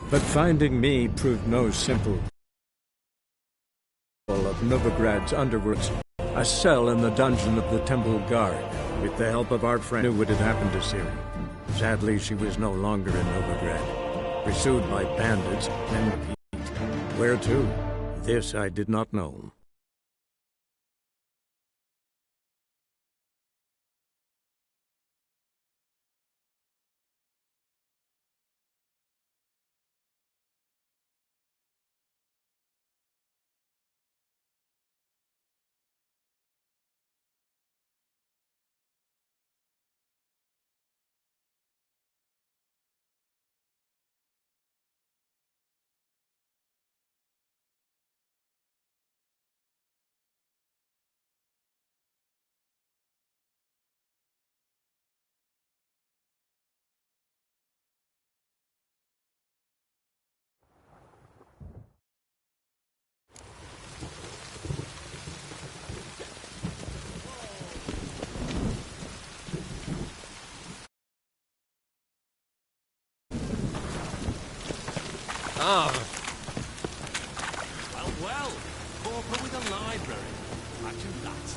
But finding me proved no simple of Novigrad's underworlds, a cell in the dungeon of the Temple Guard. With the help of our friend who what had happened to Ciri. Sadly, she was no longer in Novigrad, pursued by bandits and Pete. Where to? This I did not know. Ah. Well. Corporal with a library. Imagine that.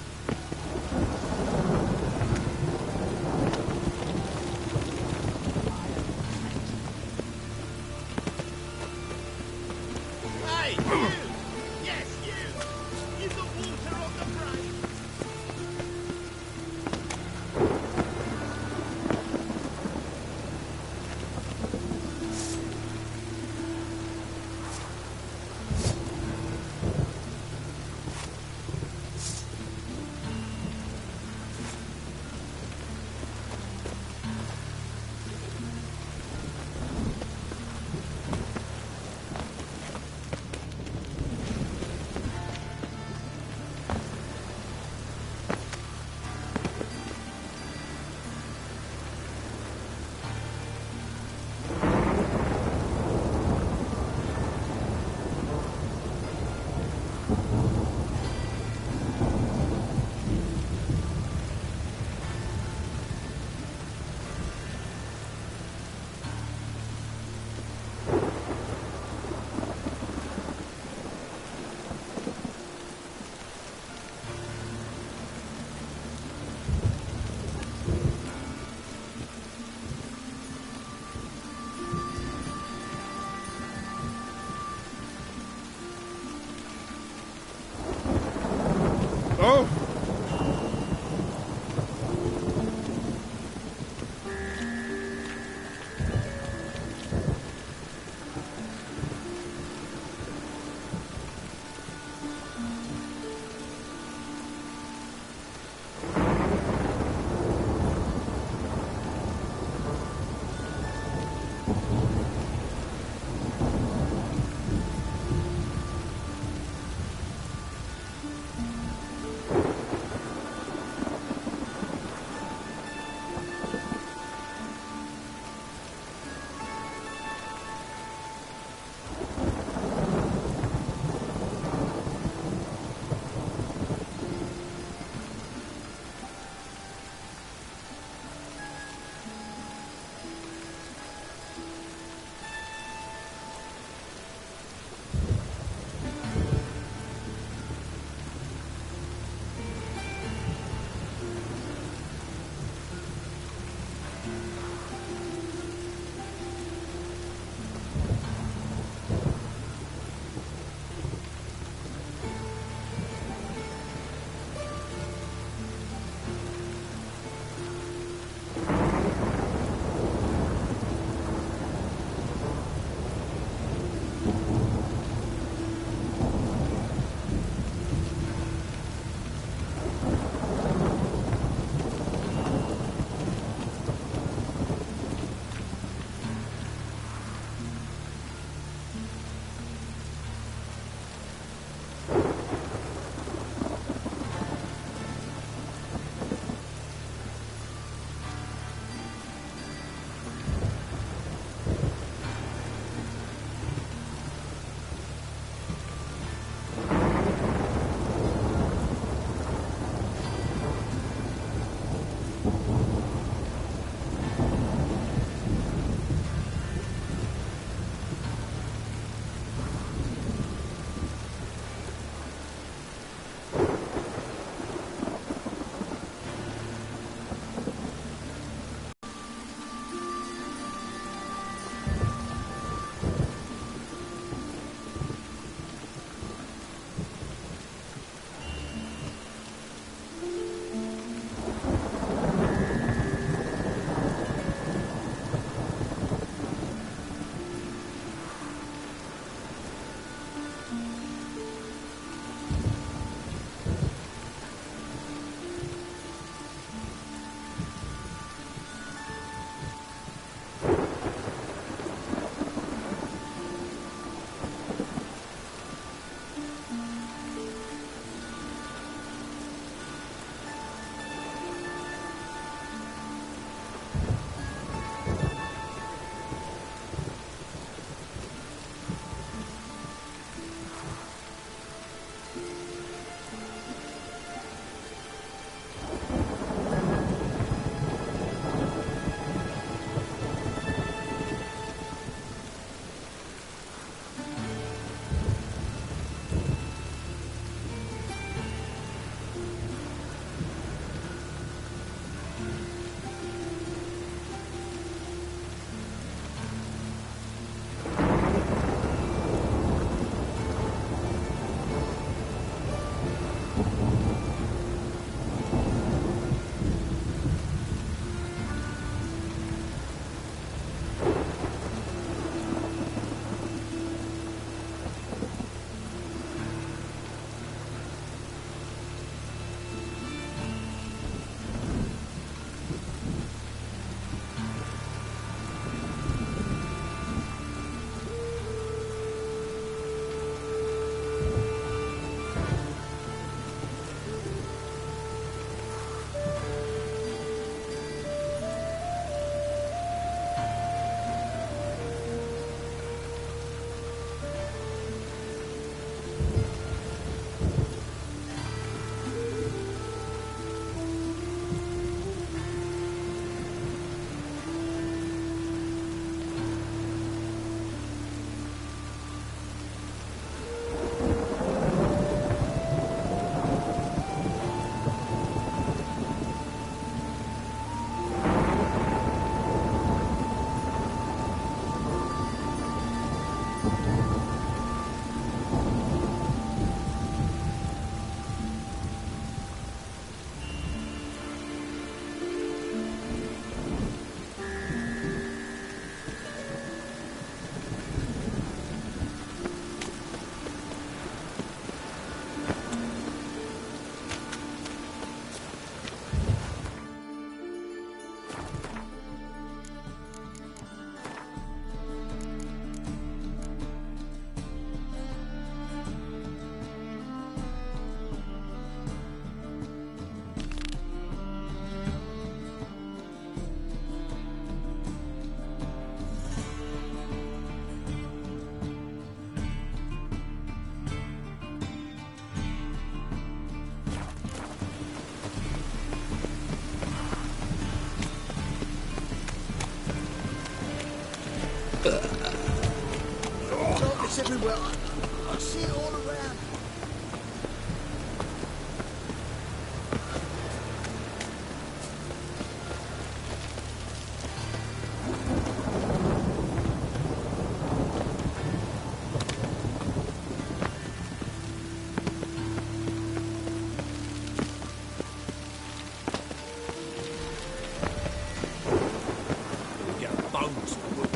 Hey, you! Yes, you! You've got water on the brain! Darkness everywhere. I see it all around. We get bones for wood.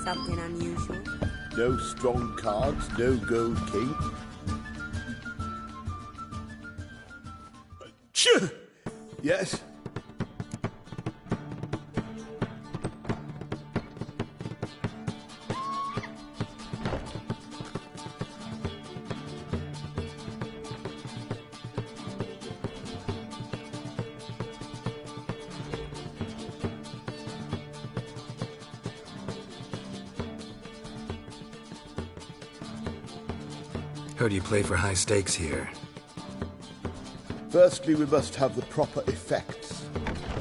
Something unusual? No strong cards, no gold king. Yes? Heard you play for high stakes here. Firstly, we must have the proper effects.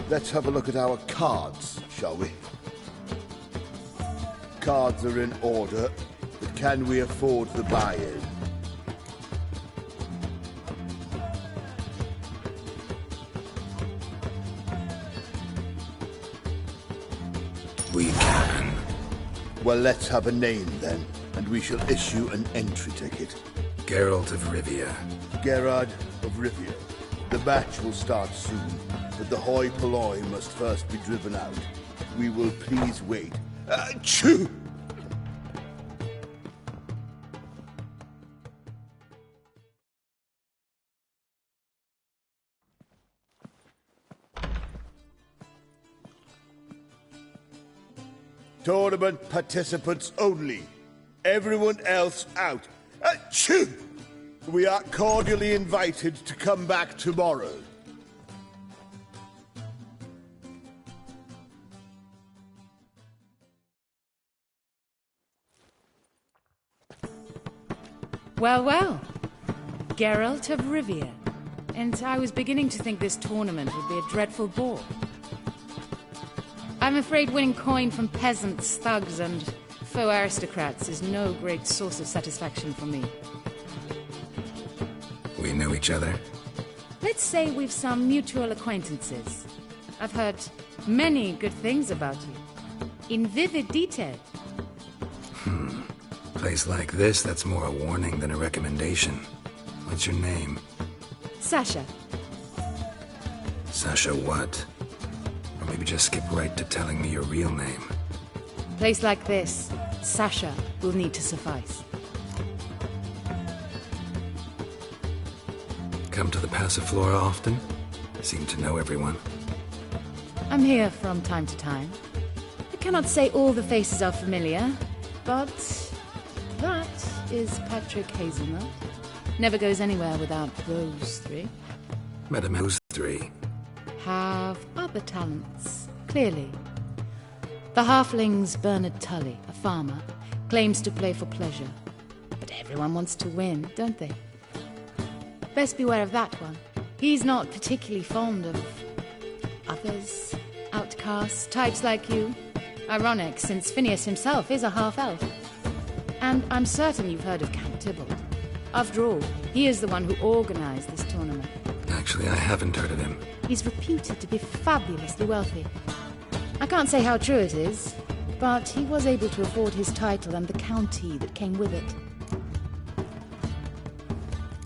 Let's have a look at our cards, shall we? Cards are in order, but can we afford the buy-in? We can. Well, let's have a name then, and we shall issue an entry ticket. Geralt of Rivia. Gerard of Rivia. The match will start soon, but the hoi polloi must first be driven out. We will please wait. Achoo! Tournament participants only. Everyone else out. Achoo! We are cordially invited to come back tomorrow. Well, well. Geralt of Rivia. And I was beginning to think this tournament would be a dreadful bore. I'm afraid winning coin from peasants, thugs, and faux aristocrats is no great source of satisfaction for me. We know each other. Let's say we've some mutual acquaintances. I've heard many good things about you. In vivid detail. Place like this, that's more a warning than a recommendation. What's your name? Sasha. Sasha what? Or maybe just skip right to telling me your real name. Place like this, Sasha will need to suffice. Come to the Passiflora often? Seem to know everyone. I'm here from time to time. I cannot say all the faces are familiar, but that is Patrick Hazelnut. Never goes anywhere without those three. Met 'em who's three. Have other talents, clearly. The halfling's Bernard Tully, a farmer, claims to play for pleasure. But everyone wants to win, don't they? Best beware of that one. He's not particularly fond of others, outcasts, types like you. Ironic, since Phineas himself is a half-elf. And I'm certain you've heard of Count Tybalt. After all, he is the one who organized this tournament. Actually, I haven't heard of him. He's reputed to be fabulously wealthy. I can't say how true it is, but he was able to afford his title and the county that came with it.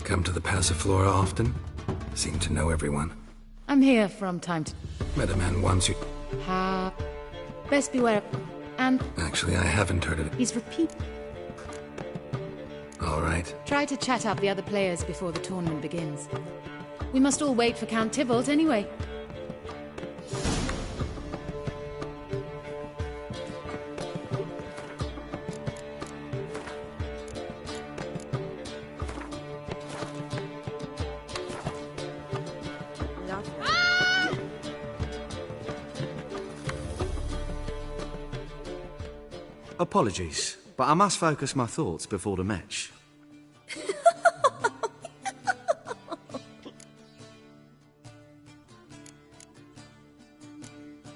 Come to the Passiflora often? Seem to know everyone. I'm here from time to... Met a man once you... Best beware of... And Actually, I haven't heard of it. he's repeat... All right. Try to chat up the other players before the tournament begins. We must all wait for Count Tybalt anyway. Apologies, but I must focus my thoughts before the match.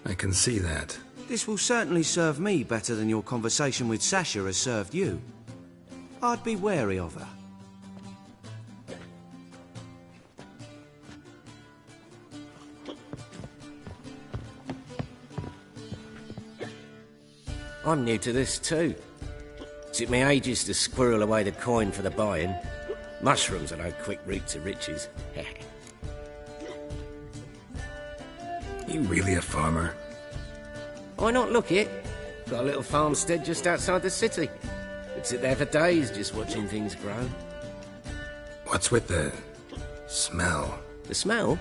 I can see that. This will certainly serve me better than your conversation with Sasha has served you. I'd be wary of her. I'm new to this too. Took me ages to squirrel away the coin for the buy-in. Mushrooms are no quick route to riches. You really a farmer? Why not look it? Got a little farmstead just outside the city. Could sit there for days just watching things grow. What's with the... smell? The smell?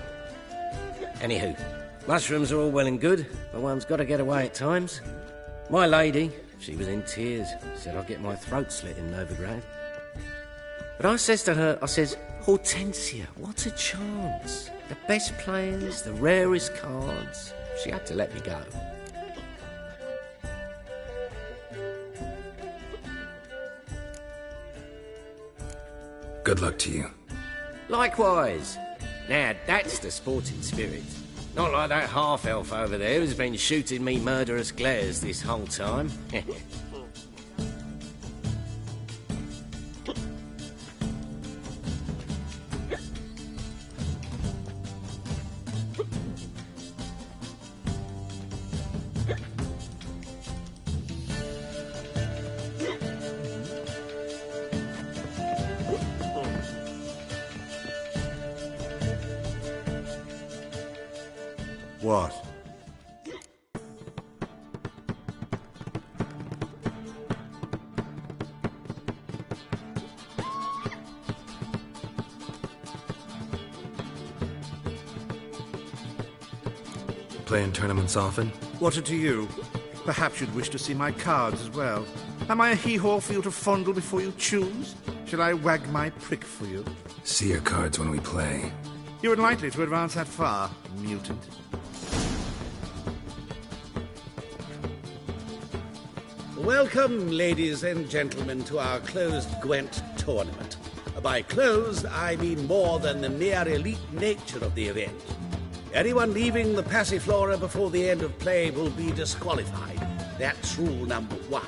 Anywho, mushrooms are all well and good, but one's got to get away at times. My lady, she was in tears, said I'd get my throat slit in Novigrad. But I says to her, Hortensia, what a chance. The best players, the rarest cards. She had to let me go. Good luck to you. Likewise. Now, that's the sporting spirit. Not like that half-elf over there who's been shooting me murderous glares this whole time. What? Playing tournaments often? What to you? Perhaps you'd wish to see my cards as well. Am I a hee-haw for you to fondle before you choose? Shall I wag my prick for you? See your cards when we play. You're unlikely to advance that far, mutant. Welcome, ladies and gentlemen, to our closed Gwent tournament. By closed, I mean more than the mere elite nature of the event. Anyone leaving the Passiflora before the end of play will be disqualified. That's rule number 1.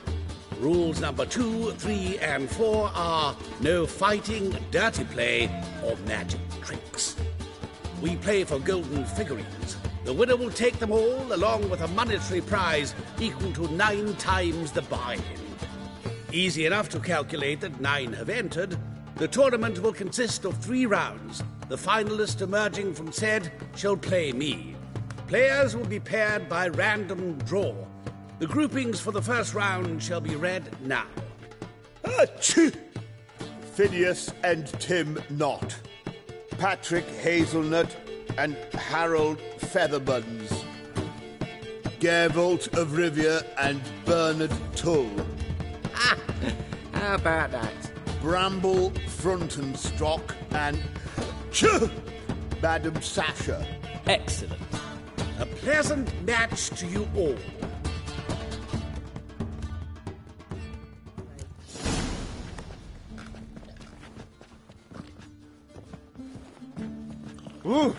Rules number 2, 3, and 4 are no fighting, dirty play, or magic tricks. We play for golden figurines. The winner will take them all, along with a monetary prize equal to 9 times the buy-in. Easy enough to calculate that 9 have entered. The tournament will consist of 3 rounds. The finalist emerging from said shall play me. Players will be paired by random draw. The groupings for the first round shall be read now. Phineas and Tim Knott. Patrick Hazelnut and Harold Featherbuns. Gervolt of Rivia and Bernard Tull. How about that? Bramble Frontenstock and Madam Sasha. Excellent. A pleasant match to you all. Ooh.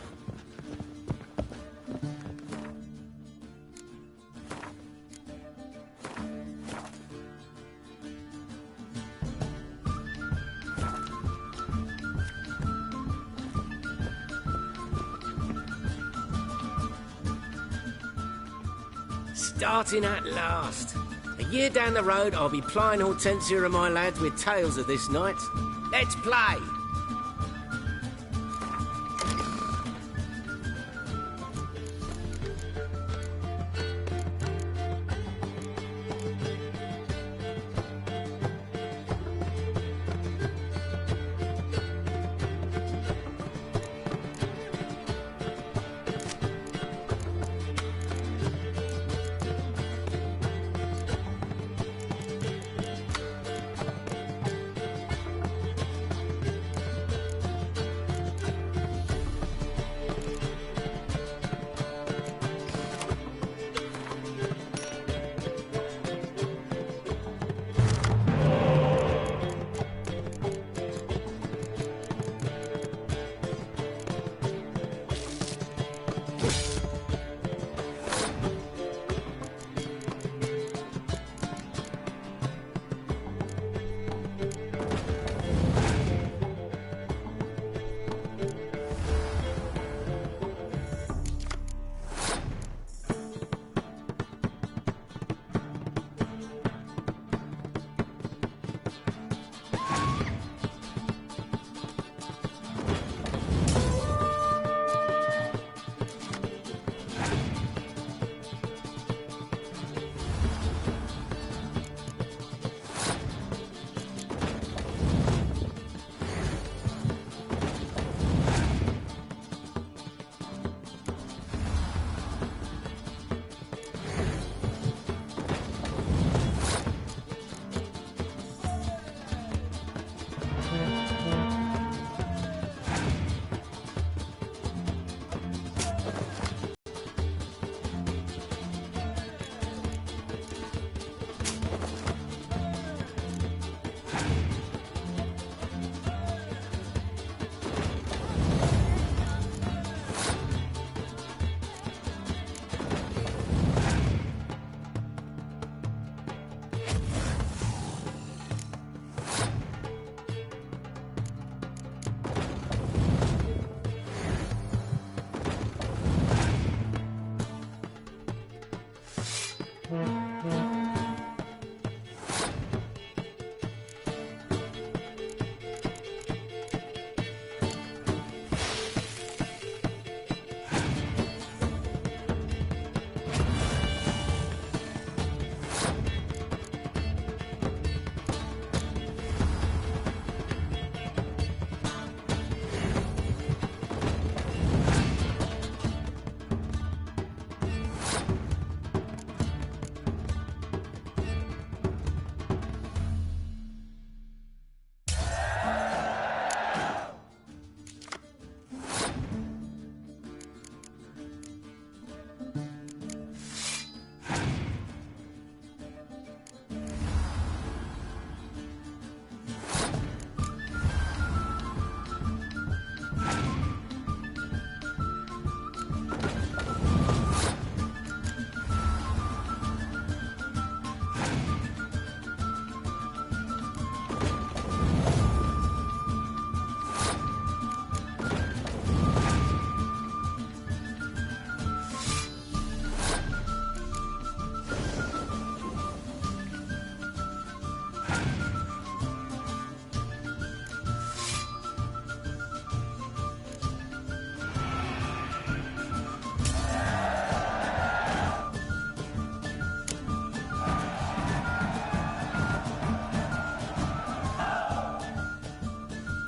Starting at last. A year down the road, I'll be plying Hortensia and my lads with tales of this night. Let's play!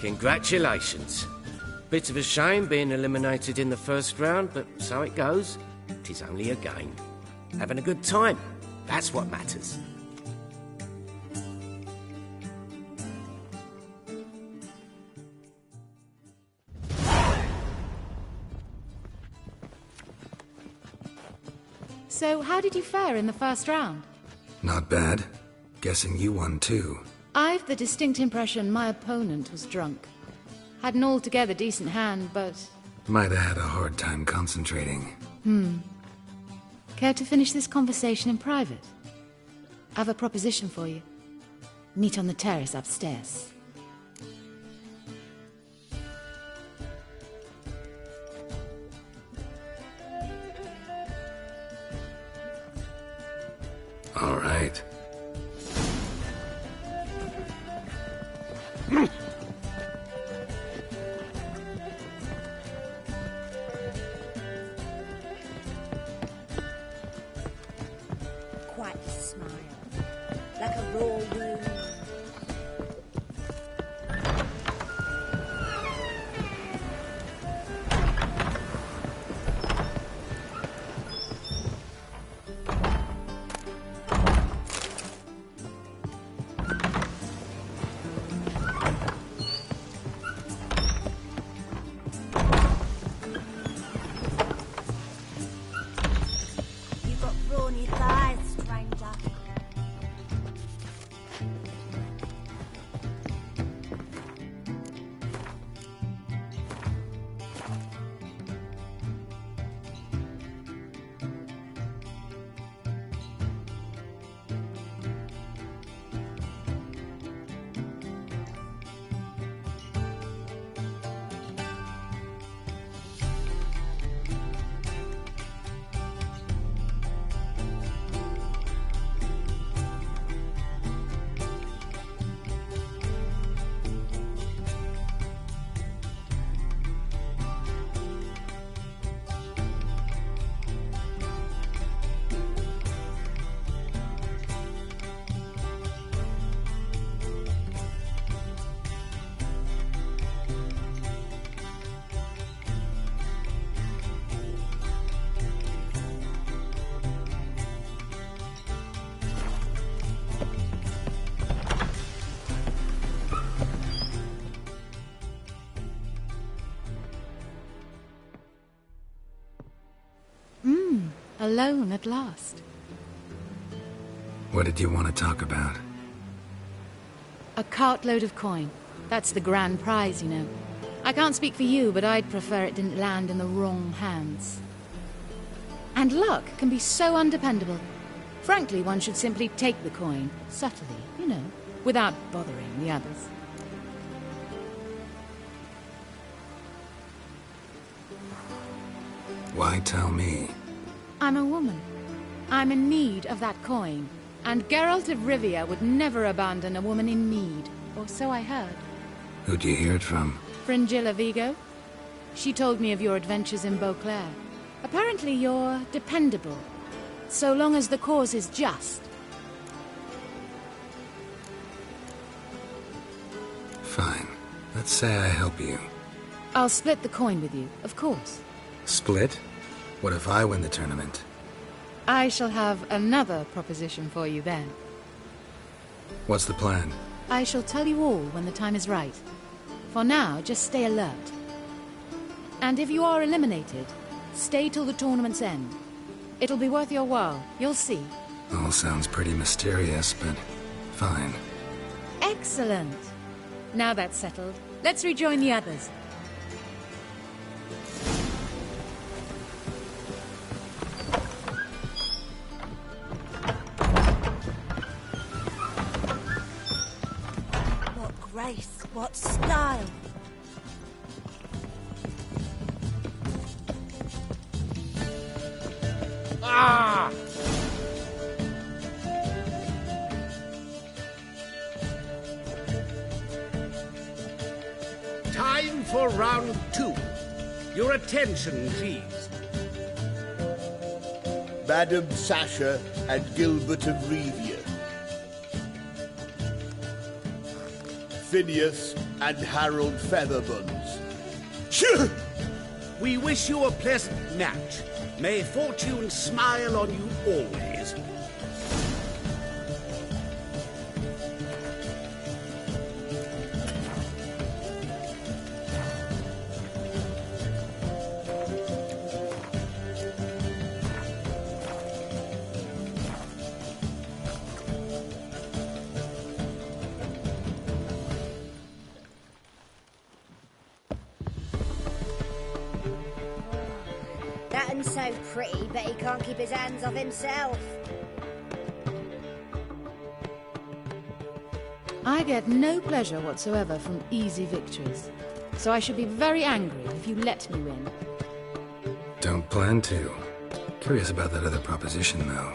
Congratulations. Bit of a shame being eliminated in the first round, but so it goes. 'Tis only a game. Having a good time. That's what matters. So, how did you fare in the first round? Not bad. Guessing you won too. I've the distinct impression my opponent was drunk. Had an altogether decent hand, but... Might have had a hard time concentrating. Care to finish this conversation in private? I've a proposition for you. Meet on the terrace upstairs. All right. Quite a smile. Like a raw wound. You've got brawny thighs, stranger. Alone at last. What did you want to talk about? A cartload of coin. That's the grand prize, you know. I can't speak for you, but I'd prefer it didn't land in the wrong hands. And luck can be so undependable. Frankly, one should simply take the coin, subtly, you know, without bothering the others. Why tell me? I'm a woman. I'm in need of that coin. And Geralt of Rivia would never abandon a woman in need. Or so I heard. Who'd you hear it from? Fringilla Vigo. She told me of your adventures in Beauclair. Apparently you're dependable. So long as the cause is just. Fine. Let's say I help you. I'll split the coin with you, of course. Split? What if I win the tournament? I shall have another proposition for you then. What's the plan? I shall tell you all when the time is right. For now, just stay alert. And if you are eliminated, stay till the tournament's end. It'll be worth your while, you'll see. All sounds pretty mysterious, but fine. Excellent. Now that's settled, let's rejoin the others. Grace, what style! Ah! Time for round 2. Your attention, please. Madam Sasha and Gilbert of Revia. Phineas and Harold Featherbones. We wish you a pleasant match. May fortune smile on you always. That un's so pretty, but he can't keep his hands off himself. I get no pleasure whatsoever from easy victories, so I should be very angry if you let me win. Don't plan to. Curious about that other proposition, though.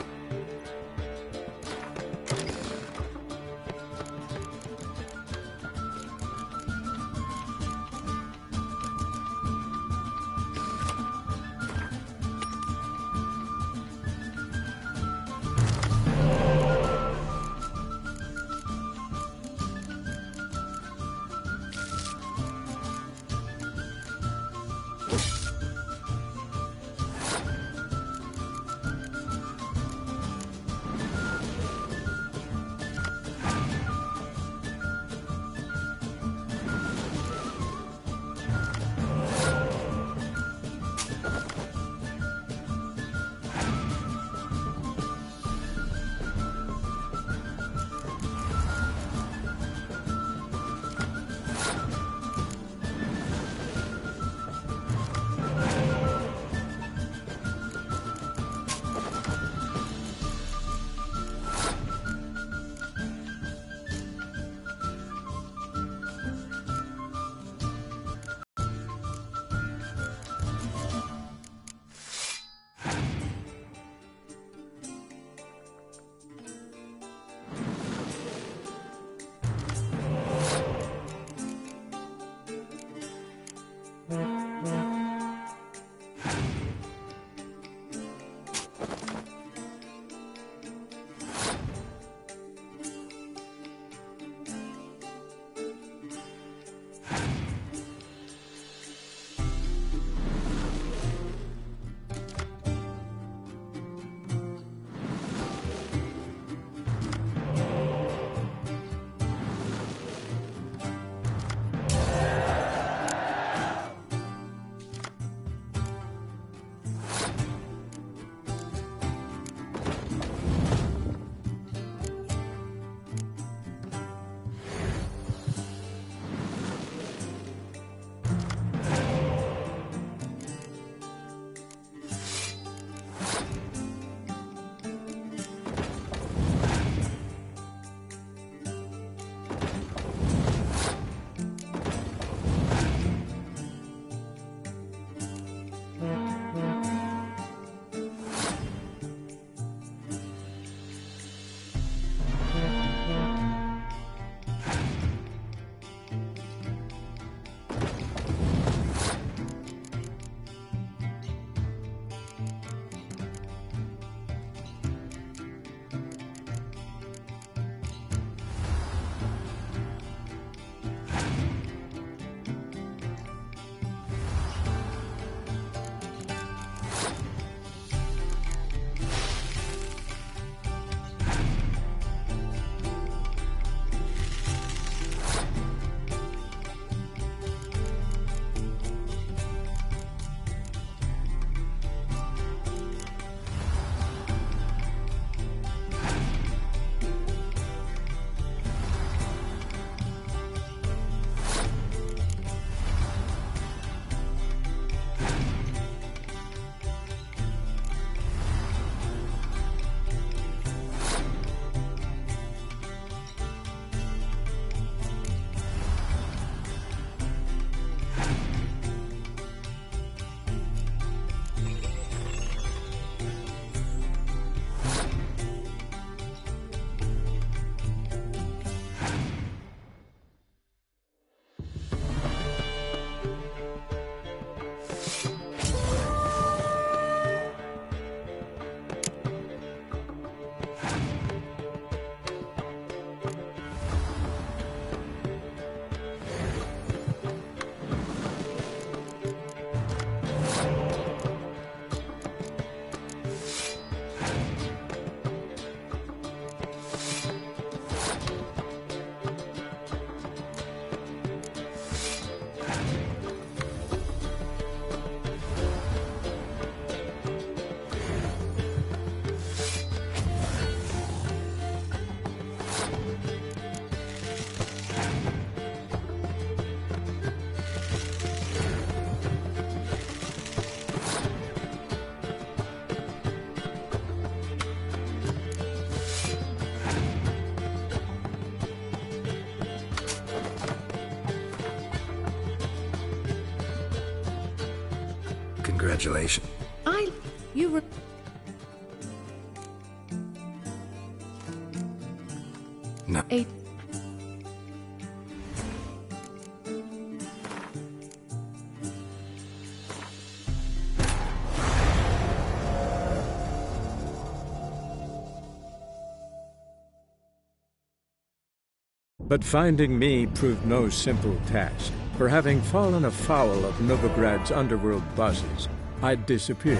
Congratulations. You No. a But finding me proved no simple task. For having fallen afoul of Novigrad's underworld bosses, I'd disappeared.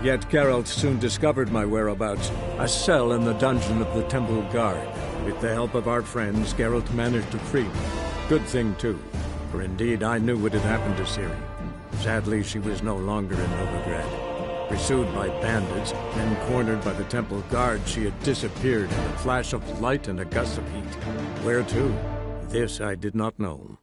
Yet Geralt soon discovered my whereabouts, a cell in the dungeon of the Temple Guard. With the help of our friends, Geralt managed to free me. Good thing, too, for indeed I knew what had happened to Ciri. Sadly, she was no longer in Novigrad. Pursued by bandits, then cornered by the Temple Guard, she had disappeared in a flash of light and a gust of heat. Where to? This I did not know.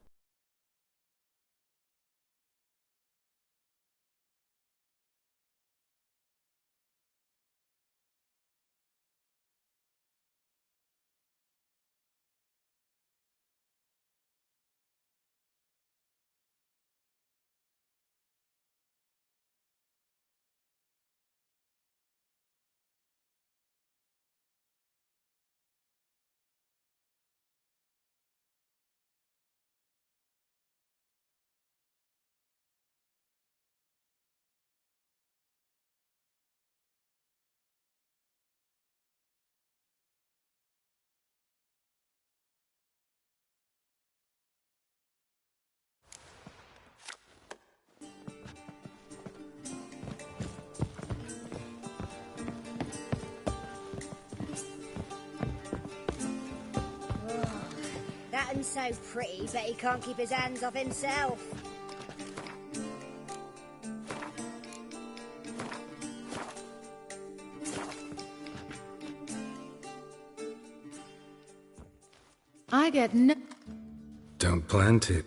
That one's so pretty, but he can't keep his hands off himself. I get no. Don't plan to.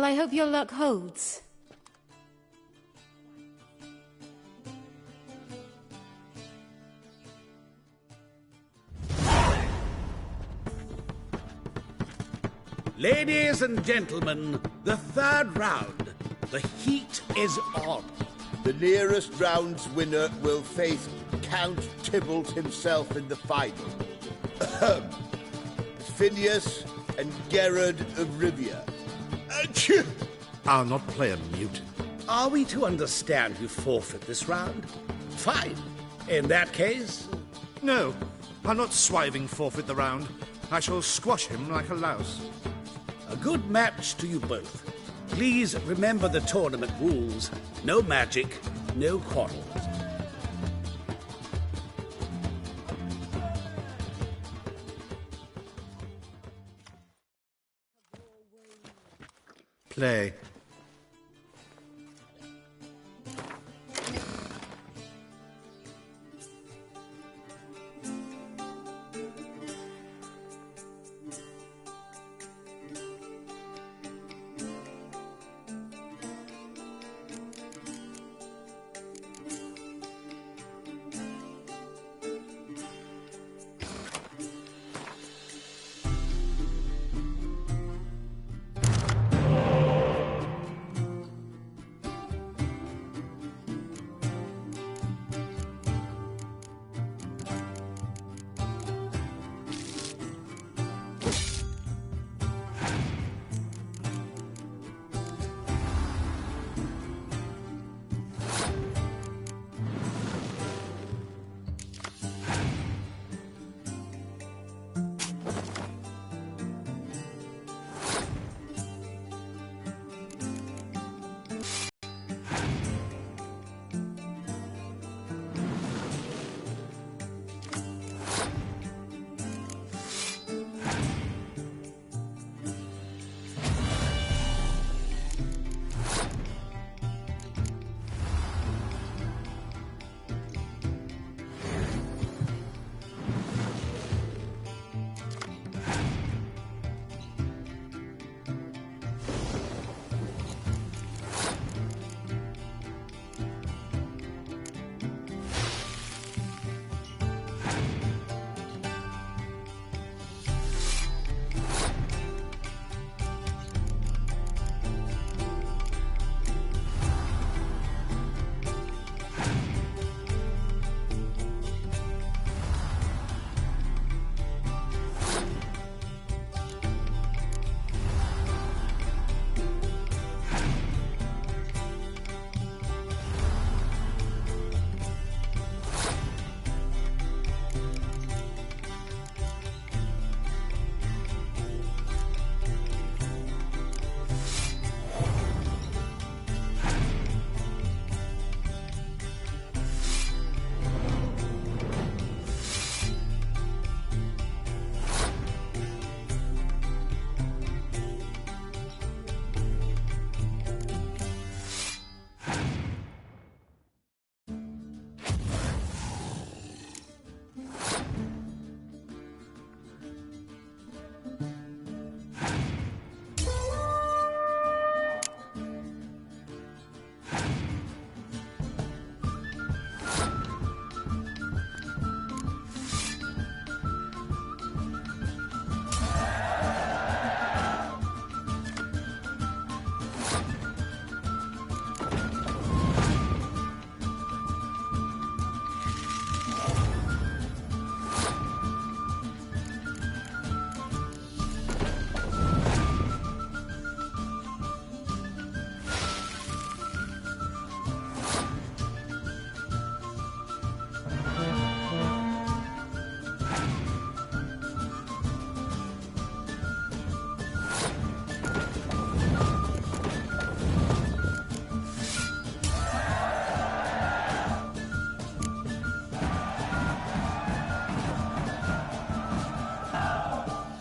Well, I hope your luck holds. Ladies and gentlemen, the third round. The heat is on. The nearest round's winner will face Count Tybalt himself in the final. Phineas and Gerard of Rivia. Achoo! I'll not play a mute. Are we to understand you forfeit this round? Fine. In that case... No, I'll not swiving forfeit the round. I shall squash him like a louse. A good match to you both. Please remember the tournament rules. No magic, no quarrels. Play.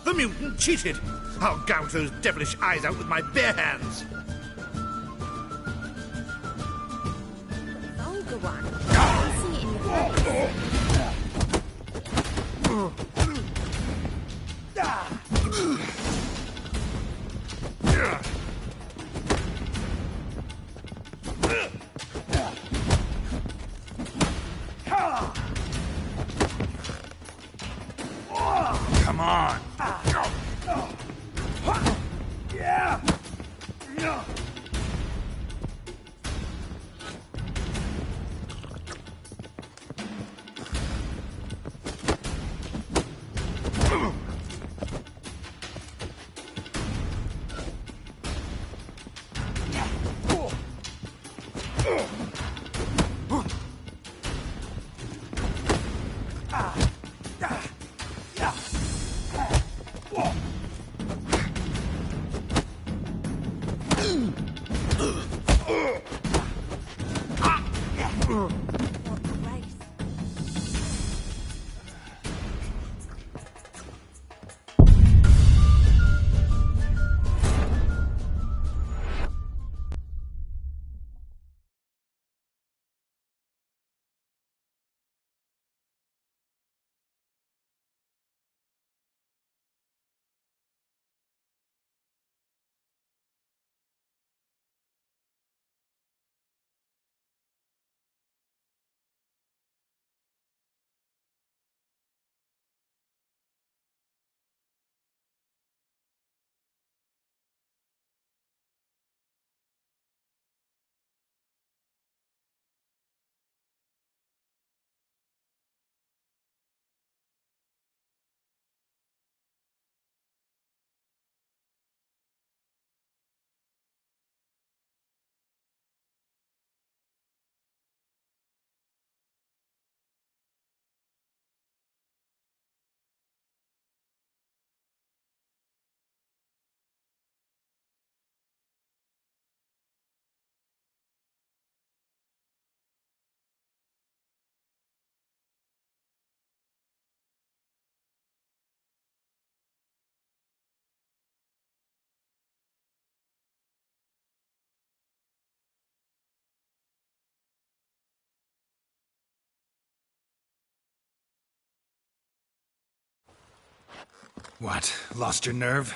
The mutant cheated! I'll gouge those devilish eyes out with my bare hands! Vulgar one. I see it in your face. Come on! What? Lost your nerve?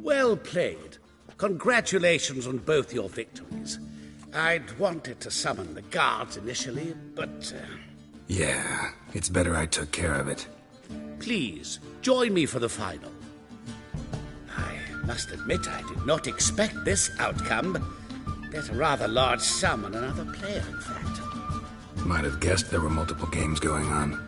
Well played. Congratulations on both your victories. I'd wanted to summon the guards initially, but... Yeah, it's better I took care of it. Please, join me for the final. I must admit I did not expect this outcome. Bet a rather large sum on another player, in fact. Might have guessed there were multiple games going on.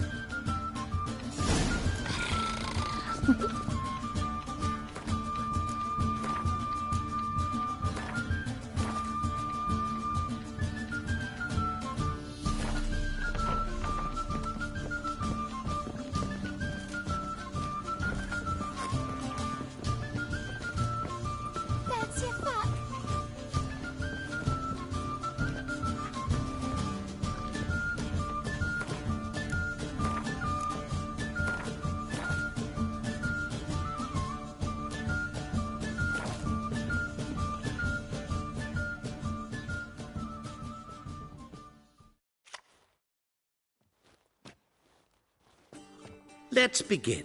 Let's begin.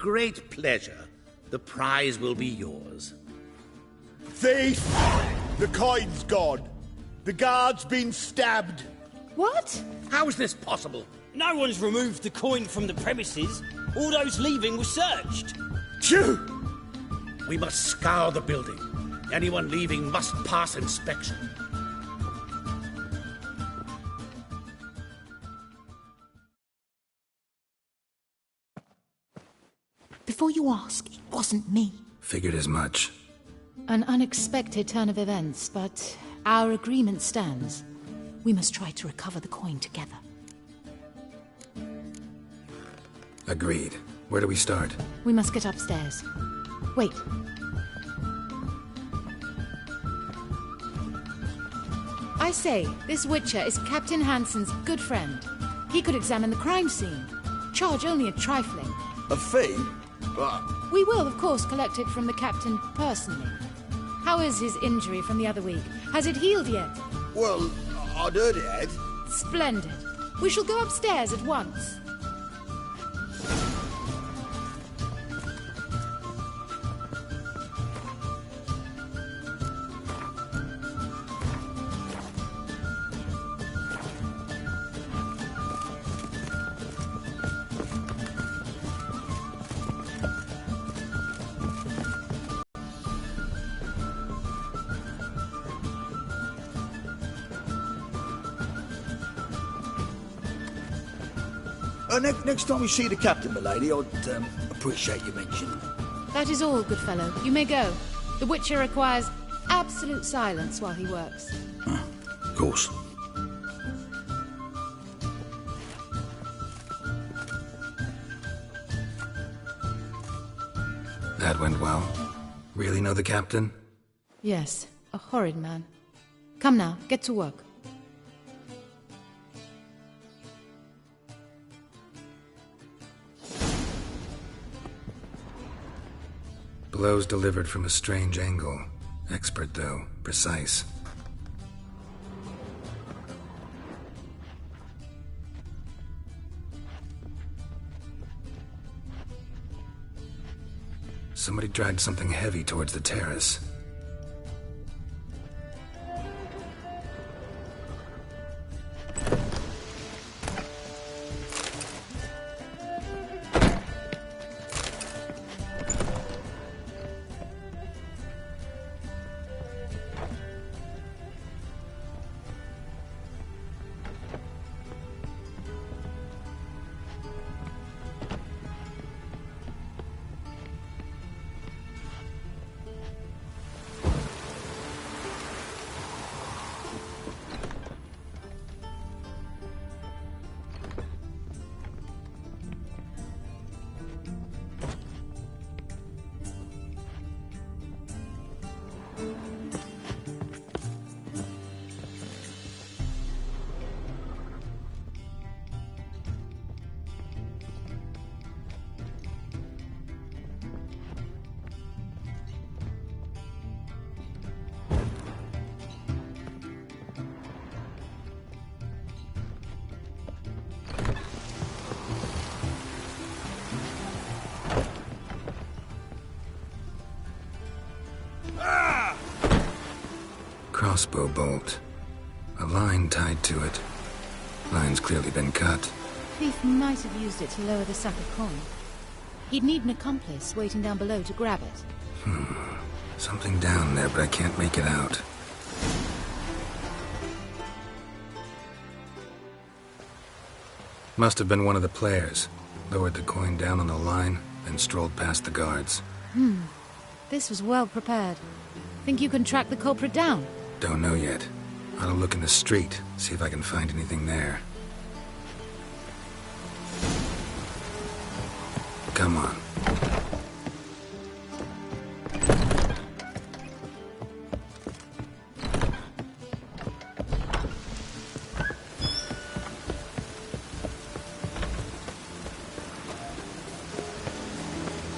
great pleasure. The prize will be yours. Thief! The coin's gone. The guard's been stabbed. What? How is this possible? No one's removed the coin from the premises. All those leaving were searched. Phew! We must scour the building. Anyone leaving must pass inspection. Before you ask, it wasn't me. Figured as much. An unexpected turn of events, but our agreement stands. We must try to recover the coin together. Agreed. Where do we start? We must get upstairs. Wait. I say, this Witcher is Captain Hansen's good friend. He could examine the crime scene. Charge only a trifling. A fee? We will, of course, collect it from the captain personally. How is his injury from the other week? Has it healed yet? Well, I'd heard it had. Splendid. We shall go upstairs at once. Next time you see the captain, milady, I'd appreciate you mentioning. That is all, good fellow. You may go. The Witcher requires absolute silence while he works. Of course. That went well. Really know the captain? Yes, a horrid man. Come now, get to work. Blows delivered from a strange angle. Expert, though. Precise. Somebody dragged something heavy towards the terrace. Crossbow bolt. A line tied to it. Line's clearly been cut. Thief might have used it to lower the sack of coin. He'd need an accomplice waiting down below to grab it. Something down there, but I can't make it out. Must have been one of the players. Lowered the coin down on the line, then strolled past the guards. This was well prepared. Think you can track the culprit down? Don't know yet. I'll look in the street, see if I can find anything there. Come on.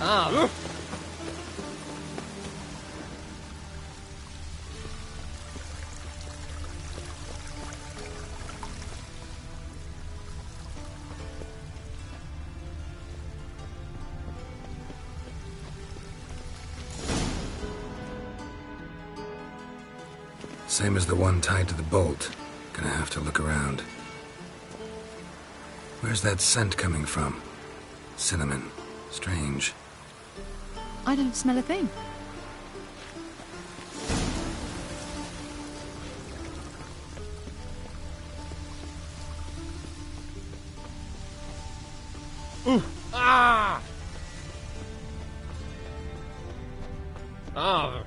Ah, Same as the one tied to the bolt. Gonna have to look around. Where's that scent coming from? Cinnamon. Strange. I don't smell a thing. Ah! Oh.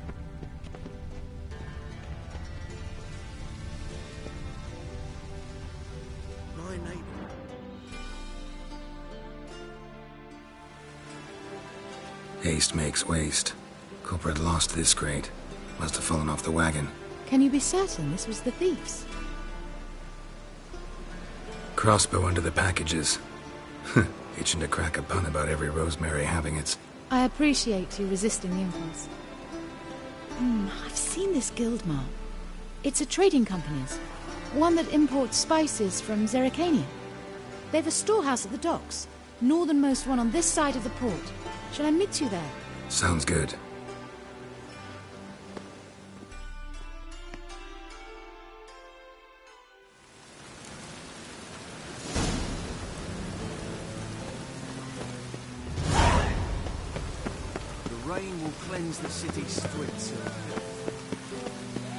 My neighbour. Haste makes waste. Culprit lost this crate. Must have fallen off the wagon. Can you be certain this was the thief's? Crossbow under the packages. Itching to crack a pun about every rosemary having its... I appreciate you resisting the impulse. I've seen this guild mark. It's a trading company's. One that imports spices from Zerrikania. They've a storehouse at the docks. Northernmost one on this side of the port. Shall I meet you there? Sounds good. The rain will cleanse the city's streets.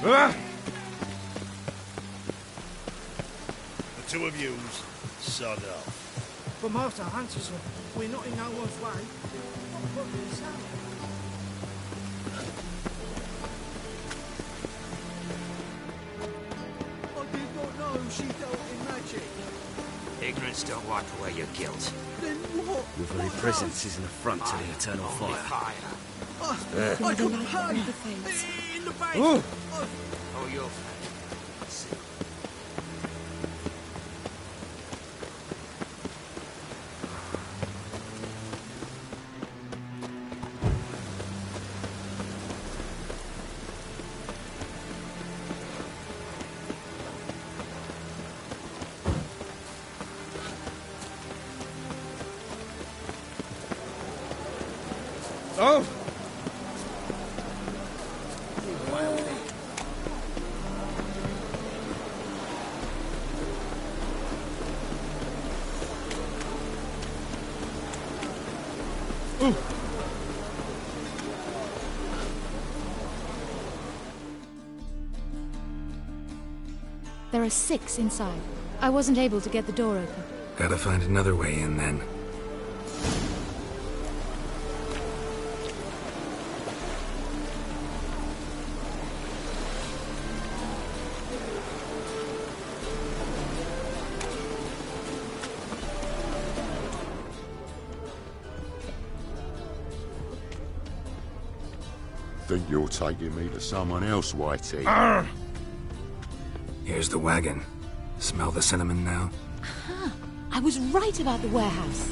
The two of yous, sod off. But Master Hunter, we're not in no one's way. I did not know she dealt in magic. Ignorance don't wipe away your guilt. Then what? Your very presence is an affront to the eternal fire. I could pay in the bank. Oh, you're Oh! There are 6 inside. I wasn't able to get the door open. Gotta find another way in then. Think you're taking me to someone else, Whitey. Here's the wagon. Smell the cinnamon now? Aha! I was right about the warehouse.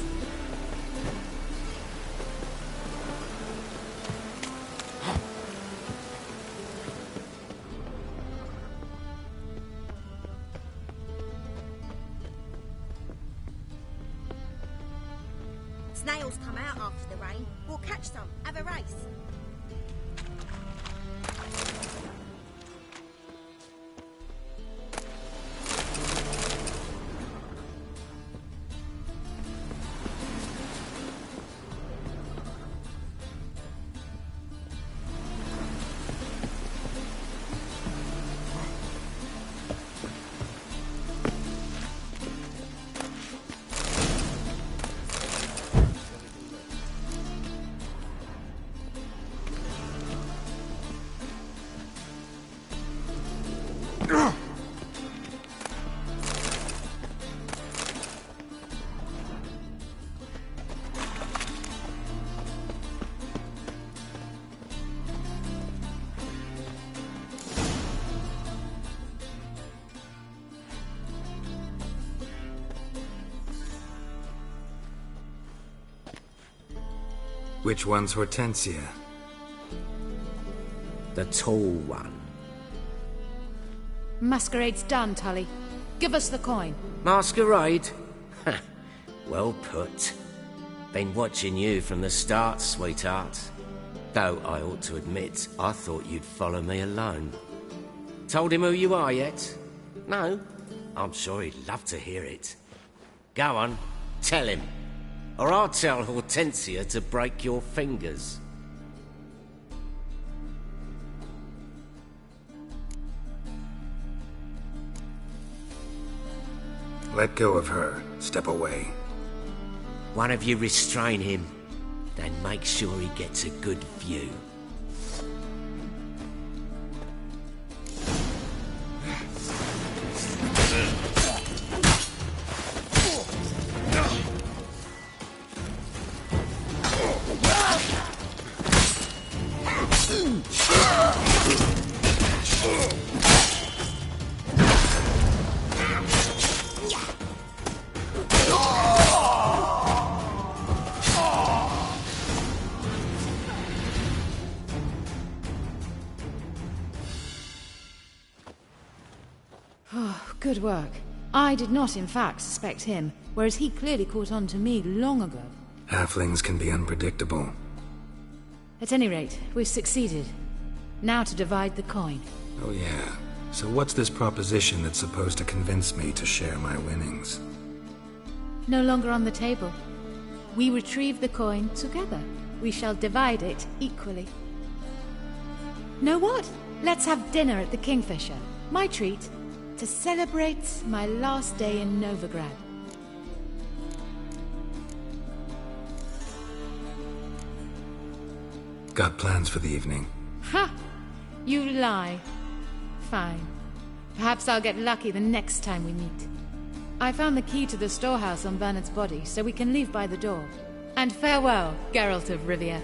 Snails come out after the rain. We'll catch some. Have a race. Which one's Hortensia? The tall one. Masquerade's done, Tully. Give us the coin. Masquerade? Ha! Well put. Been watching you from the start, sweetheart. Though I ought to admit, I thought you'd follow me alone. Told him who you are yet? No? I'm sure he'd love to hear it. Go on, tell him. Or I'll tell Hortensia to break your fingers. Let go of her. Step away. One of you restrain him, then make sure he gets a good view. Good work. I did not, in fact, suspect him, whereas he clearly caught on to me long ago. Halflings can be unpredictable. At any rate, we've succeeded. Now to divide the coin. Oh yeah. So what's this proposition that's supposed to convince me to share my winnings? No longer on the table. We retrieve the coin together. We shall divide it equally. Know what? Let's have dinner at the Kingfisher. My treat. To celebrate my last day in Novigrad. Got plans for the evening? Ha! You lie. Fine. Perhaps I'll get lucky the next time we meet. I found the key to the storehouse on Bernard's body, so we can leave by the door. And farewell, Geralt of Rivia.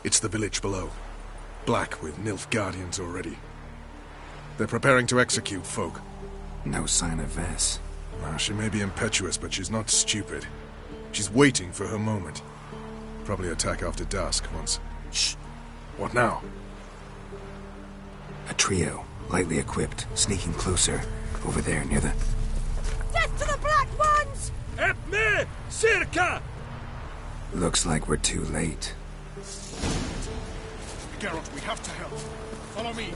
It's the village below. Black with Nilfgaardians already. They're preparing to execute folk. No sign of Vess. Well, she may be impetuous, but she's not stupid. She's waiting for her moment. Probably attack after dusk once... Shh! What now? A trio, lightly equipped, sneaking closer. Over there, near the... Death to the Black Ones! Help me! Circa! Looks like we're too late. Geralt, we have to help. Follow me.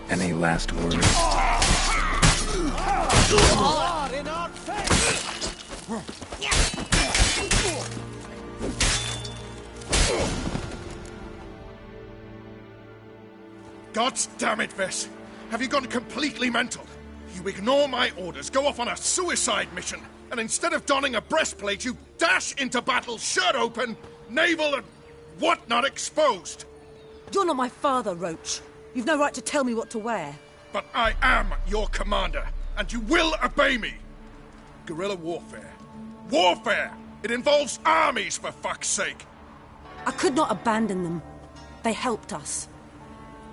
Any last words? In our face! God damn it, Vess! Have you gone completely mental? You ignore my orders, go off on a suicide mission, and instead of donning a breastplate, you dash into battle, shirt open, navel and whatnot exposed! You're not my father, Roach. You've no right to tell me what to wear. But I am your commander, and you will obey me! Guerrilla warfare. Warfare! It involves armies, for fuck's sake! I could not abandon them. They helped us.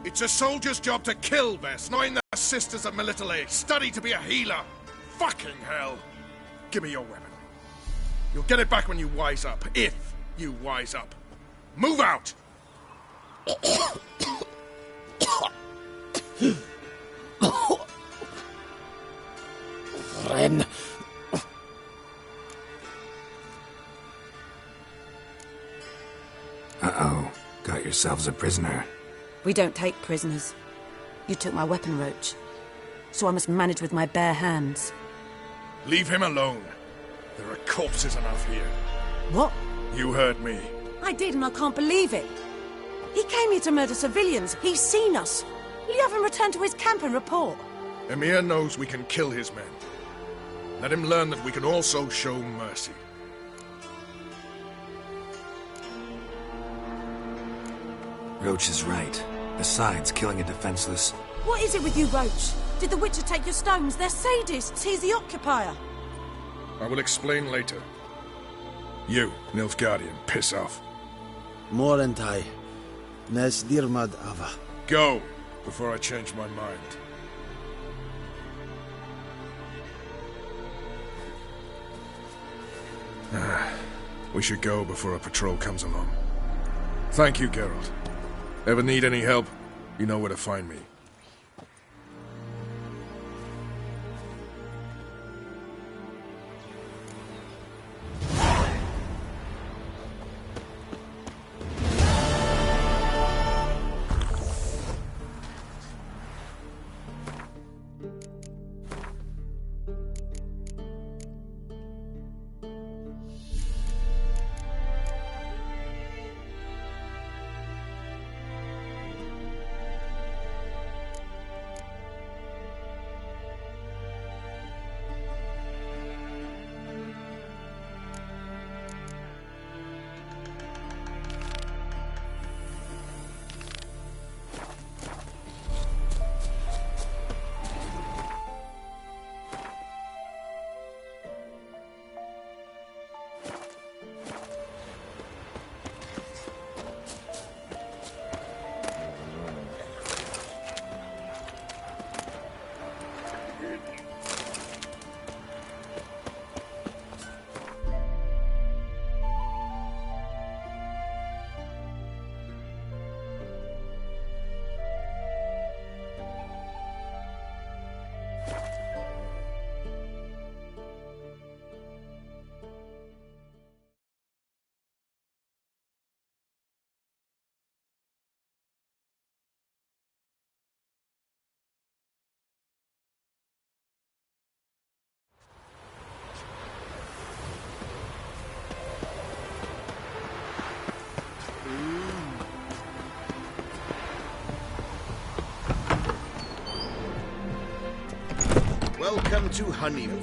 It's a soldier's job to kill, Vess, knowing the sisters of Melitele. Study to be a healer. Fucking hell. Give me your weapon. You'll get it back when you wise up. If you wise up. Move out! Ren. Uh-oh. Got yourselves a prisoner. We don't take prisoners. You took my weapon, Roach. So I must manage with my bare hands. Leave him alone. There are corpses enough here. What? You heard me. I did, and I can't believe it. He came here to murder civilians. He's seen us. Will you have him return to his camp and report? Emir knows we can kill his men. Let him learn that we can also show mercy. Roach is right. Besides, killing a defenseless... What is it with you, Roach? Did the Witcher take your stones? They're sadists. He's the occupier. I will explain later. You, Nilfgaardian, piss off. Morentai. Nes dirmad ava. Go, before I change my mind. We should go before a patrol comes along. Thank you, Geralt. Ever need any help, you know where to find me. Welcome to Honeymoon.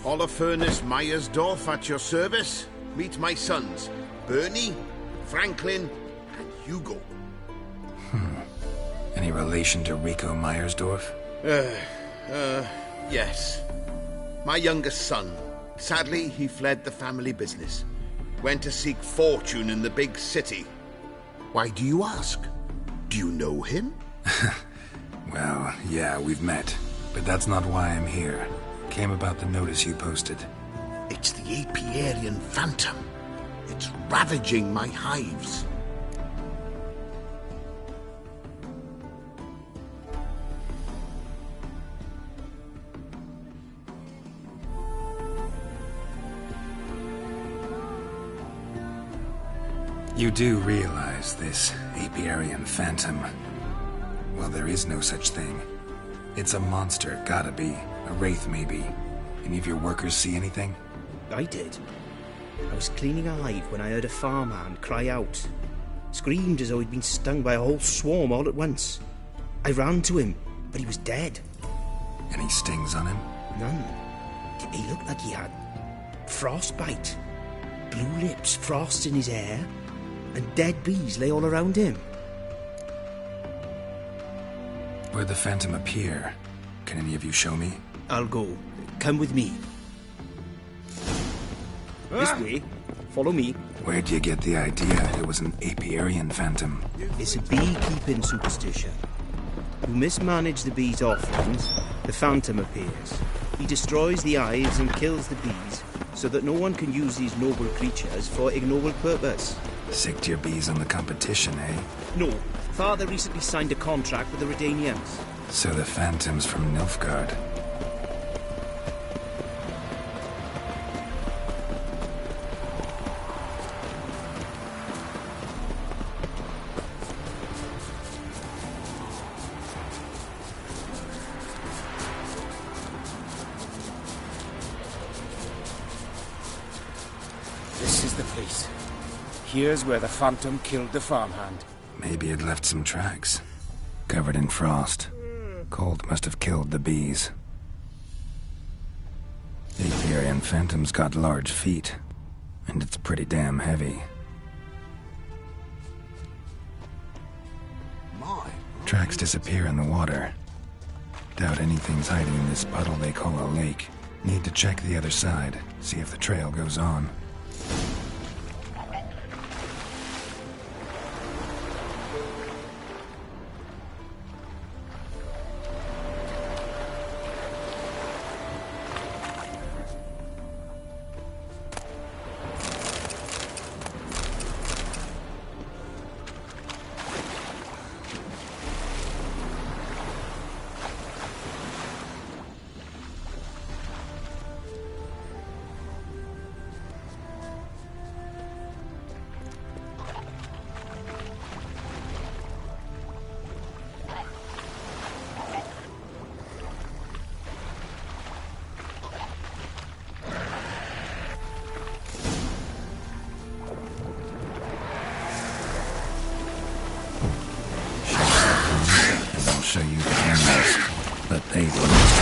Holofernes Myersdorf at your service. Meet my sons, Bernie, Franklin, and Hugo. Any relation to Rico Myersdorf? Yes. My youngest son. Sadly, he fled the family business. Went to seek fortune in the big city. Why do you ask? Do you know him? Well, yeah, we've met. But that's not why I'm here. Came about the notice you posted. It's the Apiarian Phantom. It's ravaging my hives. You do realize this Apiarian Phantom? Well, there is no such thing. It's a monster, gotta be. A wraith, maybe. Any of your workers see anything? I did. I was cleaning a hive when I heard a farmhand cry out. Screamed as though he'd been stung by a whole swarm all at once. I ran to him, but he was dead. Any stings on him? None. He looked like he had frostbite. Blue lips, frost in his hair, and dead bees lay all around him. Where'd the Phantom appear? Can any of you show me? I'll go. Come with me. This way. Follow me. Where'd you get the idea it was an Apiarian Phantom? It's a beekeeping superstition. You mismanage the bees' offerings, the Phantom appears. He destroys the hives and kills the bees, so that no one can use these noble creatures for ignoble purpose. Sicked your bees on the competition, eh? No. Father recently signed a contract with the Redanians. So the Phantom's from Nilfgaard. This is the place. Here's where the Phantom killed the farmhand. Maybe it left some tracks. Covered in frost. Cold must have killed the bees. The Apiarian Phantom's got large feet. And it's pretty damn heavy. Tracks disappear in the water. Doubt anything's hiding in this puddle they call a lake. Need to check the other side, see if the trail goes on. Show you the cameras, but they will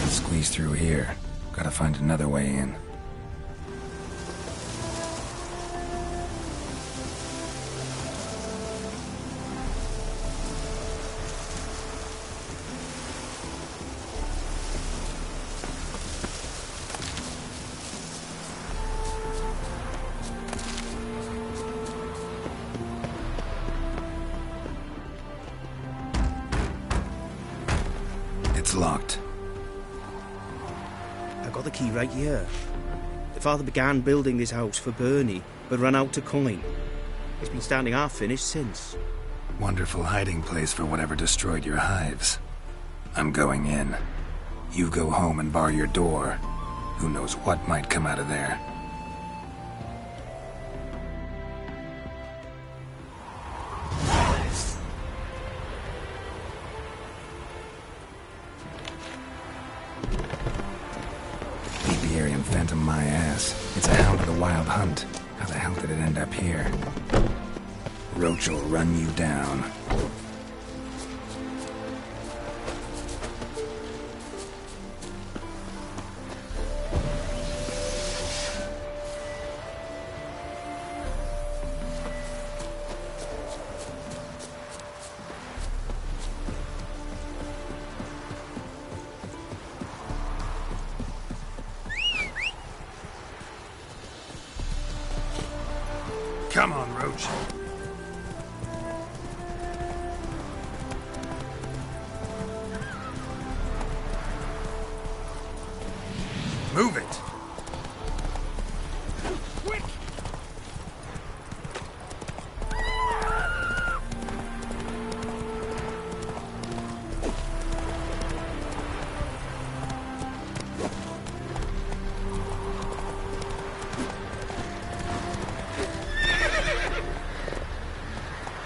squeeze through here. Gotta find another way in. It's locked. I got the key right here. The father began building this house for Bernie, but ran out of coin. It's been standing half finished since. Wonderful hiding place for whatever destroyed your hives. I'm going in. You go home and bar your door. Who knows what might come out of there. Apiarian phantom my ass. It's a hound of the wild hunt. How the hell did it end up here? Roach will run you down. Come on, Roach. Move it. Quick!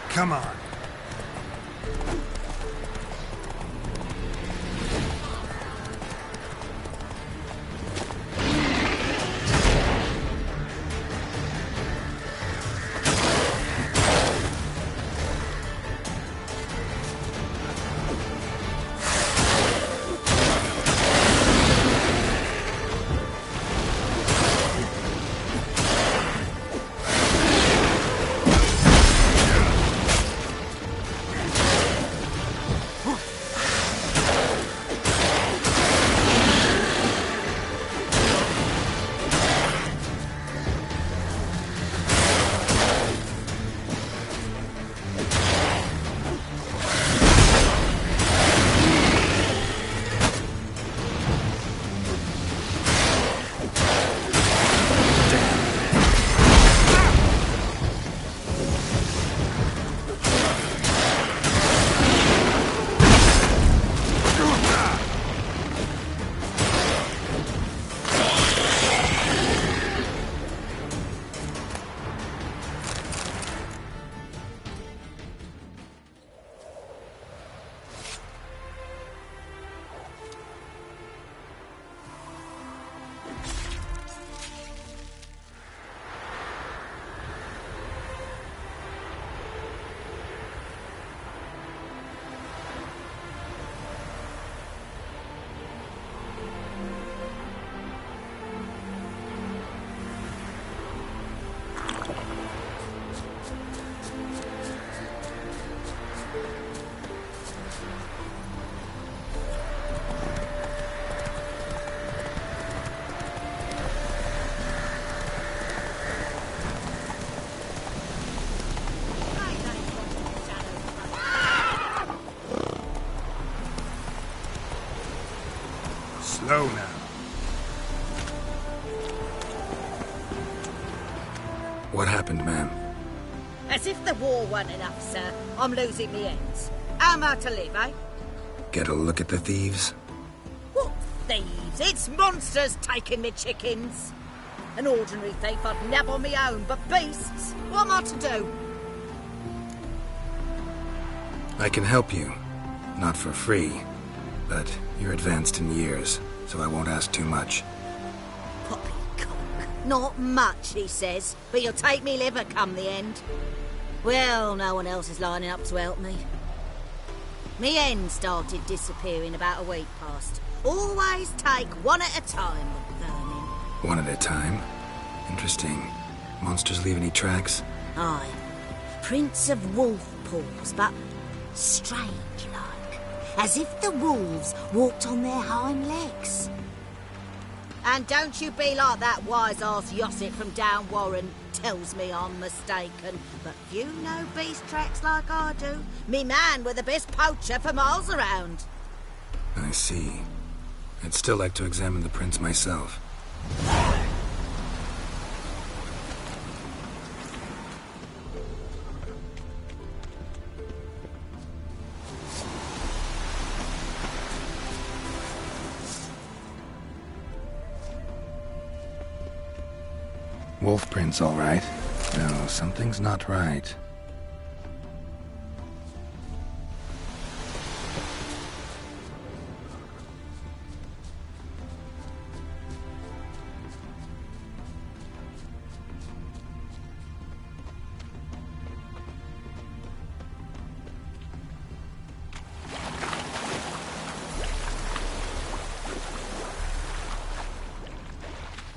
Come on. Slow now. What happened, ma'am? As if the war weren't enough, sir. I'm losing me ends. How am I to live, eh? Get a look at the thieves? What thieves? It's monsters taking me chickens. An ordinary thief I'd nab on me own, but beasts? What am I to do? I can help you. Not for free. But you're advanced in years, so I won't ask too much. Poppycock. Not much, he says, but you'll take me liver come the end. Well, no one else is lining up to help me. Me hen started disappearing about a week past. Always take one at a time with burning. One at a time? Interesting. Monsters leave any tracks? Aye. Prints of wolf paws, but strange like. As if the wolves walked on their hind legs. And don't you be like that wise-ass Yossit from down Warren tells me I'm mistaken. But few know beast tracks like I do. Me man were the best poacher for miles around. I see. I'd still like to examine the prints myself. Wolf prints, all right. No, something's not right.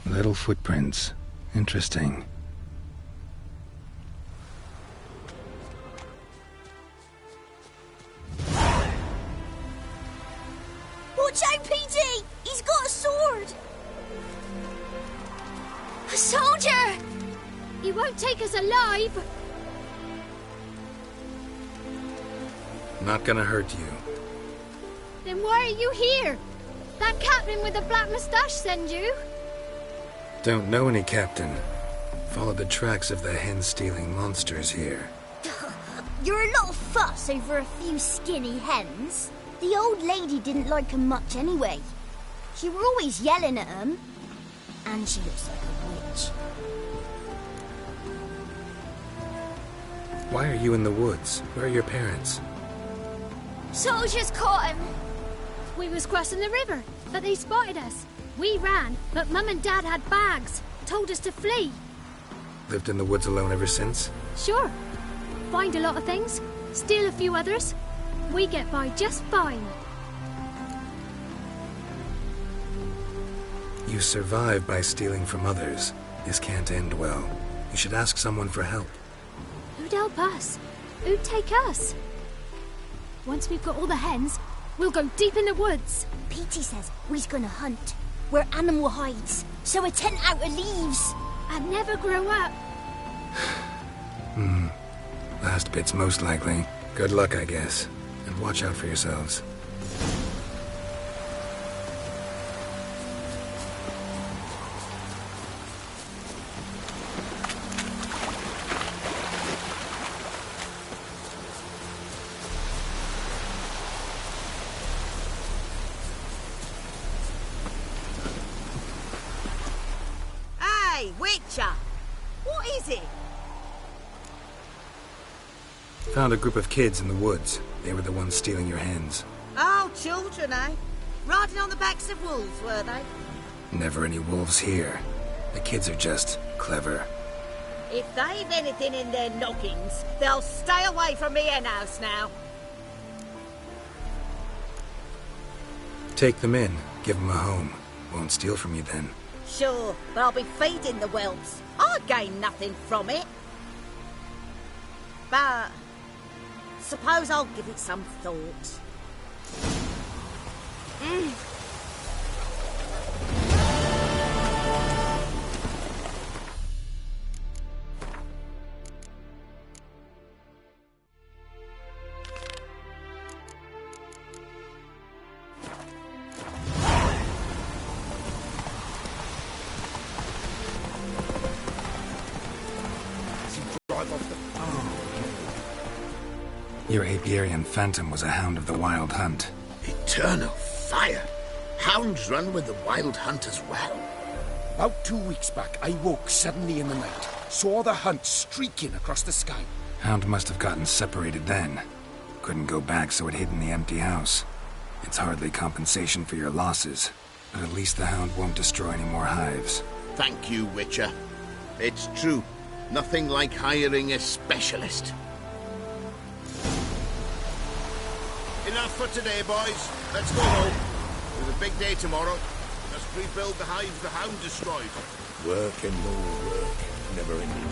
Little footprints. Interesting. Watch out, PD! He's got a sword! A soldier! He won't take us alive! Not gonna hurt you. Then why are you here? That captain with the black moustache send you? Don't know any captain. Followed the tracks of the hen-stealing monsters here. You're a lot of fuss over a few skinny hens. The old lady didn't like 'em much anyway. She were always yelling at 'em. And she looks like a witch. Why are you in the woods? Where are your parents? Soldiers caught him! We was crossing the river, but they spotted us. We ran, but Mum and Dad had bags. Told us to flee. Lived in the woods alone ever since? Sure. Find a lot of things, steal a few others. We get by just fine. You survive by stealing from others. This can't end well. You should ask someone for help. Who'd help us? Who'd take us? Once we've got all the hens, we'll go deep in the woods. Petey says we's gonna hunt. We're animal hides, so a tent out of leaves. And never grow up. Last bit's most likely. Good luck, I guess. And watch out for yourselves. Hey, Witcher! What is it? Found a group of kids in the woods. They were the ones stealing your hens. Oh, children, eh? Riding on the backs of wolves, were they? Never any wolves here. The kids are just clever. If they've anything in their noggins, they'll stay away from me hen house now. Take them in. Give them a home. Won't steal from you then. Sure, but I'll be feeding the whelps. I gain nothing from it. But suppose I'll give it some thought. Your apiarian phantom was a hound of the Wild Hunt. Eternal fire! Hounds run with the Wild Hunt as well. About 2 weeks back, I woke suddenly in the night. Saw the hunt streaking across the sky. Hound must have gotten separated then. Couldn't go back, so it hid in the empty house. It's hardly compensation for your losses, but at least the hound won't destroy any more hives. Thank you, Witcher. It's true. Nothing like hiring a specialist. Enough for today, boys. Let's go home. There's a big day tomorrow. Let's rebuild the hives the hound destroyed. Work and more work. Never ending.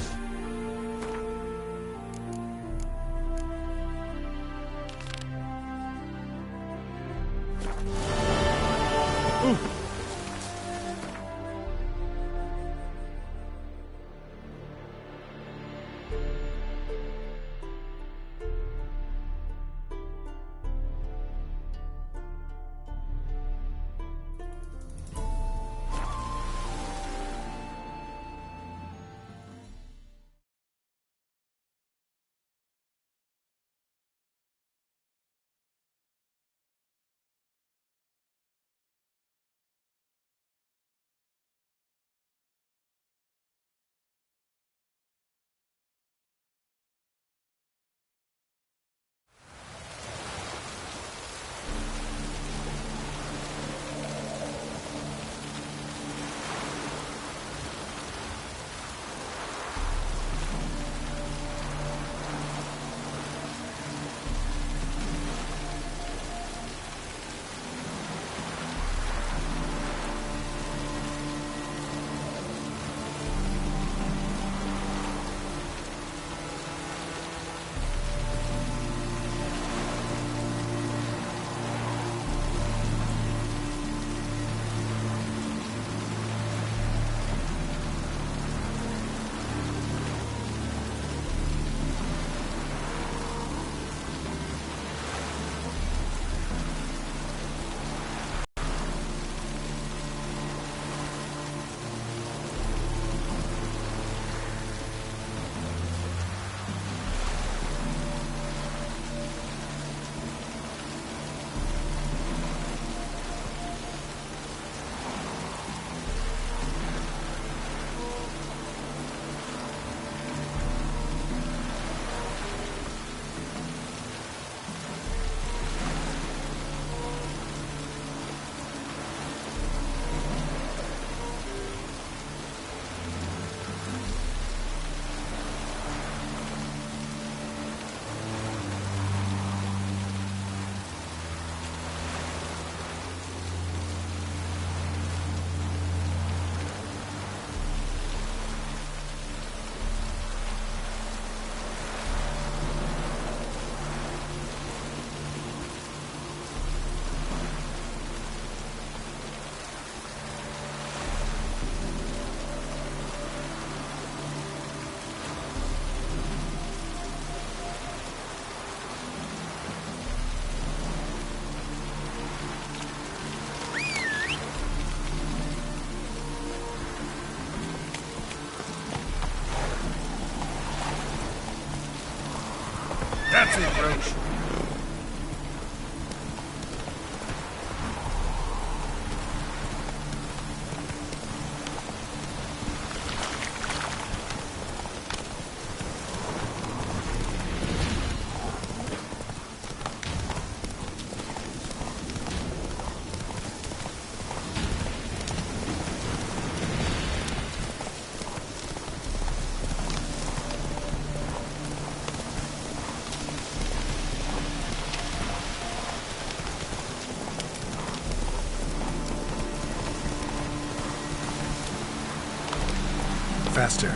Faster.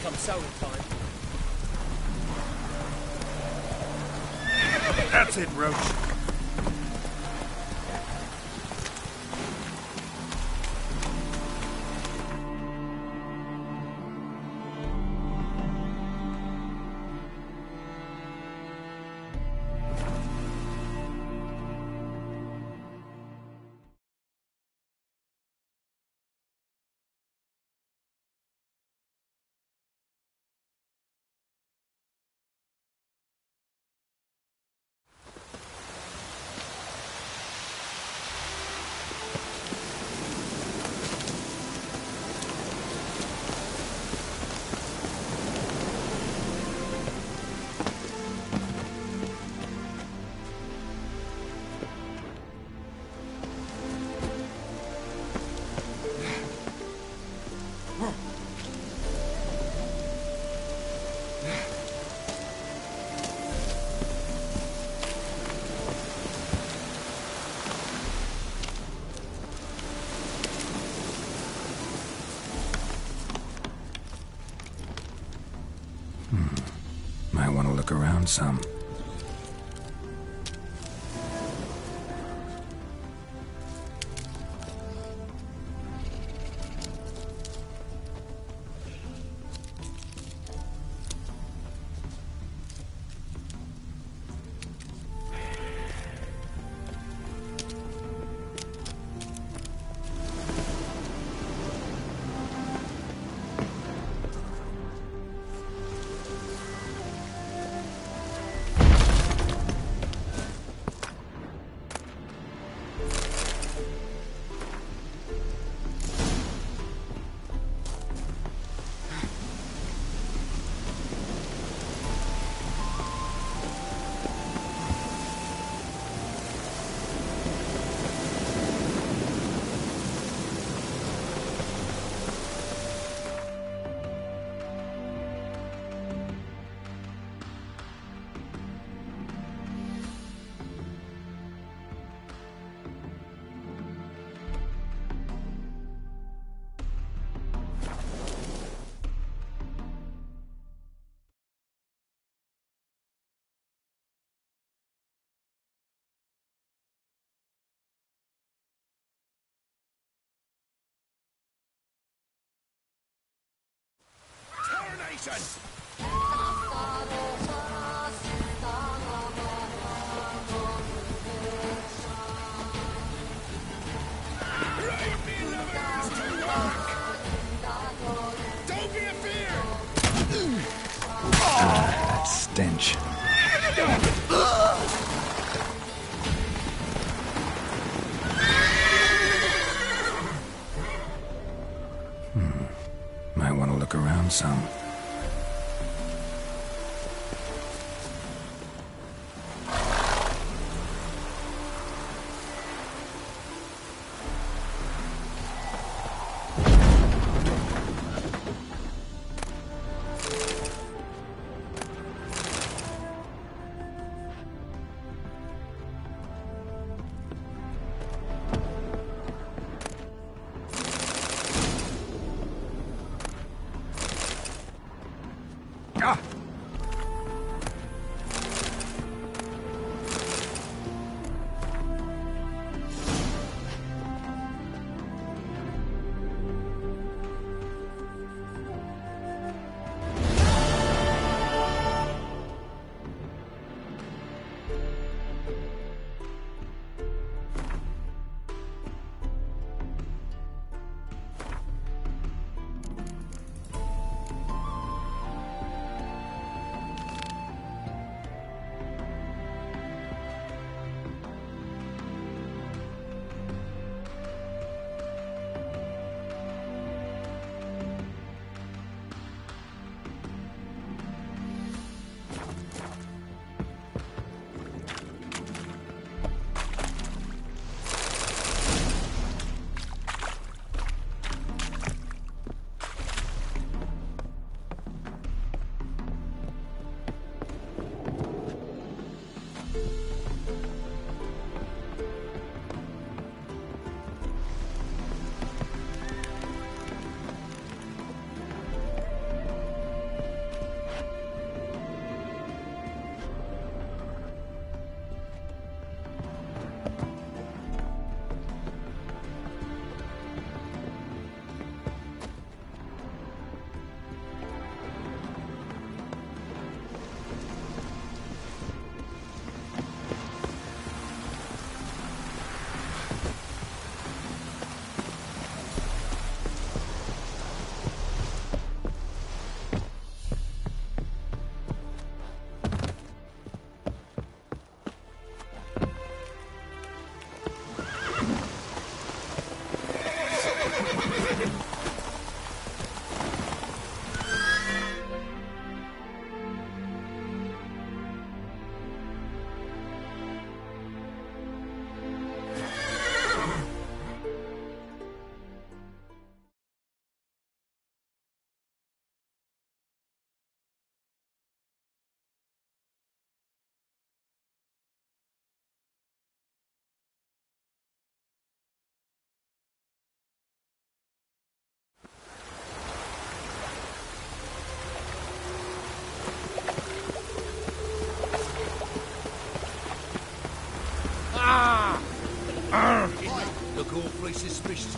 Come sewing time. That's it, Roach. look around some. That stench. Might want to look around some.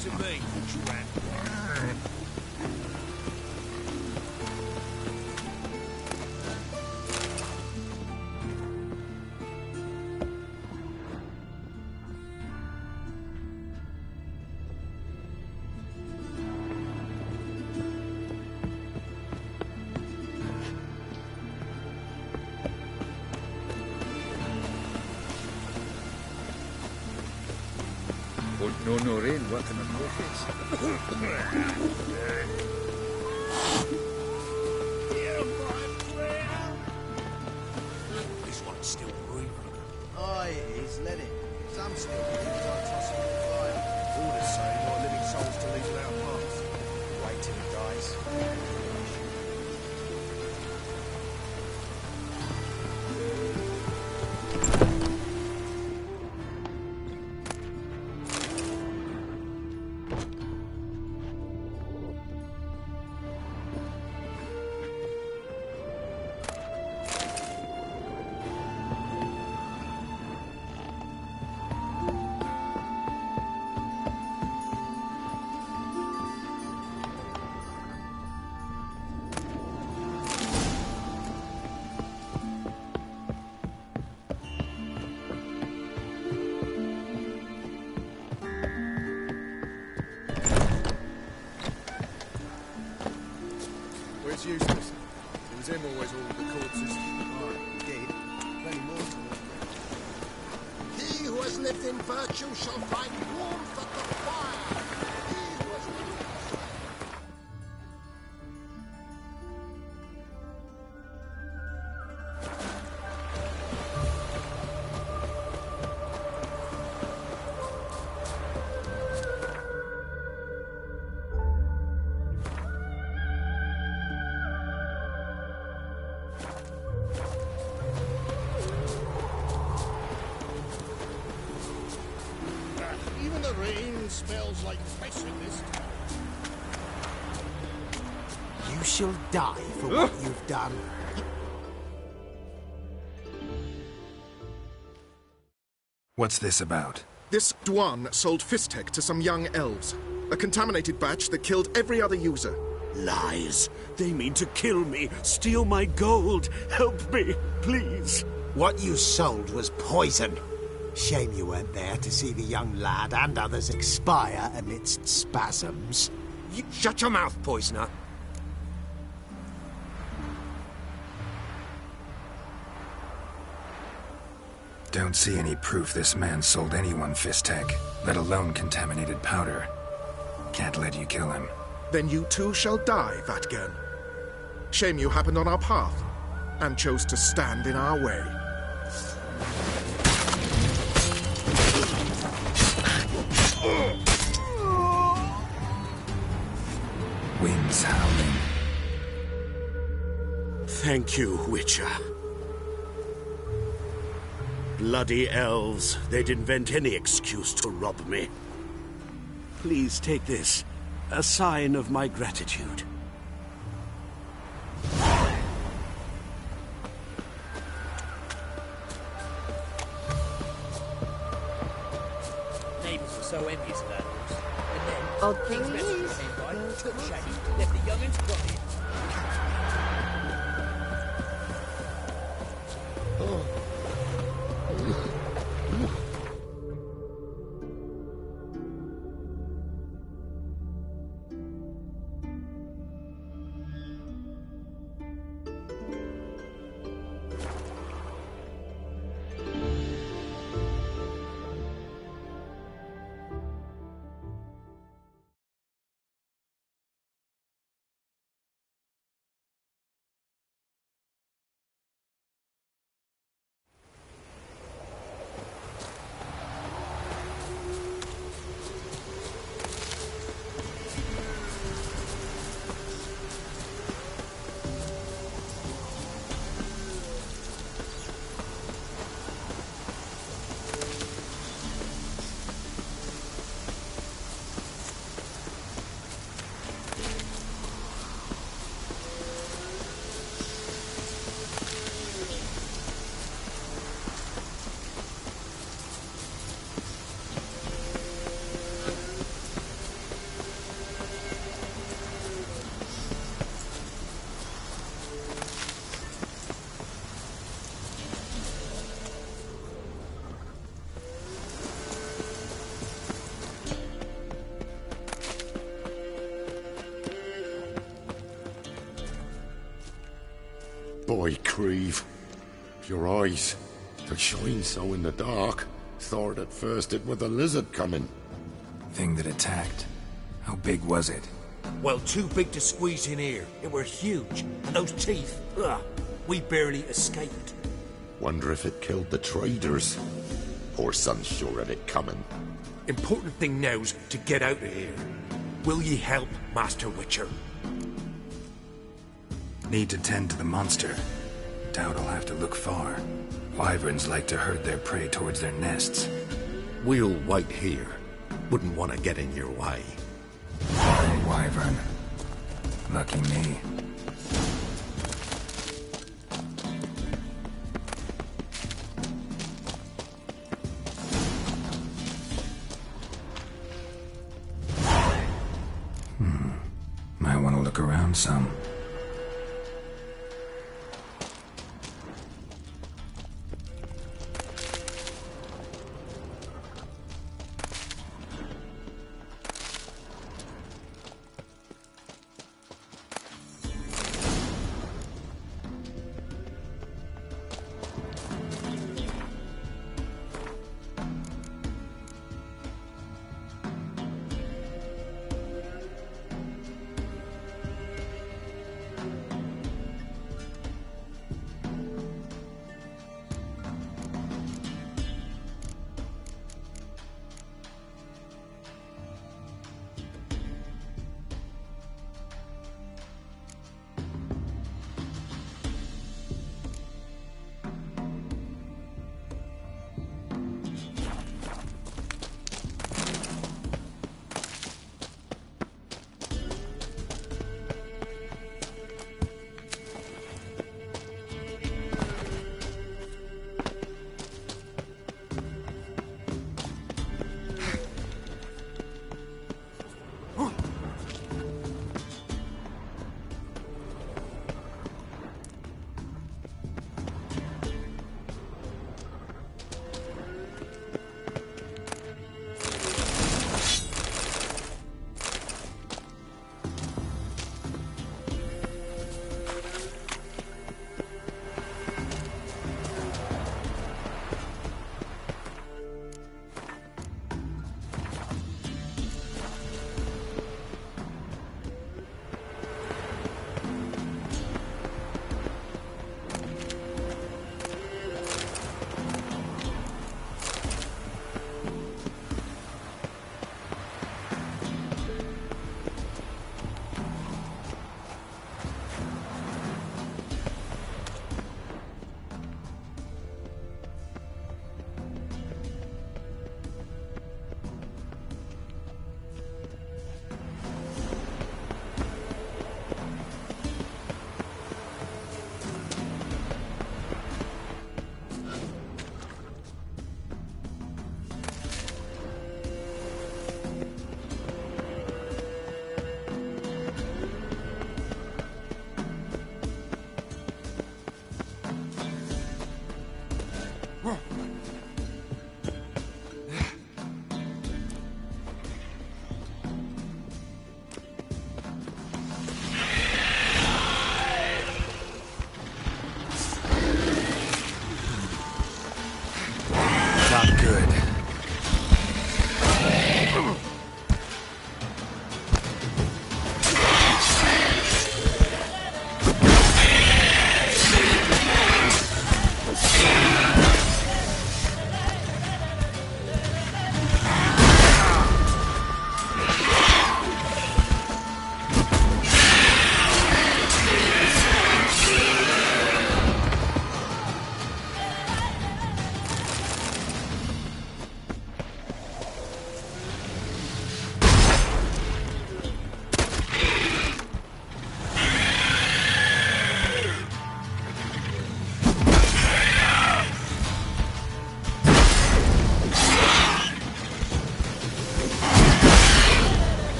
to me, tramp. Wouldn't know no rain working on bushes. This one's still breathing. Aye, it is. Let it. Some still believe I toss him in the fire. Orders say not living souls to leave without parts. Wait till he dies. Where's Eustace? It was him always ordered the corpses. Aye, dead. Plenty more to look for. He who has lived in virtue shall find warmth at the fire. He who has lived even the rain smells like fish in this town. You shall die for what you've done. What's this about? This Dwan sold Fistek to some young elves. A contaminated batch that killed every other user. Lies. They mean to kill me, steal my gold. Help me, please. What you sold was poison. Shame you weren't there to see the young lad and others expire amidst spasms. You shut your mouth, poisoner. Don't see any proof this man sold anyone Fistek, let alone contaminated powder. Can't let you kill him. Then you too shall die, Vatgern. Shame you happened on our path, and chose to stand in our way. Winds howling. Thank you, Witcher. Bloody elves. They'd invent any excuse to rob me. Please take this. A sign of my gratitude. Neighbours were so envious of animals. And then, Odd thing Inspector is, came by, took Shaggy, left the young'uns crying. boy, Creve. Your eyes, they shine so in the dark. Thought at first it were the lizard coming. Thing that attacked. How big was it? Well, too big to squeeze in here. It were huge. And those teeth, ugh, we barely escaped. Wonder if it killed the traders. Poor son's sure had it coming. Important thing now's to get out of here. Will ye help, Master Witcher? Need to tend to the monster. Doubt I'll have to look far. Wyverns like to herd their prey towards their nests. We'll wait here. Wouldn't want to get in your way. Hey, Wyvern. Lucky me. Might want to look around some.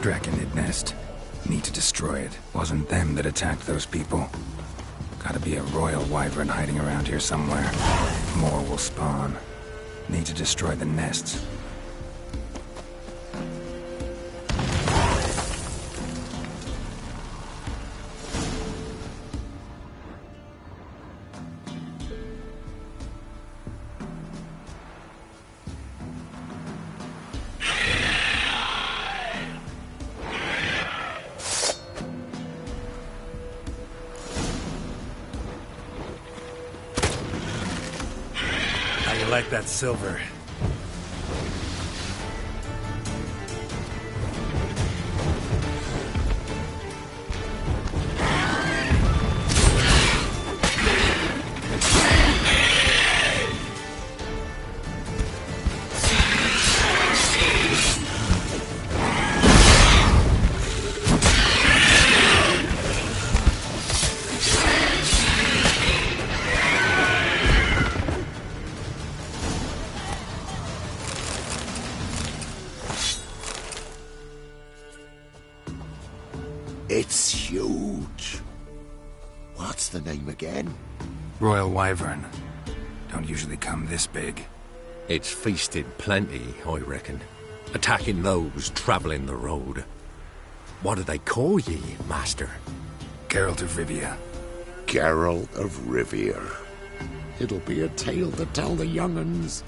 Draconid nest. Need to destroy it. Wasn't them that attacked those people. Gotta be a royal wyvern hiding around here somewhere. More will spawn. Need to destroy the nests. Like that silver. It's huge. What's the name again? Royal wyvern. Don't usually come this big. It's feasted plenty, I reckon. Attacking those travelling the road. What do they call ye, master? Geralt of Rivia. Geralt of Rivia. It'll be a tale to tell the young'uns.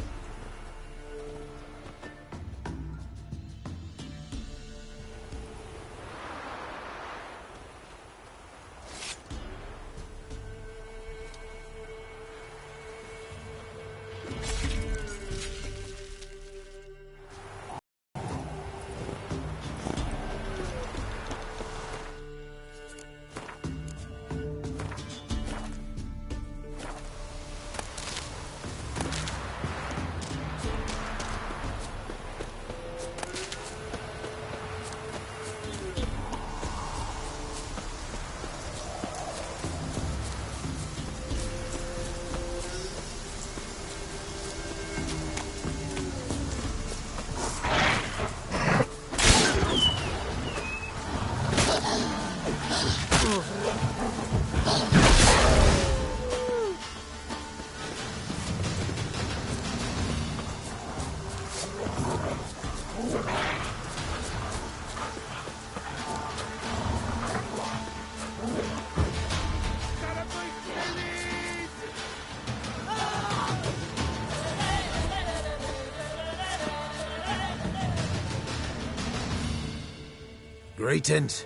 Greetings.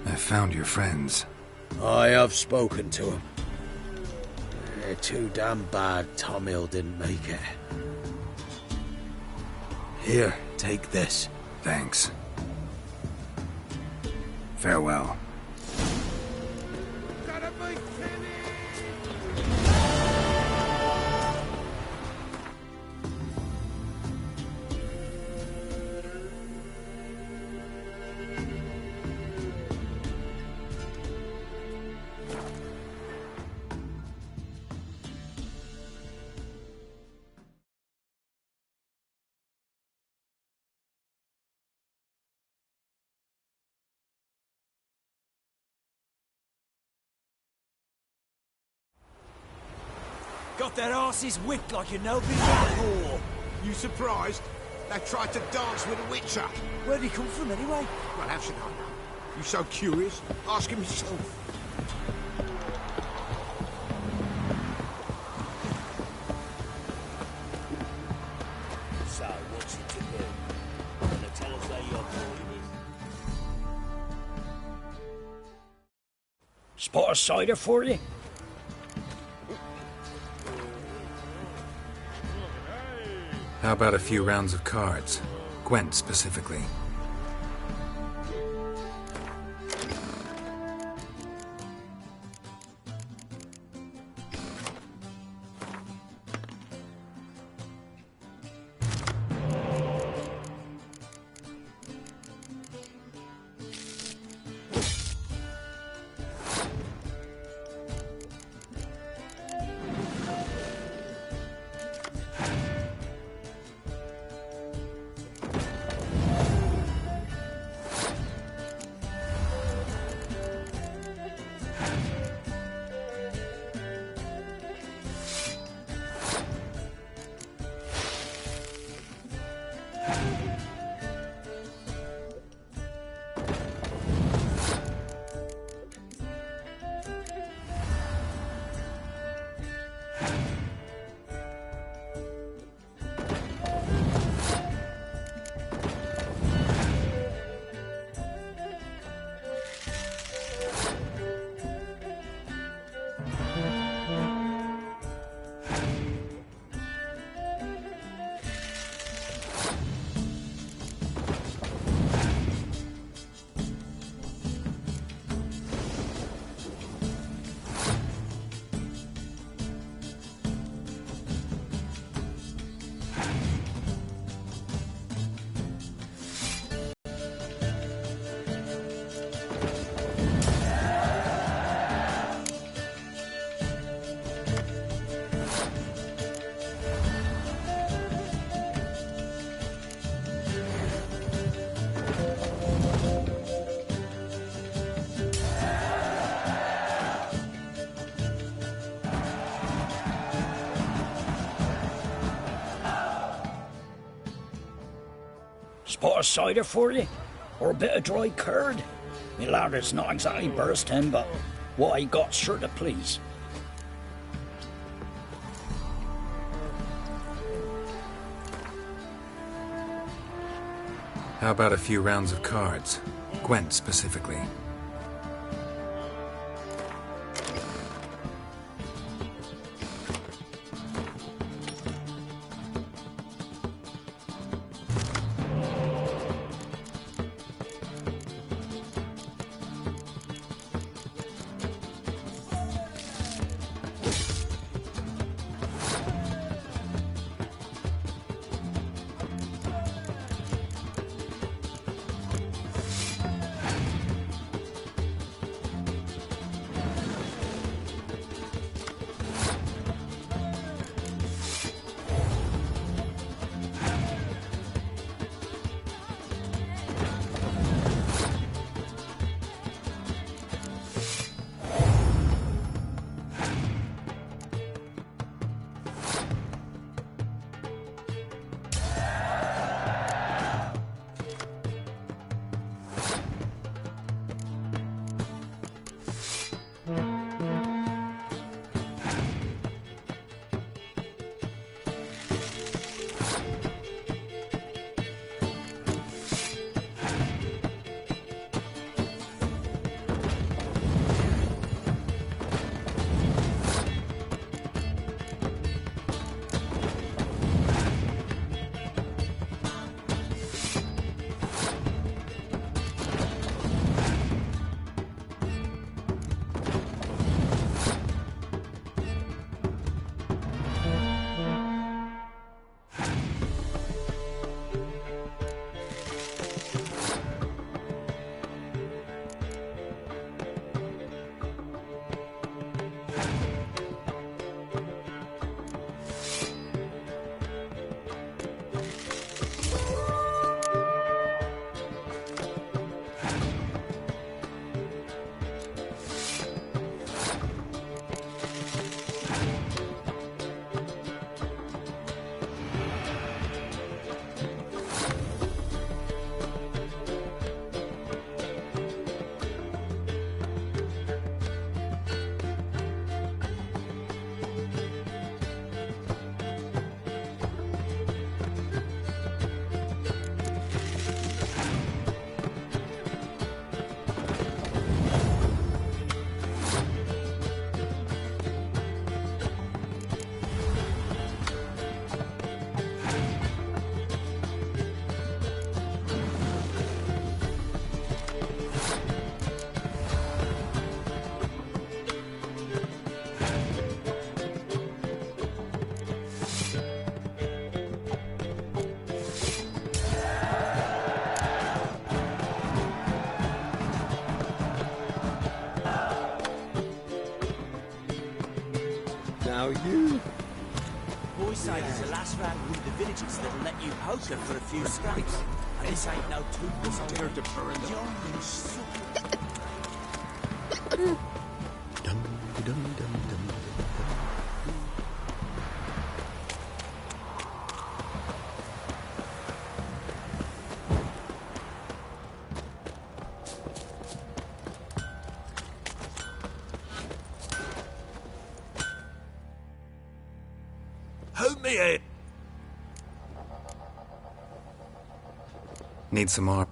I found your friends. I have spoken to them. They're too damn bad Tom Hill didn't make it. Here, take this. Thanks. Farewell. Got their asses whipped like you know before. You surprised? They tried to dance with a witcher. Where'd he come from anyway? Well, how should I know? You so curious? Ask him yourself. So, what's it to do? Gonna tell us where your boy is? Spot a cider for you? How about a few rounds of cards? Gwent specifically. Spot of cider for you? Or a bit of dry curd? Me lather's not exactly bursting, but what I got's sure to please. How about a few rounds of cards? Gwent specifically. Now you. Boys say there's a last round with the villagers that'll let you poker for a few scrapes. And this ain't no toothless dare to burn Hold me head. Need some more.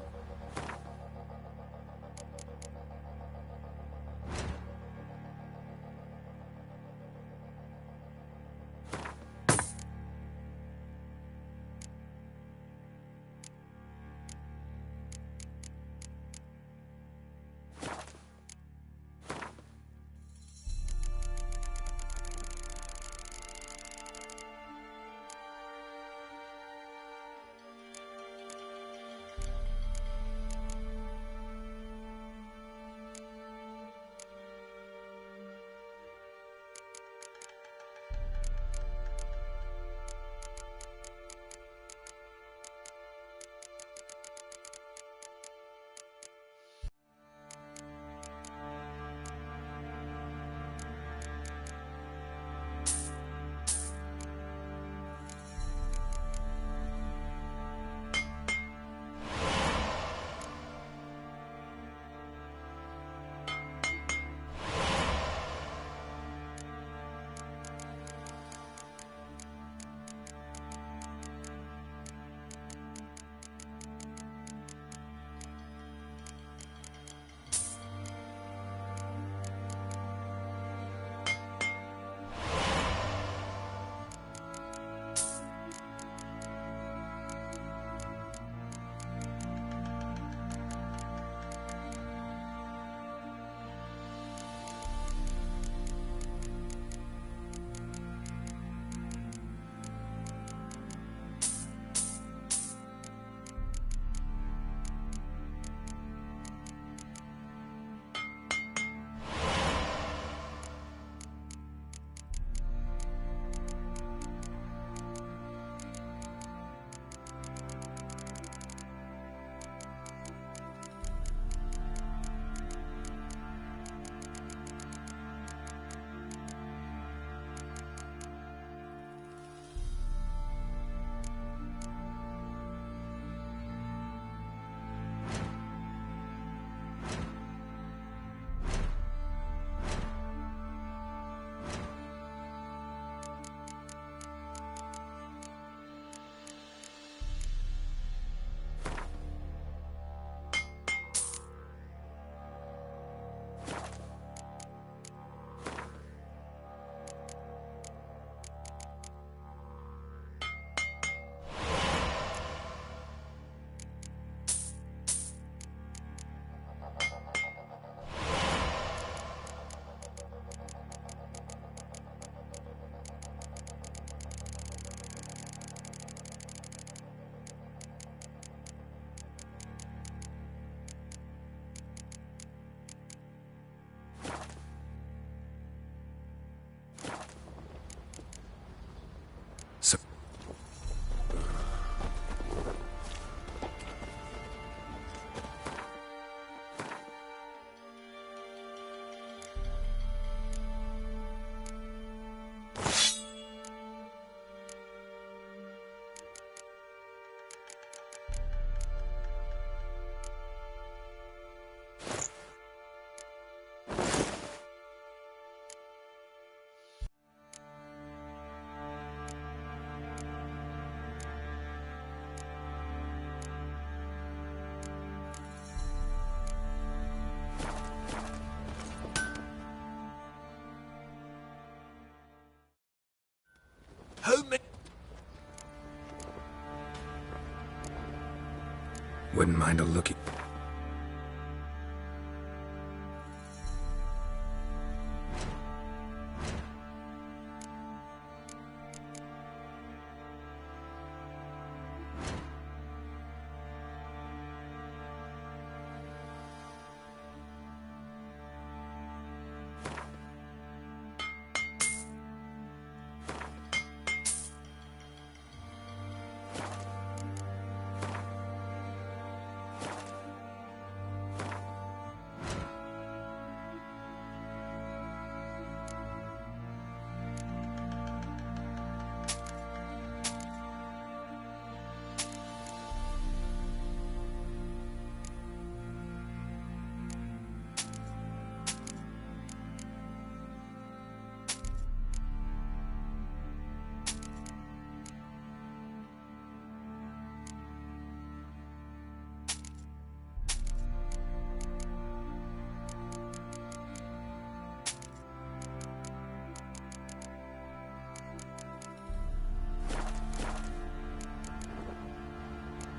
Wouldn't mind a look.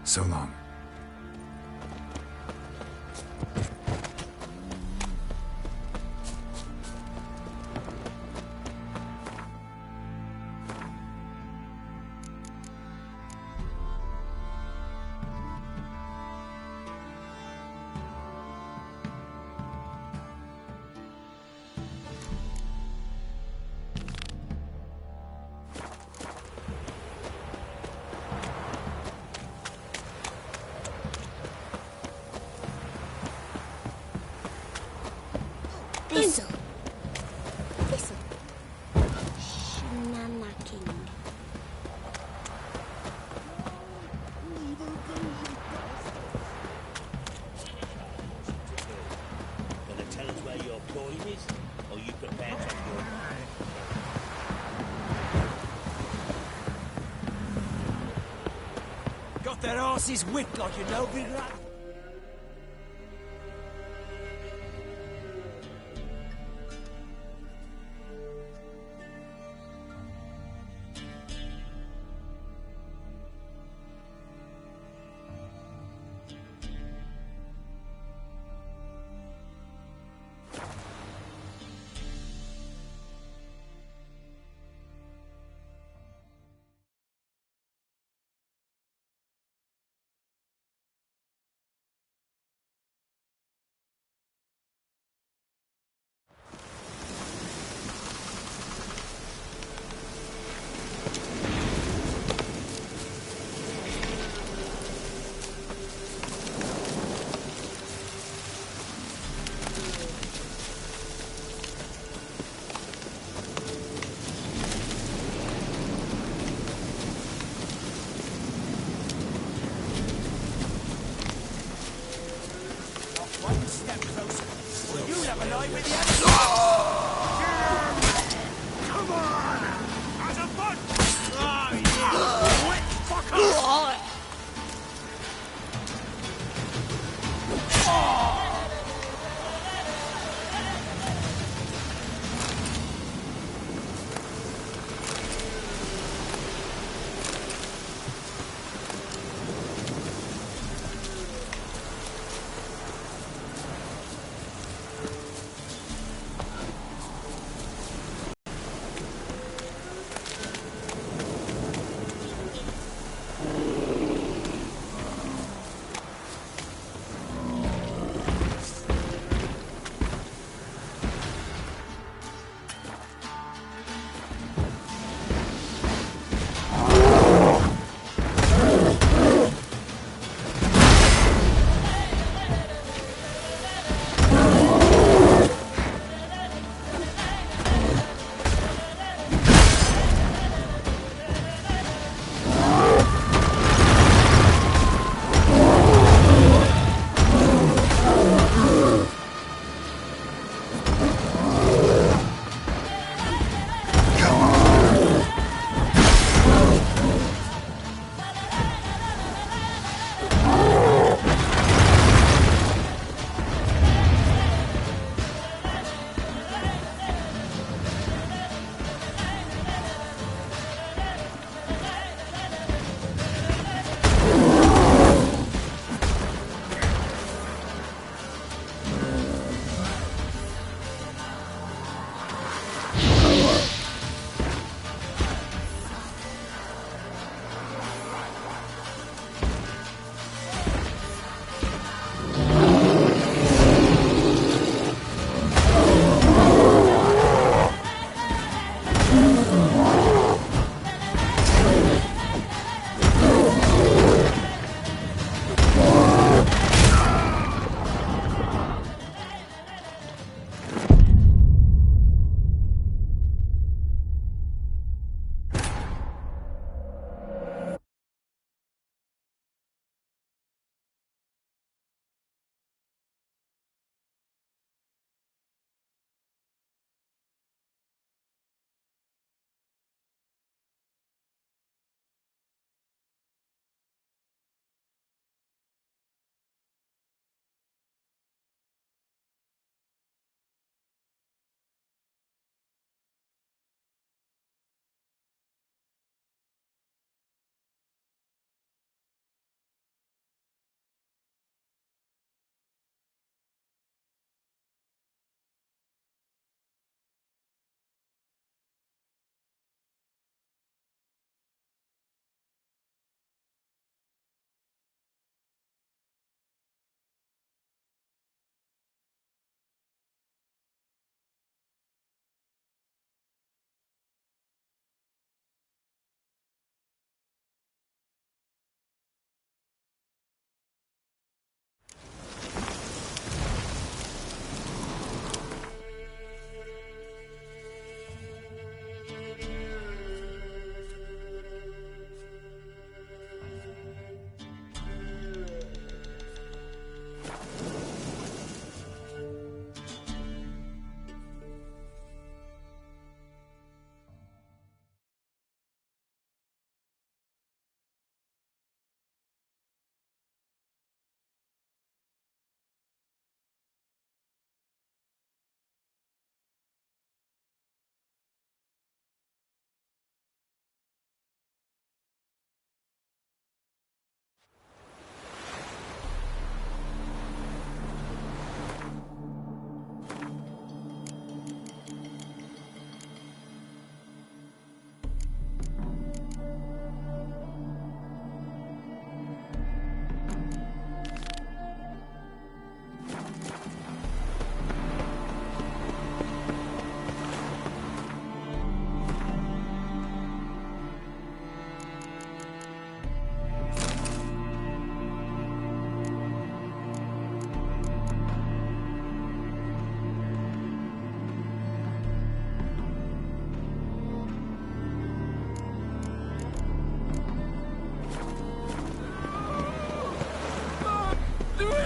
So long. Thistle. Thistle. Shenanacking. Gonna tell us where your coin is, or you prepared to have your got their asses whipped like you know, big lad.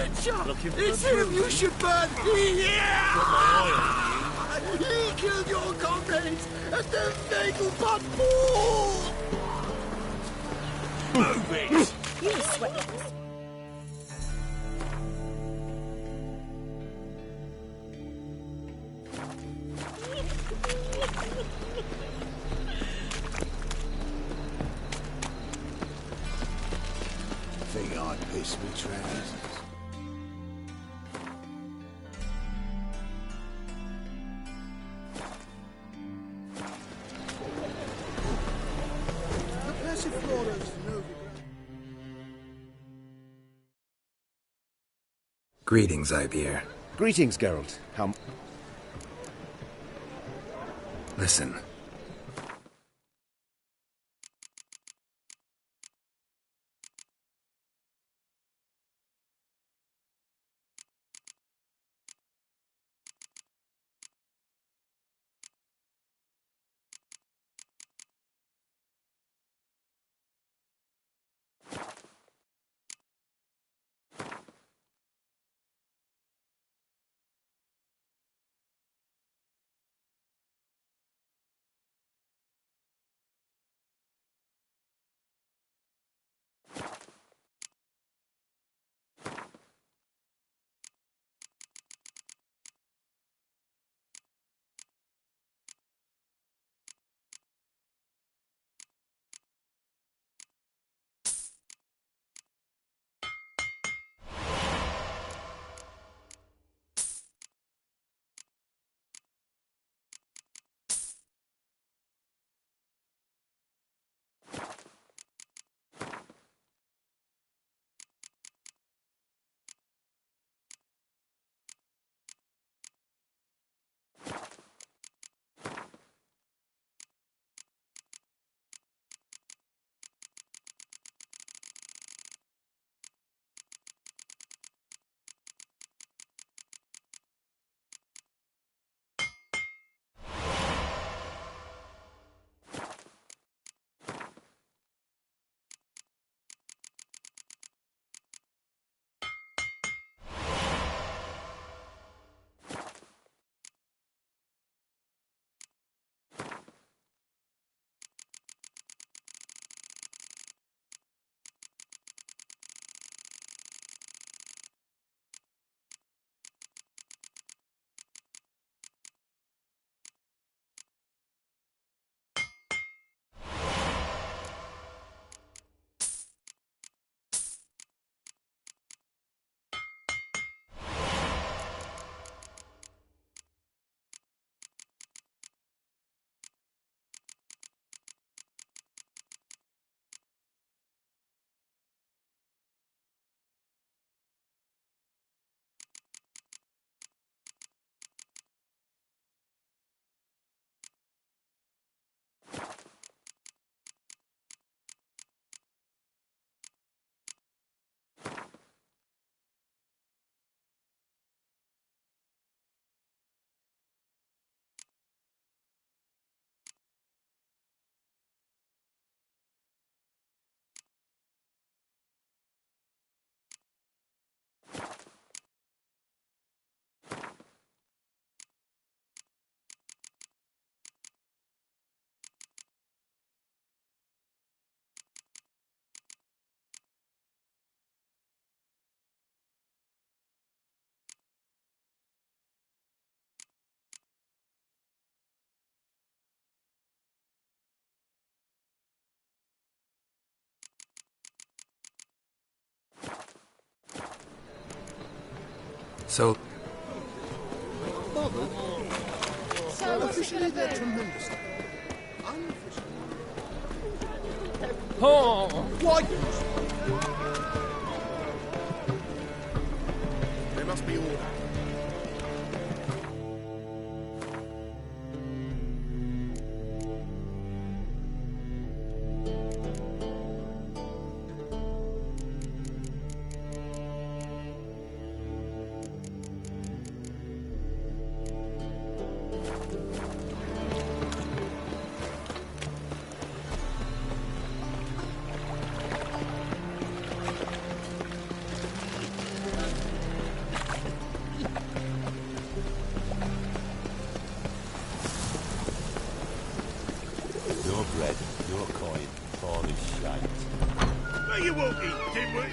butcher! Looking for It's a him drink? you should burn! Yeah! Got my eye He killed your comrades at the fatal pot pool! Move it! You sweat. Think I'd piss me trousers. The Persiflora's no. Greetings, Ibier. Greetings, Geralt. How... Listen. So, Officially, they're tremendous. Unofficially. Oh! Why? There must be order. you won't eat, dimwit!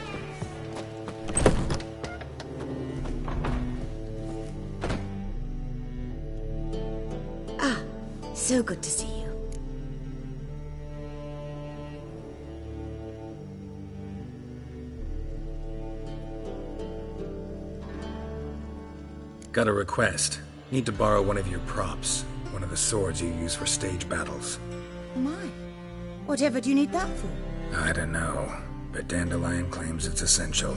Ah, so good to see you. Got a request. Need to borrow one of your props. One of the swords you use for stage battles. My. Whatever do you need that for? I don't know, but Dandelion claims it's essential.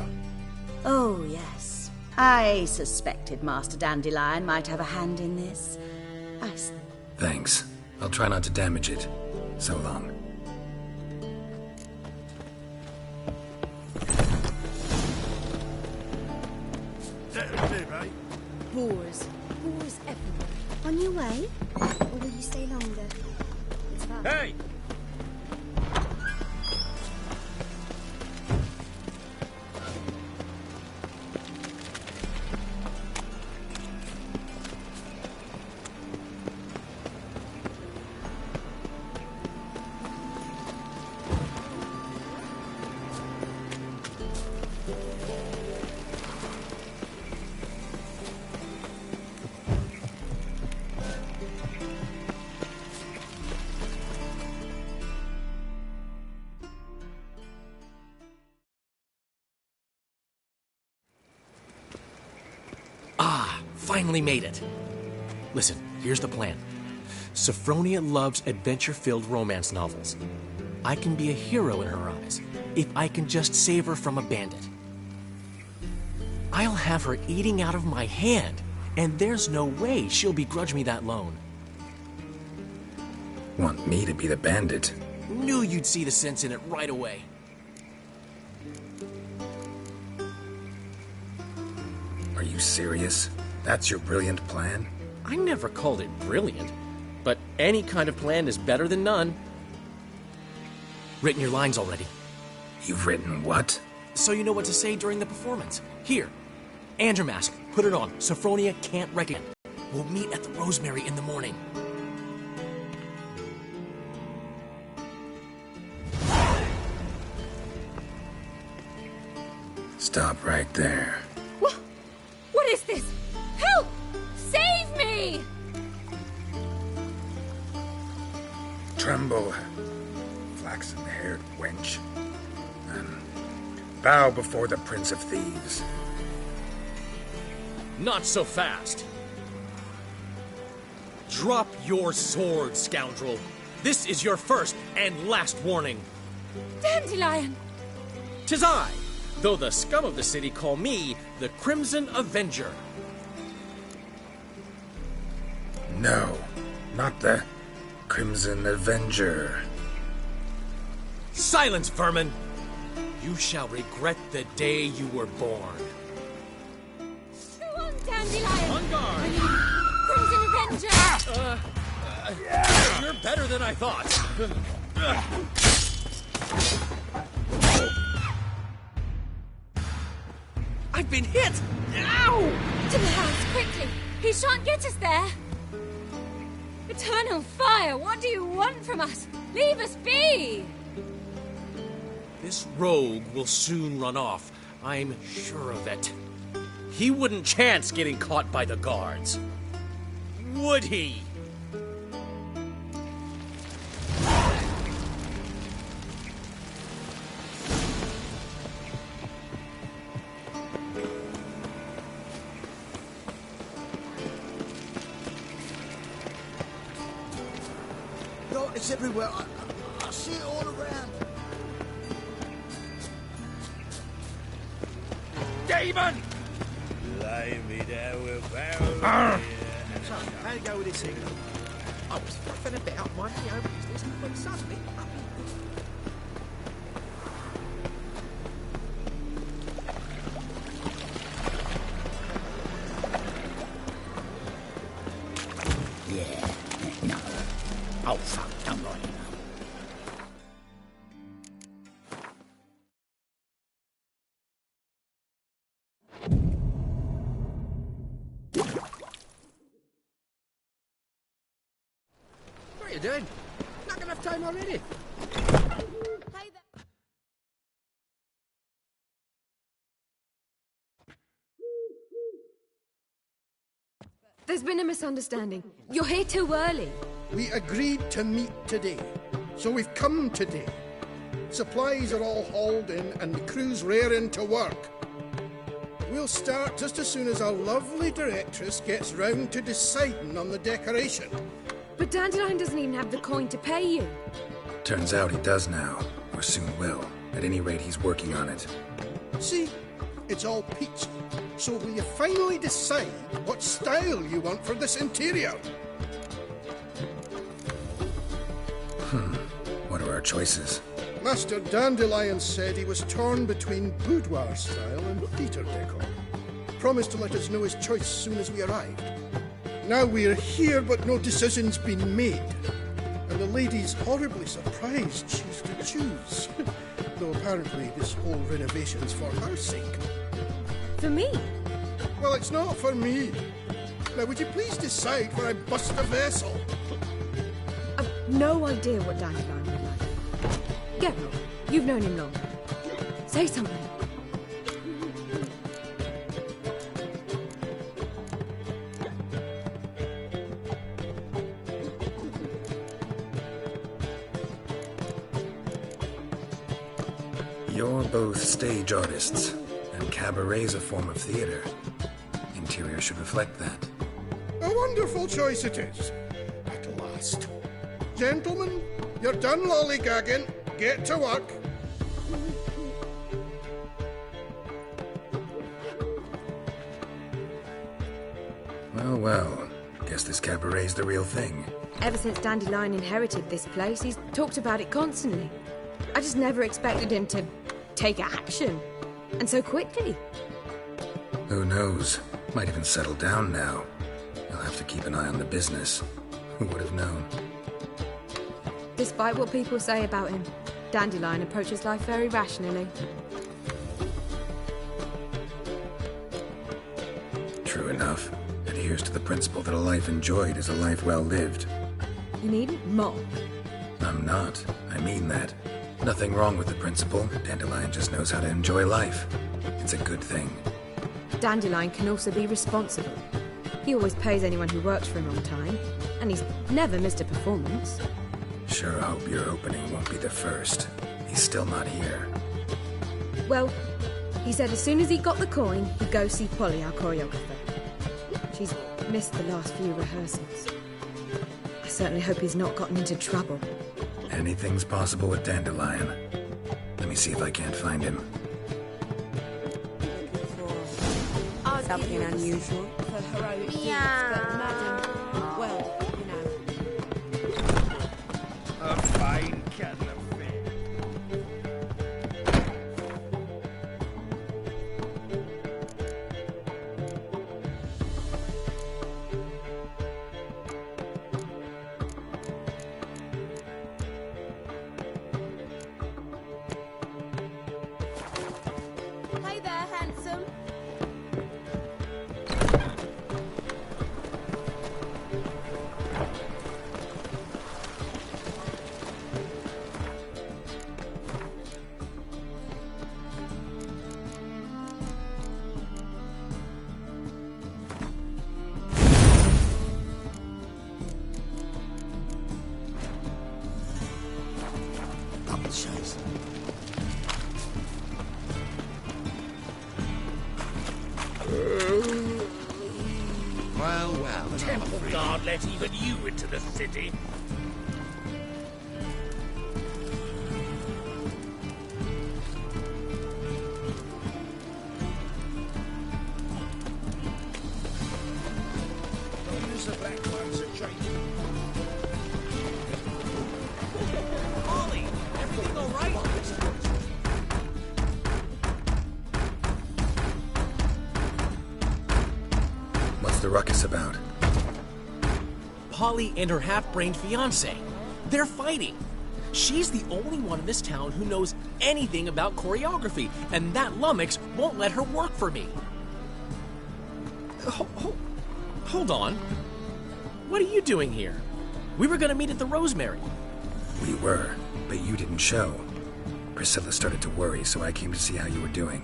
Oh, yes. I suspected Master Dandelion might have a hand in this. Thanks. I'll try not to damage it. So long. Boars. Boars everywhere. On your way? Or will you stay longer? It's fun. Hey! Finally made it. Listen, here's the plan. Sophronia loves adventure-filled romance novels. I can be a hero in her eyes if I can just save her from a bandit. I'll have her eating out of my hand, and there's no way she'll begrudge me that loan. Want me to be the bandit? Knew you'd see the sense in it right away. Are you serious? That's your brilliant plan? I never called it brilliant, but any kind of plan is better than none. Written your lines already. You've written what? So you know what to say during the performance. Here, and your mask. Put it on. Sophronia can't recognize. We'll meet at the Rosemary in the morning. Stop right there. What is this? Help! Save me! Tremble, flaxen-haired wench. Bow before the Prince of Thieves. Not so fast. Drop your sword, scoundrel. This is your first and last warning. Dandelion! 'Tis I, though the scum of the city call me the Crimson Avenger. No, not the Crimson Avenger. Silence, vermin! You shall regret the day you were born. Go on, Dandelion! On guard! Crimson Avenger! You're better than I thought. I've been hit! Ow! To the house, quickly! He shan't get us there! Eternal fire, what do you want from us? Leave us be! This rogue will soon run off. I'm sure of it. He wouldn't chance getting caught by the guards. Would he? It's everywhere. I see it all around. Demon! Blimey, there we're bound. So, how you go with this thing? I was fluffing about minding my own business when suddenly Oh, fuck, don't worry. What are you doing? Not enough time already. There's been a misunderstanding. You're here too early. We agreed to meet today, so we've come today. Supplies are all hauled in and the crew's raring to work. We'll start just as soon as our lovely directress gets round to deciding on the decoration. But Dandelion doesn't even have the coin to pay you. Turns out he does now, or soon will. At any rate, he's working on it. See, it's all peachy. So will you finally decide what style you want for this interior? What are our choices? Master Dandelion said he was torn between boudoir style and theatre decor. Promised to let us know his choice as soon as we arrived. Now we're here, but no decision's been made. And the lady's horribly surprised she's to choose. Though apparently this whole renovation's for her sake. For me? Well, it's not for me. Now, would you please decide where I bust the vessel? I've no idea what Dandelion would like. Get Rob. You've known him long. Say something. You're both stage artists, and cabaret's a form of theater. Interior should reflect that. A wonderful choice it is. At last. Gentlemen, you're done lollygagging. Get to work. Well. Guess this cabaret's the real thing. Ever since Dandelion inherited this place, he's talked about it constantly. I just never expected him to take action. And so quickly. Who knows? Might even settle down now. I'll have to keep an eye on the business. Who would have known? Despite what people say about him, Dandelion approaches life very rationally. True enough. Adheres to the principle that a life enjoyed is a life well lived. You needn't mock. I'm not. I mean that. Nothing wrong with the principle. Dandelion just knows how to enjoy life. It's a good thing. Dandelion can also be responsible. He always pays anyone who works for him on time, and he's never missed a performance. Sure hope your opening won't be the first. He's still not here. Well, he said as soon as he got the coin, he'd go see Polly, our choreographer. She's missed the last few rehearsals. I certainly hope he's not gotten into trouble. Anything's possible with Dandelion. Let me see if I can't find him. Something unusual. For heroic deeds, but madam, well, you know. A fine kettle of fish. Hey there, handsome. Publishers. Well. Temple Guard let even you into the city. Don't use the black ones at trade. Ollie, everything all right? What's the ruckus about? Polly and her half-brained fiancé. They're fighting. She's the only one in this town who knows anything about choreography, and that lummox won't let her work for me. Hold on. What are you doing here? We were gonna meet at the Rosemary. We were, but you didn't show. Priscilla started to worry, so I came to see how you were doing.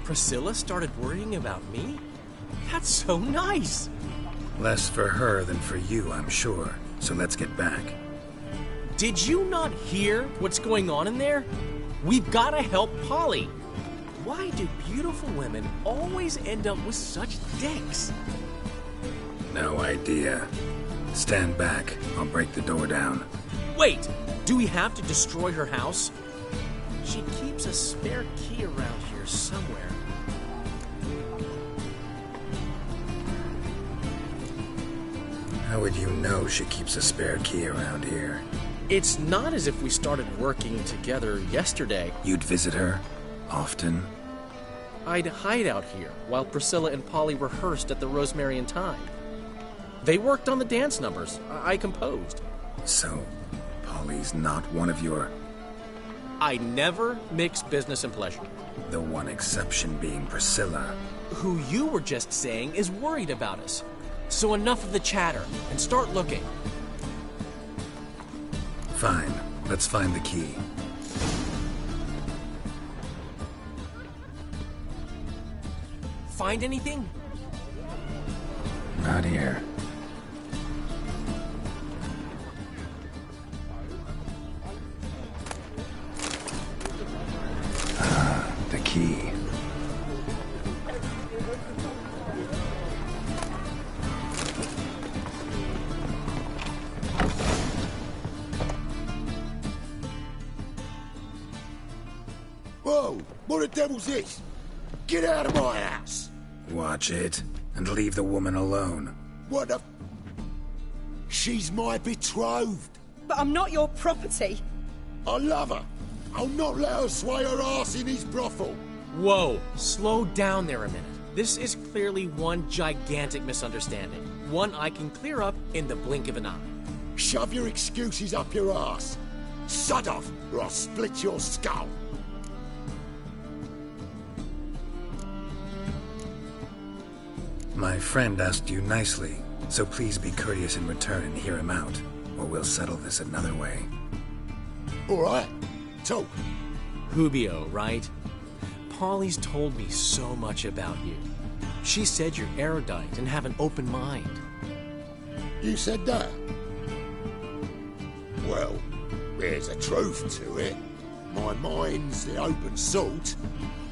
Priscilla started worrying about me? That's so nice! Less for her than for you, I'm sure. So let's get back. Did you not hear what's going on in there? We've gotta help Polly. Why do beautiful women always end up with such dicks? No idea. Stand back. I'll break the door down. Wait! Do we have to destroy her house? She keeps a spare key around here somewhere. How would you know she keeps a spare key around here? It's not as if we started working together yesterday. You'd visit her? Often? I'd hide out here while Priscilla and Polly rehearsed at the Rosemary and Thyme. They worked on the dance numbers. I composed. So, Polly's not one of your... I never mix business and pleasure. The one exception being Priscilla. Who you were just saying is worried about us. So enough of the chatter, and start looking. Fine. Let's find the key. Find anything? Not here. The key. Whoa! What the devil's this? Get out of my house! Watch it, and leave the woman alone. What the... She's my betrothed. But I'm not your property. I love her. I'll not let her sway her ass in his brothel. Whoa, slow down there a minute. This is clearly one gigantic misunderstanding. One I can clear up in the blink of an eye. Shove your excuses up your ass. Sod off, or I'll split your skull. My friend asked you nicely, so please be courteous in return and hear him out, or we'll settle this another way. All right. Talk. Hubio, right? Polly's told me so much about you. She said you're erudite and have an open mind. You said that? Well, there's a truth to it. My mind's the open salt,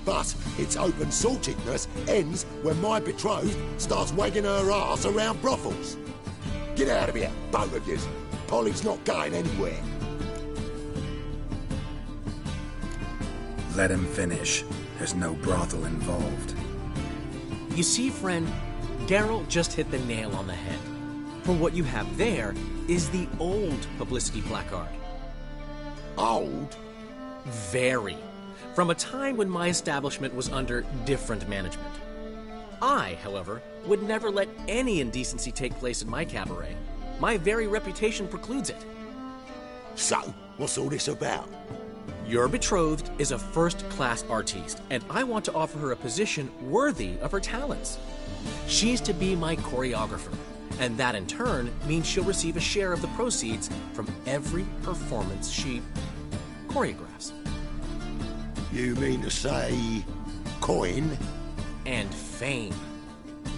but its open saltedness ends when my betrothed starts wagging her ass around brothels. Get out of here, both of you. Polly's not going anywhere. Let him finish. There's no brothel involved. You see, friend, Geralt just hit the nail on the head. For what you have there is the old publicity placard. Old? Very. From a time when my establishment was under different management. I, however, would never let any indecency take place in my cabaret. My very reputation precludes it. So, what's all this about? Your betrothed is a first-class artiste, and I want to offer her a position worthy of her talents. She's to be my choreographer, and that in turn means she'll receive a share of the proceeds from every performance she choreographs. You mean to say... coin? And fame.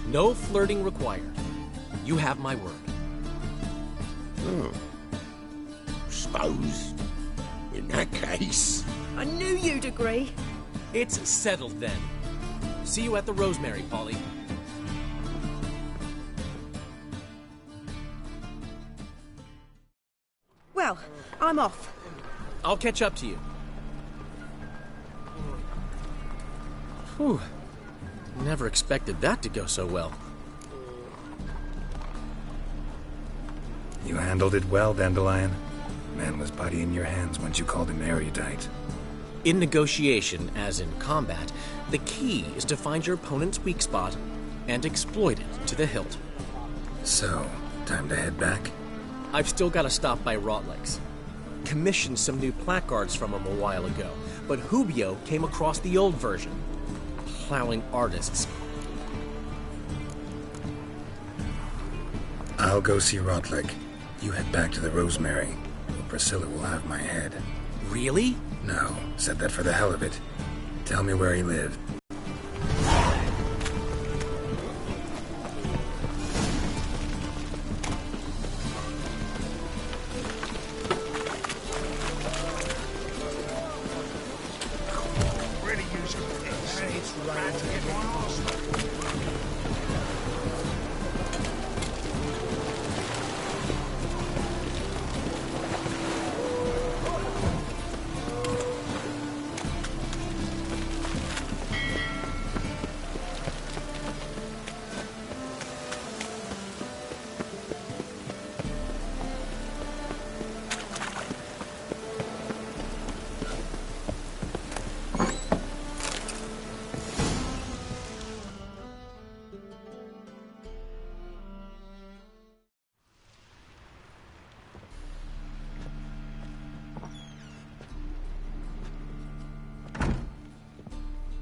No flirting required. You have my word. Suppose... in that case... I knew you'd agree. It's settled then. See you at the Rosemary, Polly. Well, I'm off. I'll catch up to you. Whew. Never expected that to go so well. You handled it well, Dandelion. Man was body in your hands once you called him erudite. In negotiation, as in combat, the key is to find your opponent's weak spot and exploit it to the hilt. So, time to head back? I've still got to stop by Rotlegs. Commissioned some new placards from him a while ago, but Hubio came across the old version. Plowing artists. I'll go see Rotleg. You head back to the Rosemary. Priscilla will have my head. Really? No, said that for the hell of it. Tell me where he lived. It's right.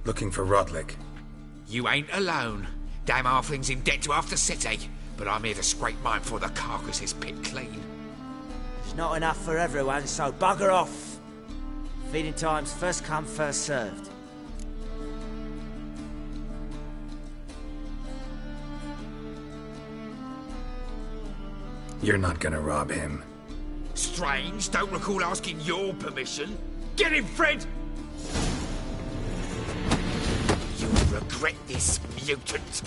Looking for Rodlick. You ain't alone. Damn halfling's in debt to half the city, but I'm here to scrape mine before the carcass is picked clean. There's not enough for everyone, so bugger off. Feeding time's first come, first served. You're not gonna rob him. Strange, don't recall asking your permission. Get him, Fred! You'll regret this, mutant.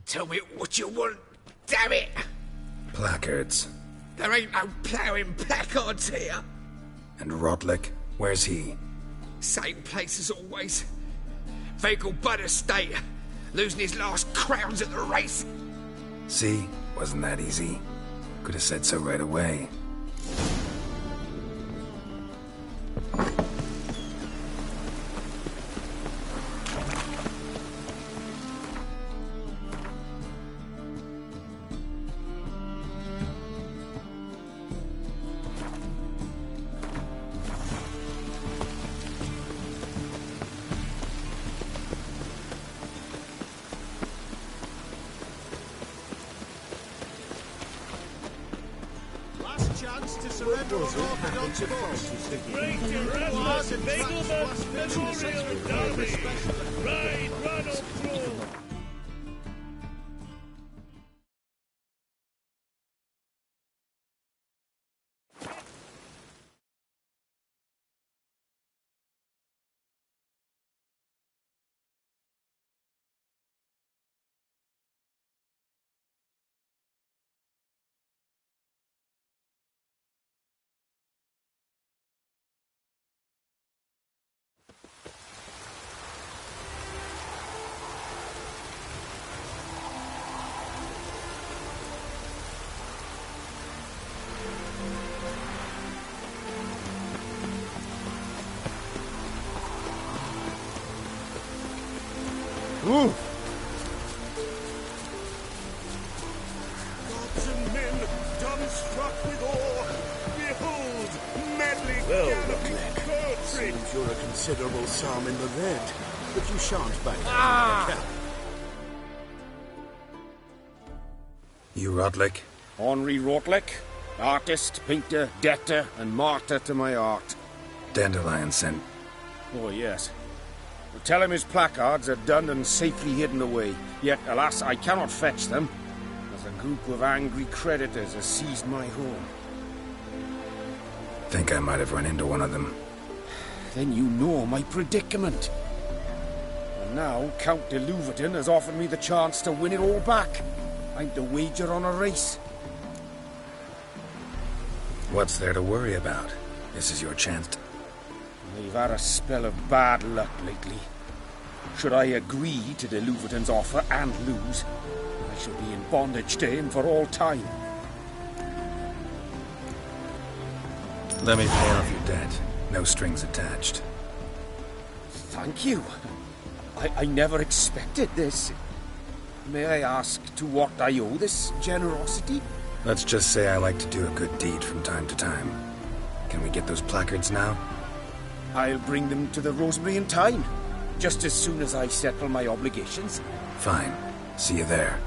Tell me what you want, damn it! Placards. There ain't no ploughing placards here. And Rodlick, where's he? Same place as always. Vehicle Bud Estate, losing his last crowns at the race. See? Wasn't that easy? Could have said so right away. Chance to surrender or orthodox forces. Ride, run up through. Ooh. Gods and men, dumbstruck with awe, behold, meddling Well, Rodlick, seems you're a considerable sum in the red, but you shan't bang the cap. You Rodlick? Henri Rodlick, artist, painter, debtor, and martyr to my art. Dandelion sent. Oh, yes. Tell him his placards are done and safely hidden away. Yet, alas, I cannot fetch them, as a group of angry creditors has seized my home. Think I might have run into one of them. Then you know my predicament. And now, Count de Louverton has offered me the chance to win it all back. I'm to wager on a race. What's there to worry about? This is your chance to... I've had a spell of bad luck lately. Should I agree to de Louverton's offer and lose, I shall be in bondage to him for all time. Let me pay off your debt. No strings attached. Thank you. I never expected this. May I ask to what I owe this generosity? Let's just say I like to do a good deed from time to time. Can we get those placards now? I'll bring them to the Rosemary in time. just as soon as I settle my obligations. Fine. See you there.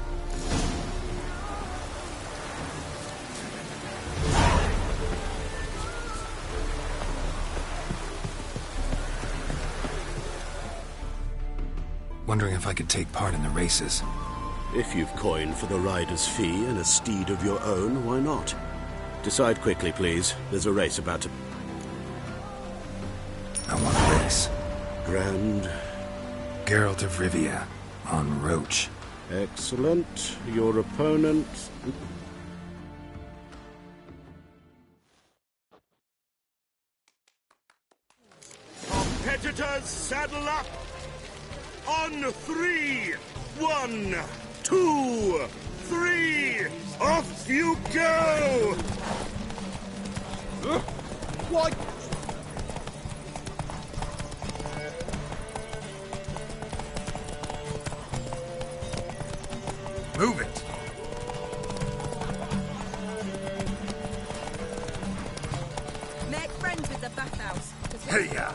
Wondering if I could take part in the races. If you've coin for the rider's fee and a steed of your own, why not? Decide quickly, please. There's a race about to... I want a race. Grand. Geralt of Rivia, on Roach. Excellent. Your opponent... Competitors, saddle up! On 3! 1, 2, 3! Off you go! What? Move it! Make friends with the bathhouse. Hey-ya!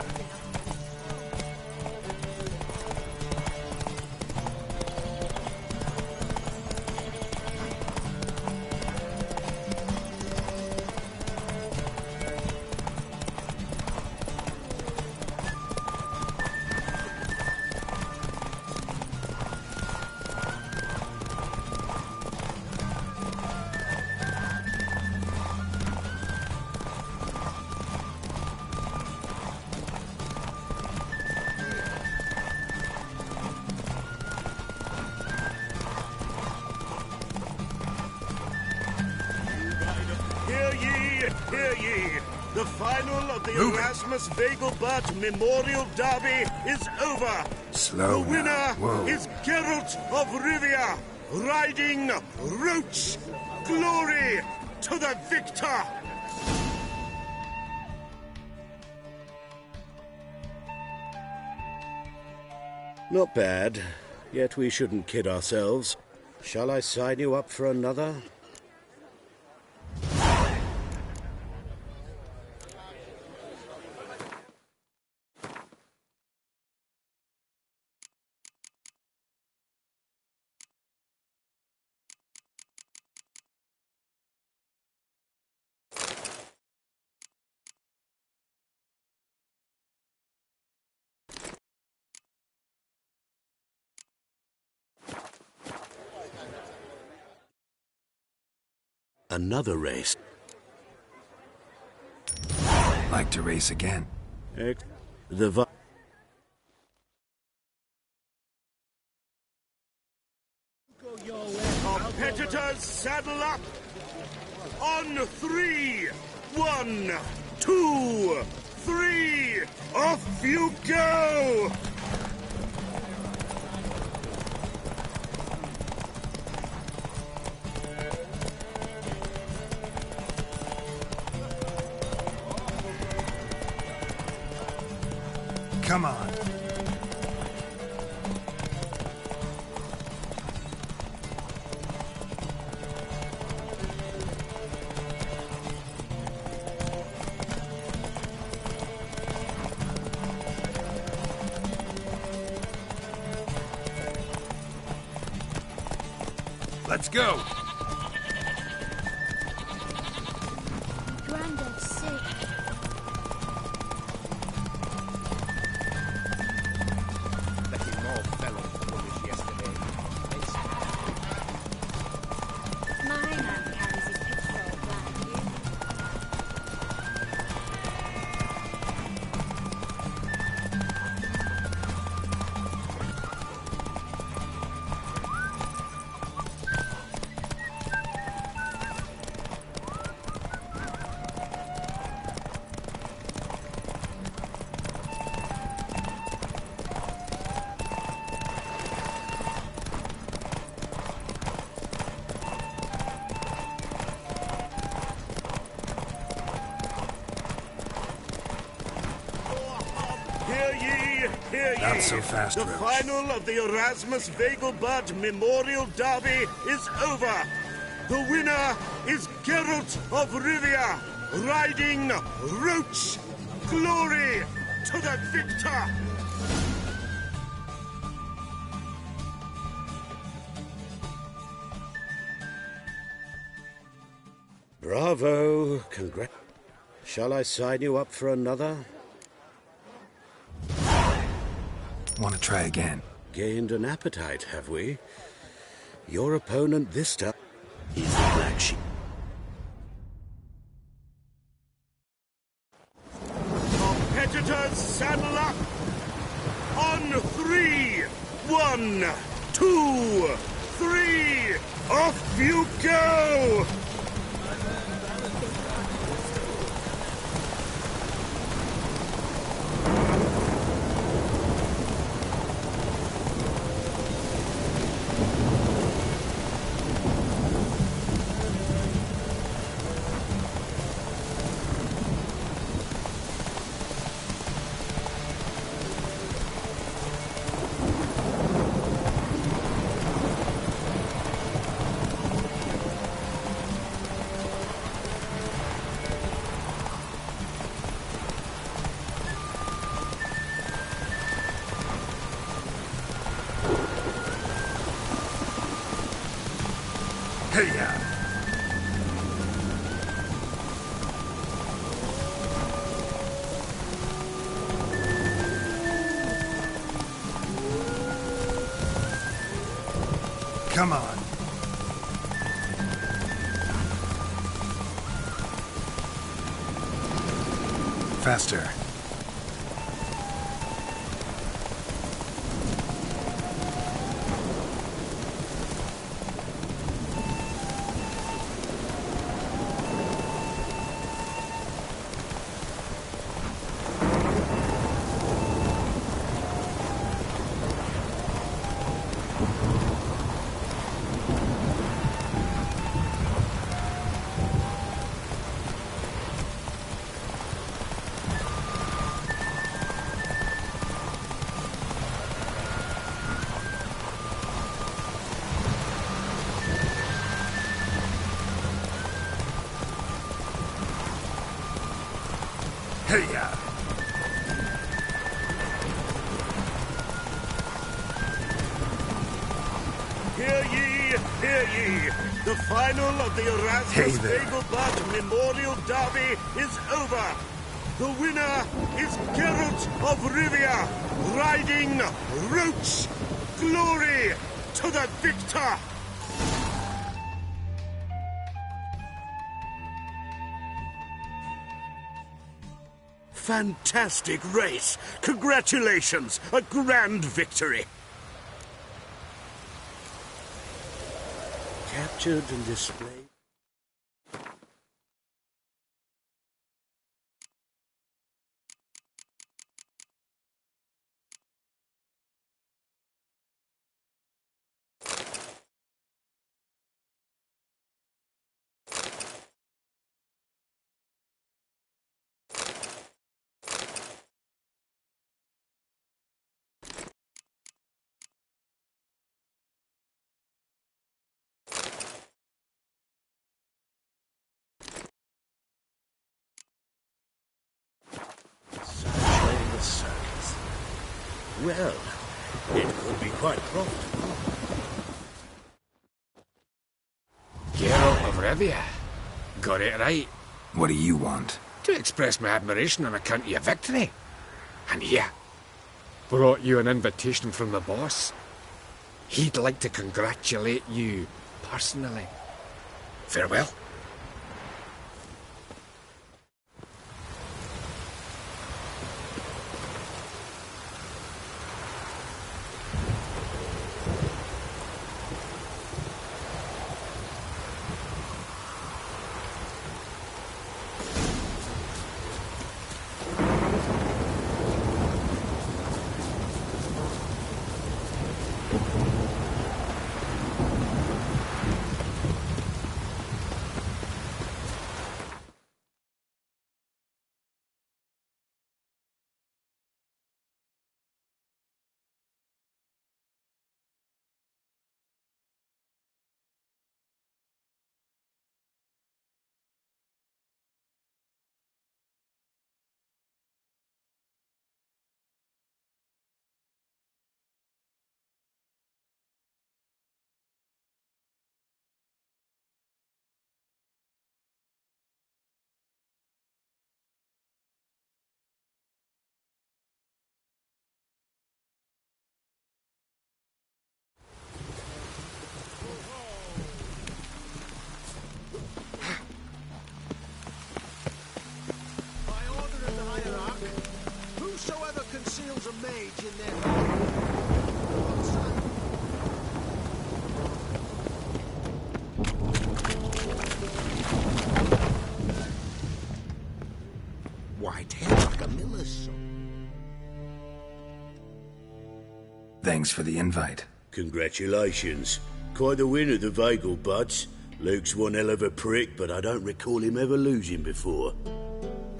Hear ye! The final of the Erasmus Vegelbart Memorial Derby is over! Slow The winner now. Whoa. is Geralt of Rivia, riding Roach! Glory to the victor! Not bad. Yet we shouldn't kid ourselves. Shall I sign you up for another? Another race. Like to race again. Competitors, saddle up! On 3! 1, 2, 3! Off you go! Come on. Let's go. Granddad's sick. Letting more fellows rubbish yesterday. My man carries his pitchfork like you. Hear ye! Not so fast, The Roach. final of the Erasmus Vegelbart Memorial Derby is over. The winner is Geralt of Rivia, riding Roach. Glory to the victor! Bravo. Shall I sign you up for another? Want to try again? Gained an appetite, have we? Your opponent this time is the black sheep. Competitors, saddle up! On 3! 1, 2, 3! Off you go! Come on. Faster. Hey-ya! Hear ye, hear ye! The final of the Erasmus Vegelblatt Memorial Derby is over! The winner is Geralt of Rivia, riding Roach! Glory to the victor! Fantastic race! Congratulations! A grand victory! Captured and displayed. Circus. Well, it could be quite profitable. Geralt of Rivia. Got it right. What do you want? To express my admiration on account of your victory. And here, brought you an invitation from the boss. He'd like to congratulate you personally. Farewell. Thanks for the invite. Congratulations. Quite the winner, the Vagel Buds. Luke's one hell of a prick, but I don't recall him ever losing before.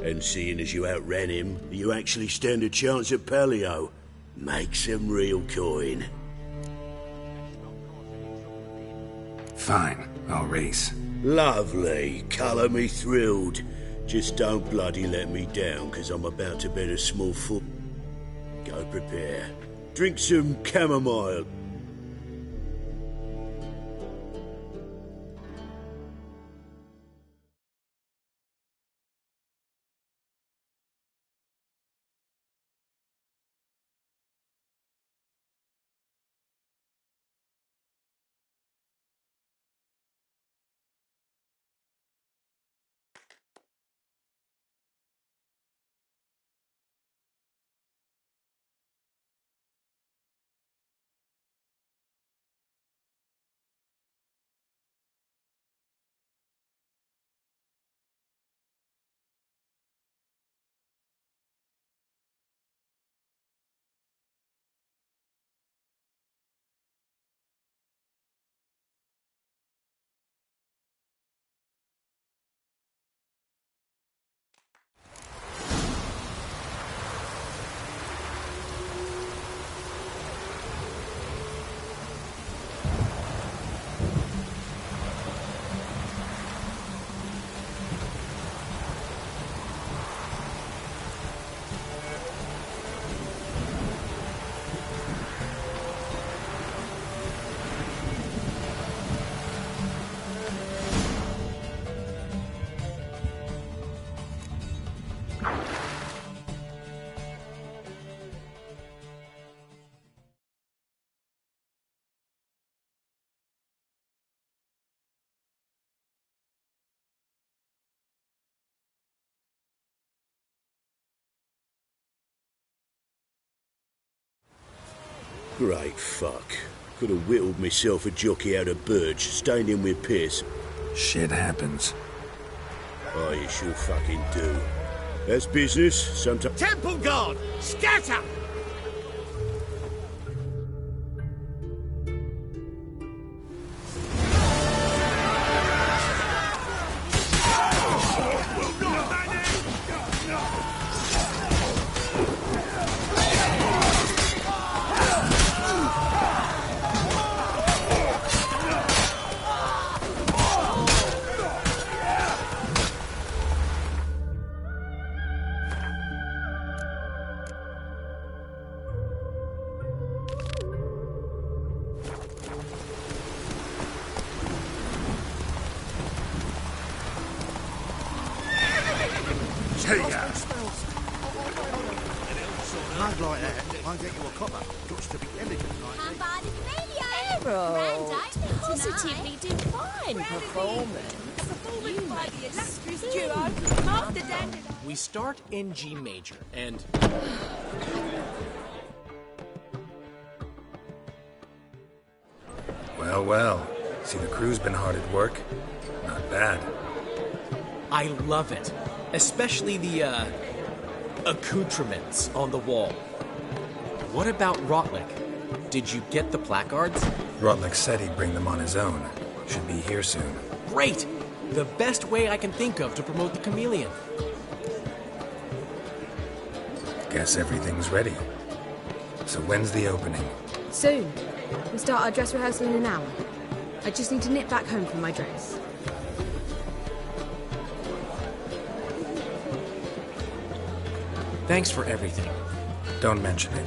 And seeing as you outran him, you actually stand a chance at Paleo. Make some real coin. Fine, I'll race. Lovely. Colour me thrilled. Just don't bloody let me down, 'cause I'm about to bet a small foot. Go prepare. Drink some chamomile. Great fuck. Could have whittled myself a jockey out of birch, stained him with piss. Shit happens. Oh, you sure fucking do. That's business, sometimes. Temple Guard! Scatter! Mug like that won't get you a copper. Got to be elegant like that. Arrow, positively divine performance. We start in G major, and... Well, well. See, the crew's been hard at work. Not bad. I love it. Especially the, accoutrements on the wall. What about Rotlick? Did you get the placards? Rotlick said he'd bring them on his own. Should be here soon. Great! The best way I can think of to promote the chameleon. Guess everything's ready. So when's the opening? Soon. We start our dress rehearsal in an hour. I just need to nip back home for my dress. Thanks for everything. Don't mention it.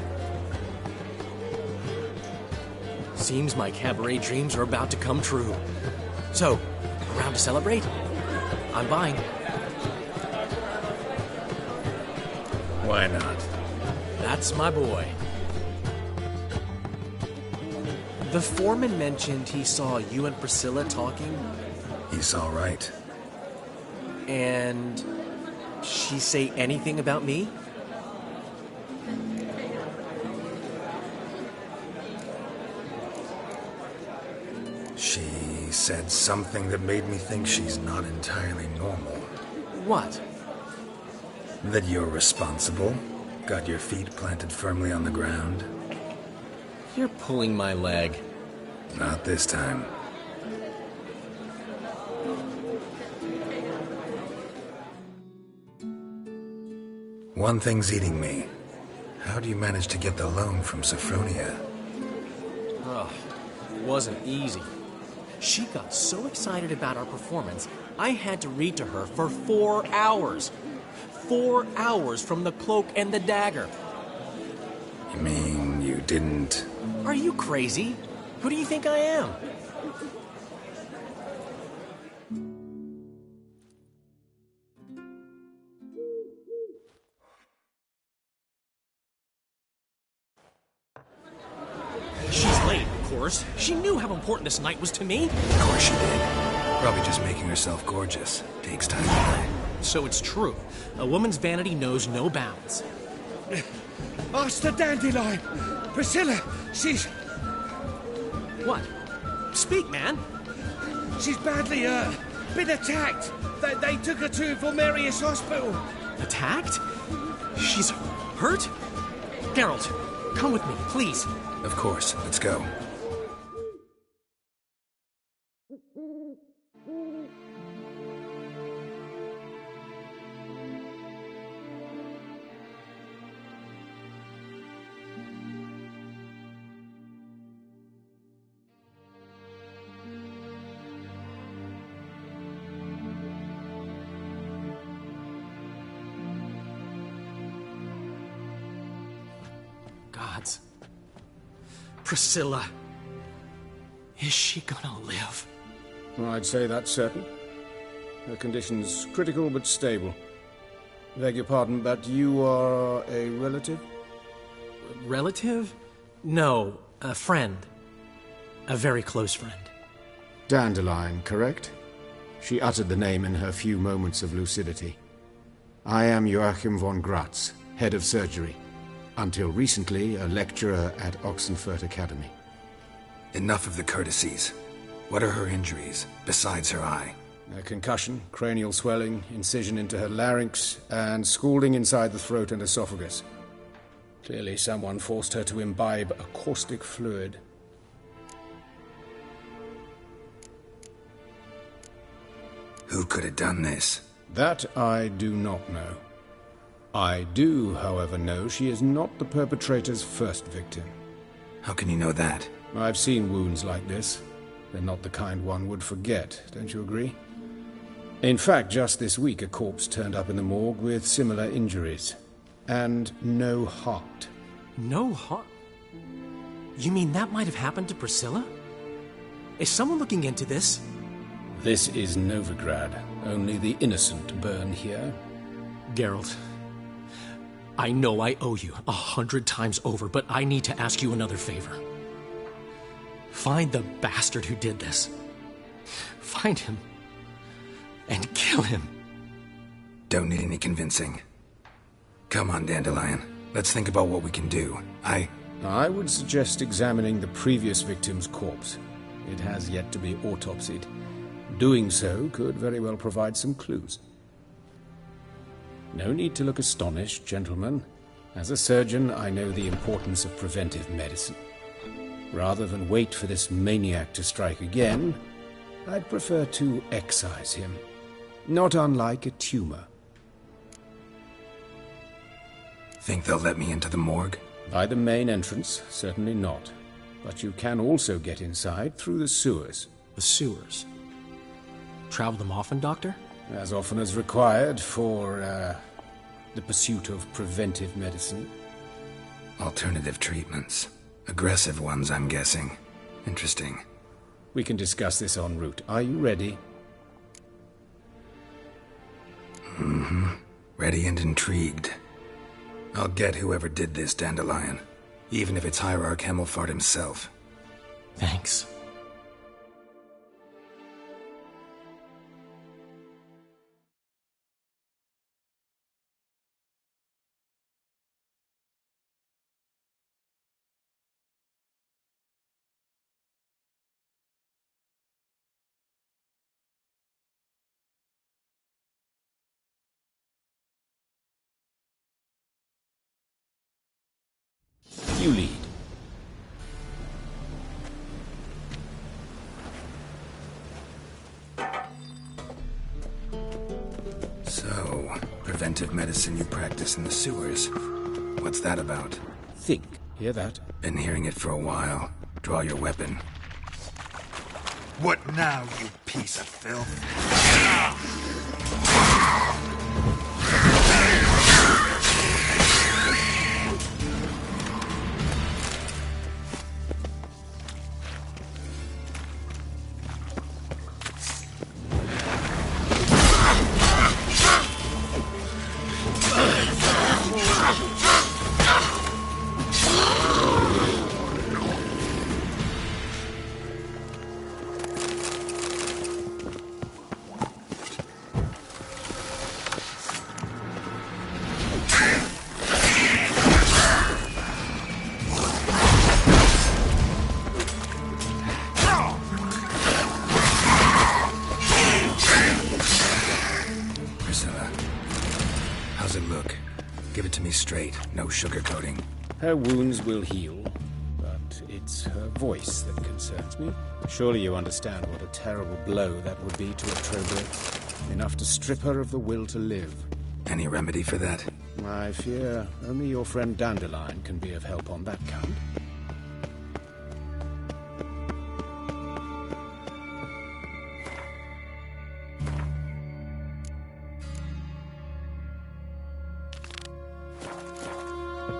Seems my cabaret dreams are about to come true. So, around to celebrate? I'm buying. Why not? That's my boy. The foreman mentioned he saw you and Priscilla talking. He's all right. And she say anything about me? She said something that made me think she's not entirely normal. What? That you're responsible, got your feet planted firmly on the ground. You're pulling my leg. Not this time. One thing's eating me. How do you manage to get the loan from Sophronia? Ugh, it wasn't easy. She got so excited about our performance, I had to read to her for 4 hours. 4 hours from the Cloak and the Dagger. You mean you didn't... Are you crazy? Who do you think I am? She's late, of course. She knew how important this night was to me. Of course she did. Probably just making herself gorgeous. Takes time to learn. So it's true. A woman's vanity knows no bounds. Ask the Dandelion! Priscilla, she's... What? Speak, man. She's badly, been attacked. They took her to Vulmerius Hospital. Attacked? She's hurt? Geralt, come with me, please. Of course. Let's go. Gods. Priscilla. Is she gonna live? I'd say that's certain. Her condition's critical but stable. Beg your pardon, but you are a relative? Relative? No, a friend. A very close friend. Dandelion, correct? She uttered the name in her few moments of lucidity. I am Joachim von Gratz, head of surgery. Until recently, a lecturer at Oxenfurt Academy. Enough of the courtesies. What are her injuries, besides her eye? A concussion, cranial swelling, incision into her larynx, and scalding inside the throat and esophagus. Clearly someone forced her to imbibe a caustic fluid. Who could have done this? That I do not know. I do, however, know she is not the perpetrator's first victim. How can you know that? I've seen wounds like this. They're not the kind one would forget, don't you agree? In fact, just this week a corpse turned up in the morgue with similar injuries. And no heart. No heart? You mean that might have happened to Priscilla? Is someone looking into this? This is Novigrad. Only the innocent burn here. Geralt, I know I owe you 100 times over, but I need to ask you another favor. Find the bastard who did this. Find him. And kill him. Don't need any convincing. Come on, Dandelion. Let's think about what we can do. I would suggest examining the previous victim's corpse. It has yet to be autopsied. Doing so could very well provide some clues. No need to look astonished, gentlemen. As a surgeon, I know the importance of preventive medicine. Rather than wait for this maniac to strike again, I'd prefer to excise him. Not unlike a tumor. Think they'll let me into the morgue? By the main entrance, certainly not. But you can also get inside through the sewers. The sewers? Travel them often, Doctor? As often as required for, the pursuit of preventive medicine. Alternative treatments. Aggressive ones, I'm guessing. Interesting. We can discuss this en route. Are you ready? Mm-hmm. Ready and intrigued. I'll get whoever did this, Dandelion. Even if it's Hierarch Hemmelfart himself. Thanks. You lead. preventive medicine you practice in the sewers. What's that about? Think. Hear that? Been hearing it for a while. Draw your weapon. What now, you piece of filth? Straight, no sugarcoating. Her wounds will heal, but it's her voice that concerns me. Surely you understand what a terrible blow that would be to a Trowbridge. Enough to strip her of the will to live. Any remedy for that? I fear only your friend Dandelion can be of help on that count.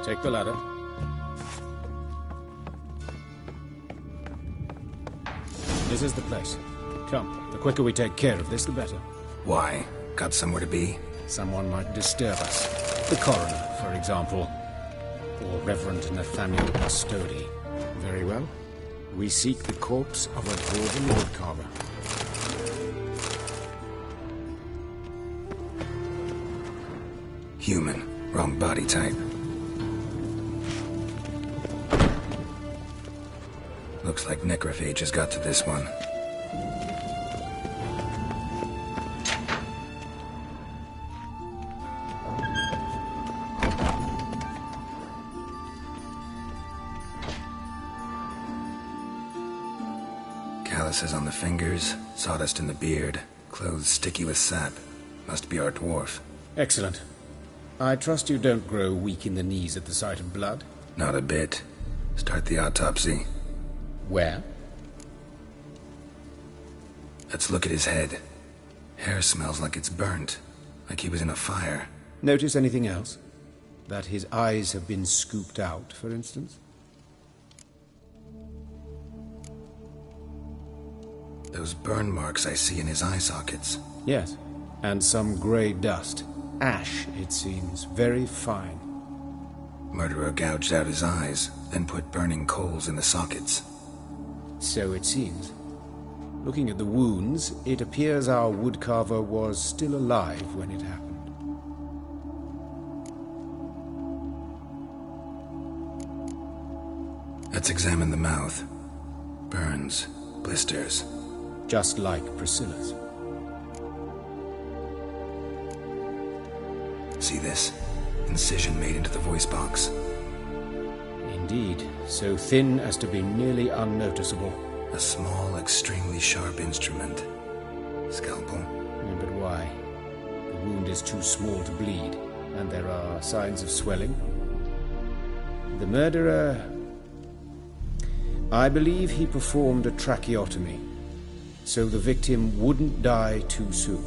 Take the ladder. This is the place. Come, the quicker we take care of this, the better. Why? Got somewhere to be? Someone might disturb us. The coroner, for example. Or Reverend Nathaniel Custody. Very well. We seek the corpse of a dwarven woodcarver. Human. Wrong body type. Looks like necrophages got to this one. Calluses on the fingers, sawdust in the beard, clothes sticky with sap. Must be our dwarf. Excellent. I trust you don't grow weak in the knees at the sight of blood? Not a bit. Start the autopsy. Where? Let's look at his head. Hair smells like it's burnt, like he was in a fire. Notice anything else? That his eyes have been scooped out, for instance? Those burn marks I see in his eye sockets. Yes, and some grey dust. Ash, it seems. Very fine. Murderer gouged out his eyes, then put burning coals in the sockets. So it seems. Looking at the wounds, it appears our woodcarver was still alive when it happened. Let's examine the mouth. Burns, blisters. Just like Priscilla's. See this? Incision made into the voice box. Indeed, so thin as to be nearly unnoticeable. A small, extremely sharp instrument. Scalpel. Yeah, but why? The wound is too small to bleed, and there are signs of swelling. The murderer... I believe he performed a tracheotomy, so the victim wouldn't die too soon.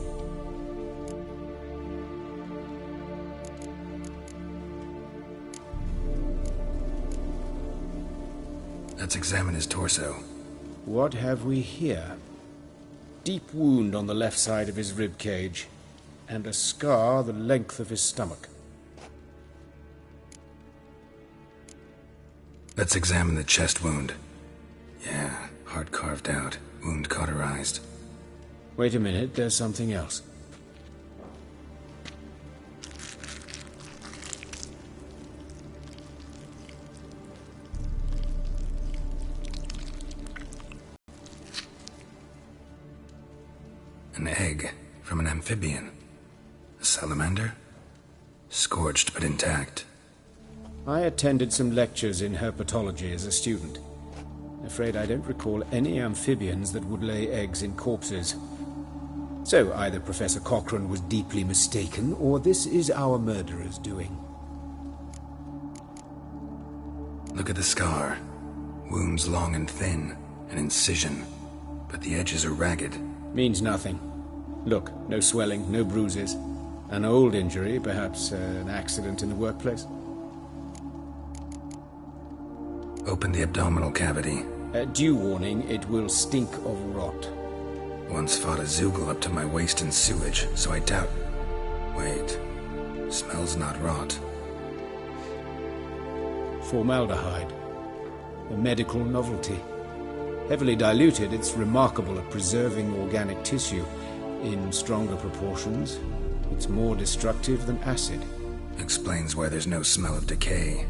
Let's examine his torso. What have we here? Deep wound on the left side of his rib cage, and a scar the length of his stomach. Let's examine the chest wound. Yeah, heart carved out, wound cauterized. Wait a minute, there's something else. An egg from an amphibian. A salamander? Scorched but intact. I attended some lectures in herpetology as a student. Afraid I don't recall any amphibians that would lay eggs in corpses. So either Professor Cochrane was deeply mistaken, or this is our murderer's doing. Look at the scar. Wounds long and thin, an incision, but the edges are ragged. Means nothing. Look, no swelling, no bruises. An old injury, perhaps an accident in the workplace. Open the abdominal cavity. Due warning, it will stink of rot. Once fought a Zoogle up to my waist in sewage, so I doubt... Wait. Smells not rot. Formaldehyde. A medical novelty. Heavily diluted, it's remarkable at preserving organic tissue. In stronger proportions, it's more destructive than acid. Explains why there's no smell of decay,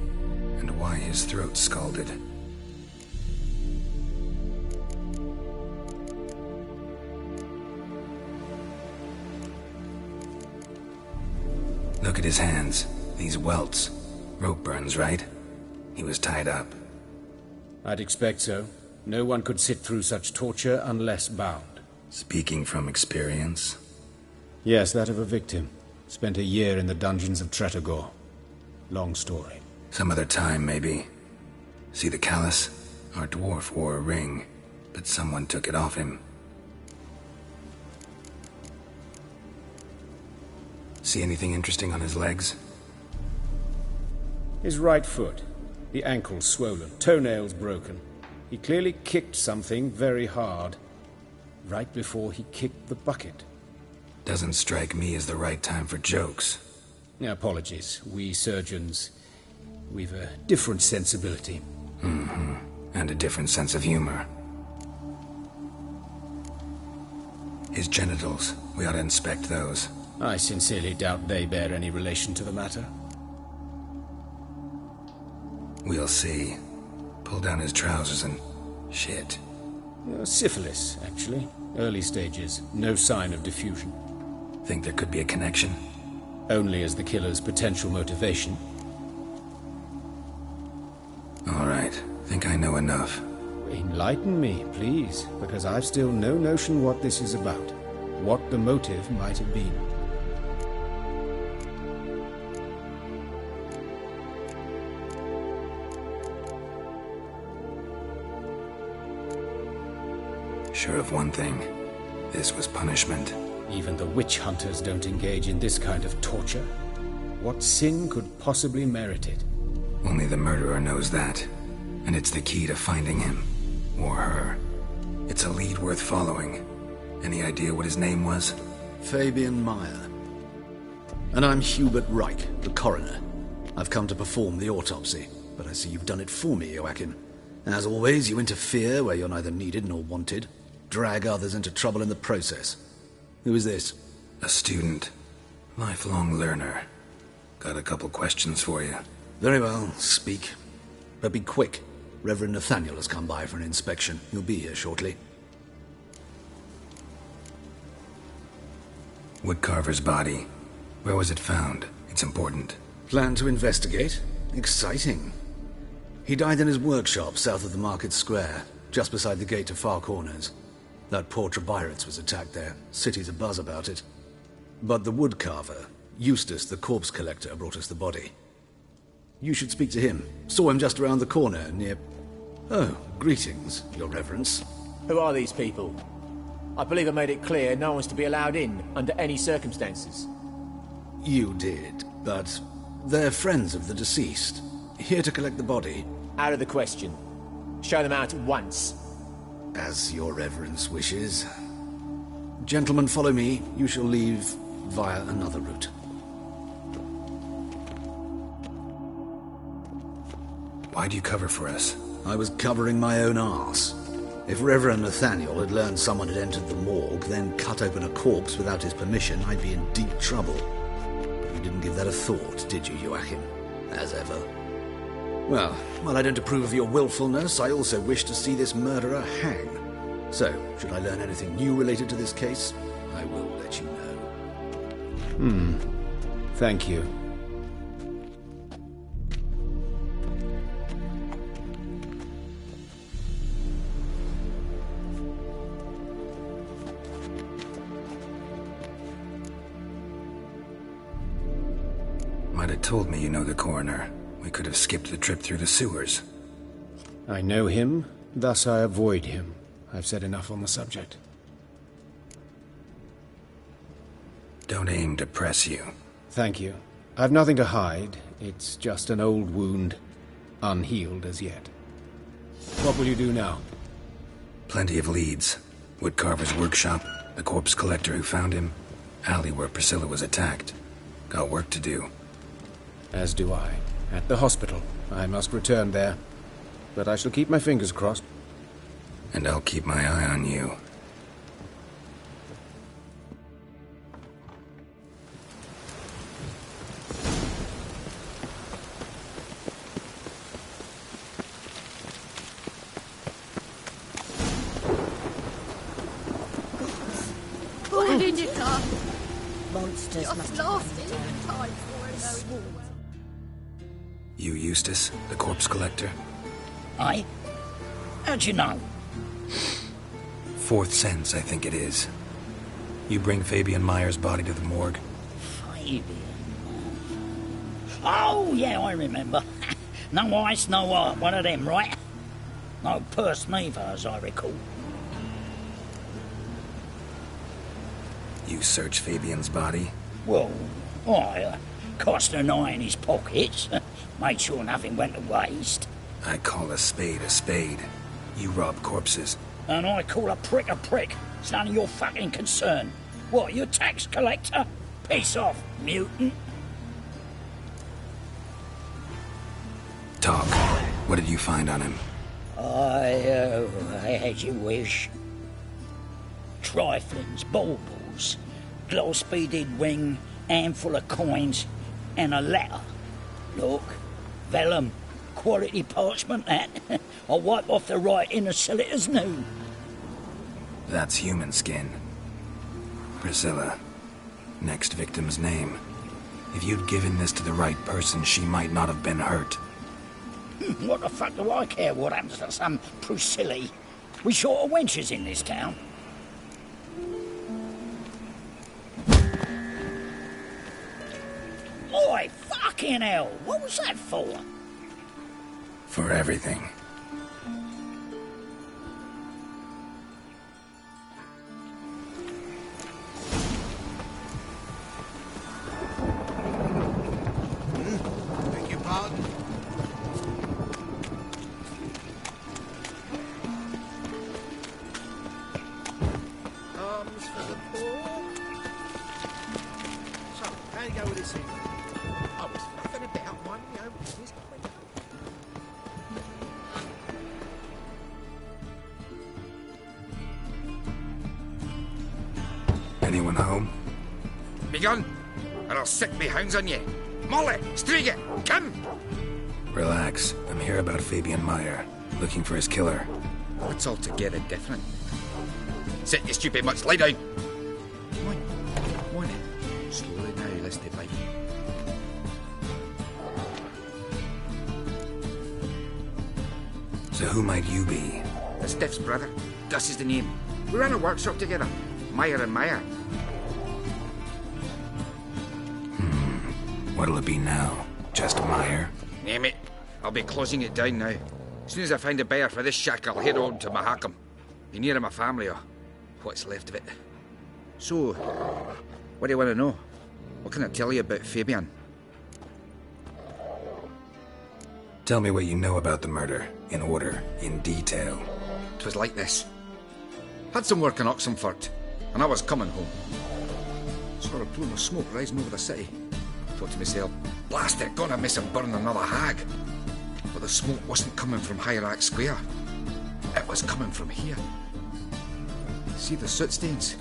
and why his throat's scalded. Look at his hands. These welts. Rope burns, right? He was tied up. I'd expect so. No one could sit through such torture unless bound. Speaking from experience? Yes, that of a victim. Spent a year in the dungeons of Tretogor. Long story. Some other time, maybe. See the callus? Our dwarf wore a ring, but someone took it off him. See anything interesting on his legs? His right foot. The ankle swollen, toenails broken. He clearly kicked something very hard, right before he kicked the bucket. Doesn't strike me as the right time for jokes. Apologies. We surgeons, we've a different sensibility. Mm-hmm. And a different sense of humor. His genitals, we ought to inspect those. I sincerely doubt they bear any relation to the matter. We'll see. Pull down his trousers and... shit. Syphilis, actually. Early stages. No sign of diffusion. Think there could be a connection? Only as the killer's potential motivation. All right. Think I know enough. Enlighten me, please, because I've still no notion what this is about. What the motive might have been. Sure of one thing. This was punishment. Even the witch hunters don't engage in this kind of torture. What sin could possibly merit it? Only the murderer knows that. And it's the key to finding him. Or her. It's a lead worth following. Any idea what his name was? Fabian Meyer. And I'm Hubert Reich, the coroner. I've come to perform the autopsy, but I see you've done it for me, Joachim. As always, you interfere where you're neither needed nor wanted. Drag others into trouble in the process. Who is this? A student. Lifelong learner. Got a couple questions for you. Very well, speak. But be quick. Reverend Nathaniel has come by for an inspection. He'll be here shortly. Woodcarver's body. Where was it found? It's important. Plan to investigate? Exciting. He died in his workshop south of the market square, just beside the gate to Far Corners. That poor Trebirates was attacked there. City's abuzz about it. But the woodcarver, Eustace the corpse collector, brought us the body. You should speak to him. Saw him just around the corner near... Oh, greetings, Your Reverence. Who are these people? I believe I made it clear no one's to be allowed in under any circumstances. You did, but they're friends of the deceased. Here to collect the body. Out of the question. Show them out at once. As Your Reverence wishes. Gentlemen, follow me. You shall leave via another route. Why'd you cover for us? I was covering my own arse. If Reverend Nathaniel had learned someone had entered the morgue, then cut open a corpse without his permission, I'd be in deep trouble. You didn't give that a thought, did you, Joachim? As ever. Well, while I don't approve of your willfulness, I also wish to see this murderer hang. So, should I learn anything new related to this case, I will let you know. Thank you. might have told me you know the coroner. We could have skipped the trip through the sewers. I know him, thus I avoid him. I've said enough on the subject. Don't aim to press you. Thank you. I've nothing to hide. It's just an old wound, unhealed as yet. What will you do now? Plenty of leads. Woodcarver's workshop, the corpse collector who found him, alley where Priscilla was attacked. Got work to do. As do I. At the hospital. I must return there. But I shall keep my fingers crossed. And I'll keep my eye on you. Put it in your car. Monsters Just must lost it in time for it. You Eustace, the corpse collector? Aye? How'd you know? Fourth sense, I think it is. You bring Fabian Meyer's body to the morgue? Fabian? Oh, yeah, I remember. No ice, no art, one of them, right? No purse neither, as I recall. You search Fabian's body? Well, I cast an eye in his pockets, made sure nothing went to waste. I call a spade a spade. You rob corpses. And I call a prick a prick. It's none of your fucking concern. What, you tax collector? Piss off, mutant. Talk. What did you find on him? As you wish. Triflings, baubles, gloss-beaded ring, handful of coins, and a letter. Look, vellum, quality parchment, that. I'll wipe off the writing and sell it as new. That's human skin. Priscilla. Next victim's name. If you'd given this to the right person, she might not have been hurt. What the fuck do I care what happens to some Priscilla? We short of wenches in this town. Oi, fucking hell! What was that for? For everything. Beg your pardon? Arms for the poor. So, how you go with this thing? I was nothing about one, you know, business. Anyone home? Me gun, or I'll sick me hounds on you. Molly, Striga, come! Relax. I'm here about Fabian Meyer. Looking for his killer. It's altogether different. Sit, you stupid much. Lie down. Come on. Slowly now, lest they bite. So who might you be? It's Stiff's brother. Gus is the name. We ran a workshop together. Meyer and Meyer. What'll it be now? Just Meyer? Name it. I'll be closing it down now. As soon as I find a buyer for this shack, I'll head on to Mahakam. Be near my family, or what's left of it. So, what do you want to know? What can I tell you about Fabian? Tell me what you know about the murder, in order, in detail. It was like this. Had some work in Oxenfurt, and I was coming home. Saw a plume of smoke rising over the city. Thought to myself, blast it, gonna miss and burn another hag. But the smoke wasn't coming from Hierarch Square. It was coming from here. See the soot stains?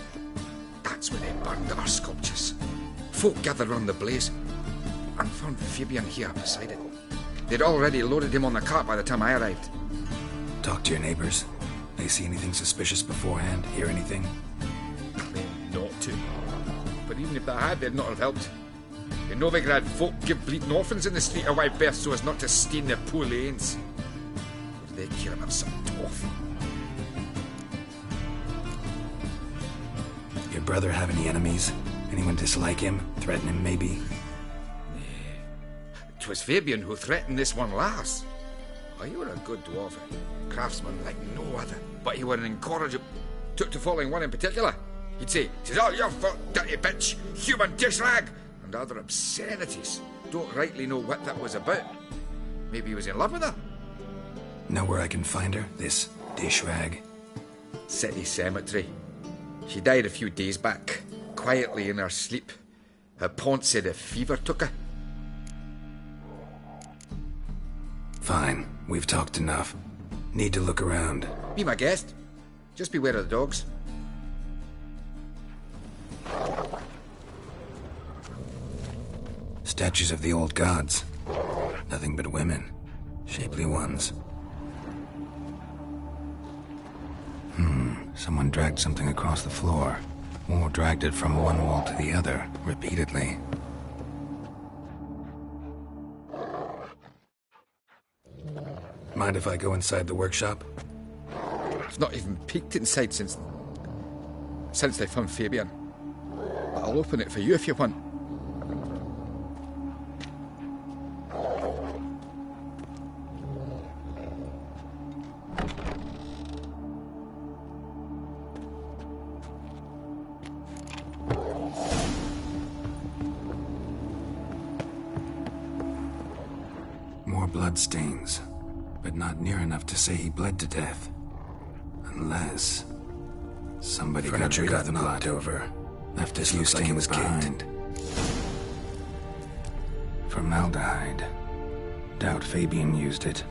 That's where they burned our sculptures. Folk gathered round the blaze and found Fabian here beside it. They'd already loaded him on the cart by the time I arrived. Talk to your neighbors. They see anything suspicious beforehand? Hear anything? Claim not to. But even if they had, they'd not have helped. In Novigrad, folk give bleeding orphans in the street a wide berth so as not to stain their poor lanes. What do they care about some dwarf? Your brother have any enemies? Anyone dislike him? Threaten him, maybe? 'twas Fabian who threatened this one lass. Oh, you were a good dwarf, craftsman like no other, but you were an incorrigible. Took to following one in particular. He'd say, "'Tis all your fault, dirty bitch, human dish rag," and other obscenities. Don't rightly know what that was about. Maybe he was in love with her? Know where I can find her, this dish rag? City cemetery. She died a few days back, quietly in her sleep. Her pont said a fever took her. Fine, we've talked enough. Need to look around. Be my guest. Just beware of the dogs. Statues of the old gods. Nothing but women. Shapely ones. Someone dragged something across the floor. Or dragged it from one wall to the other, repeatedly. Mind if I go inside the workshop? I've not even peeked inside since they found Fabian. But I'll open it for you if you want. More bloodstains, but not near enough to say he bled to death. Unless somebody got rid of the blood over, left a few stains behind. Formaldehyde. Doubt Fabian used it.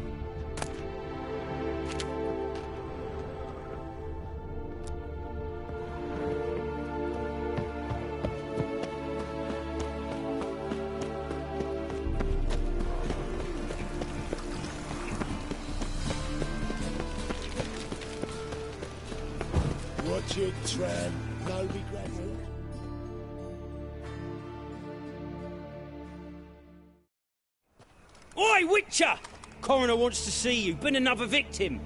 Watch it, Tran. No regrets. Oi, Witcher! Coroner wants to see you. Been another victim.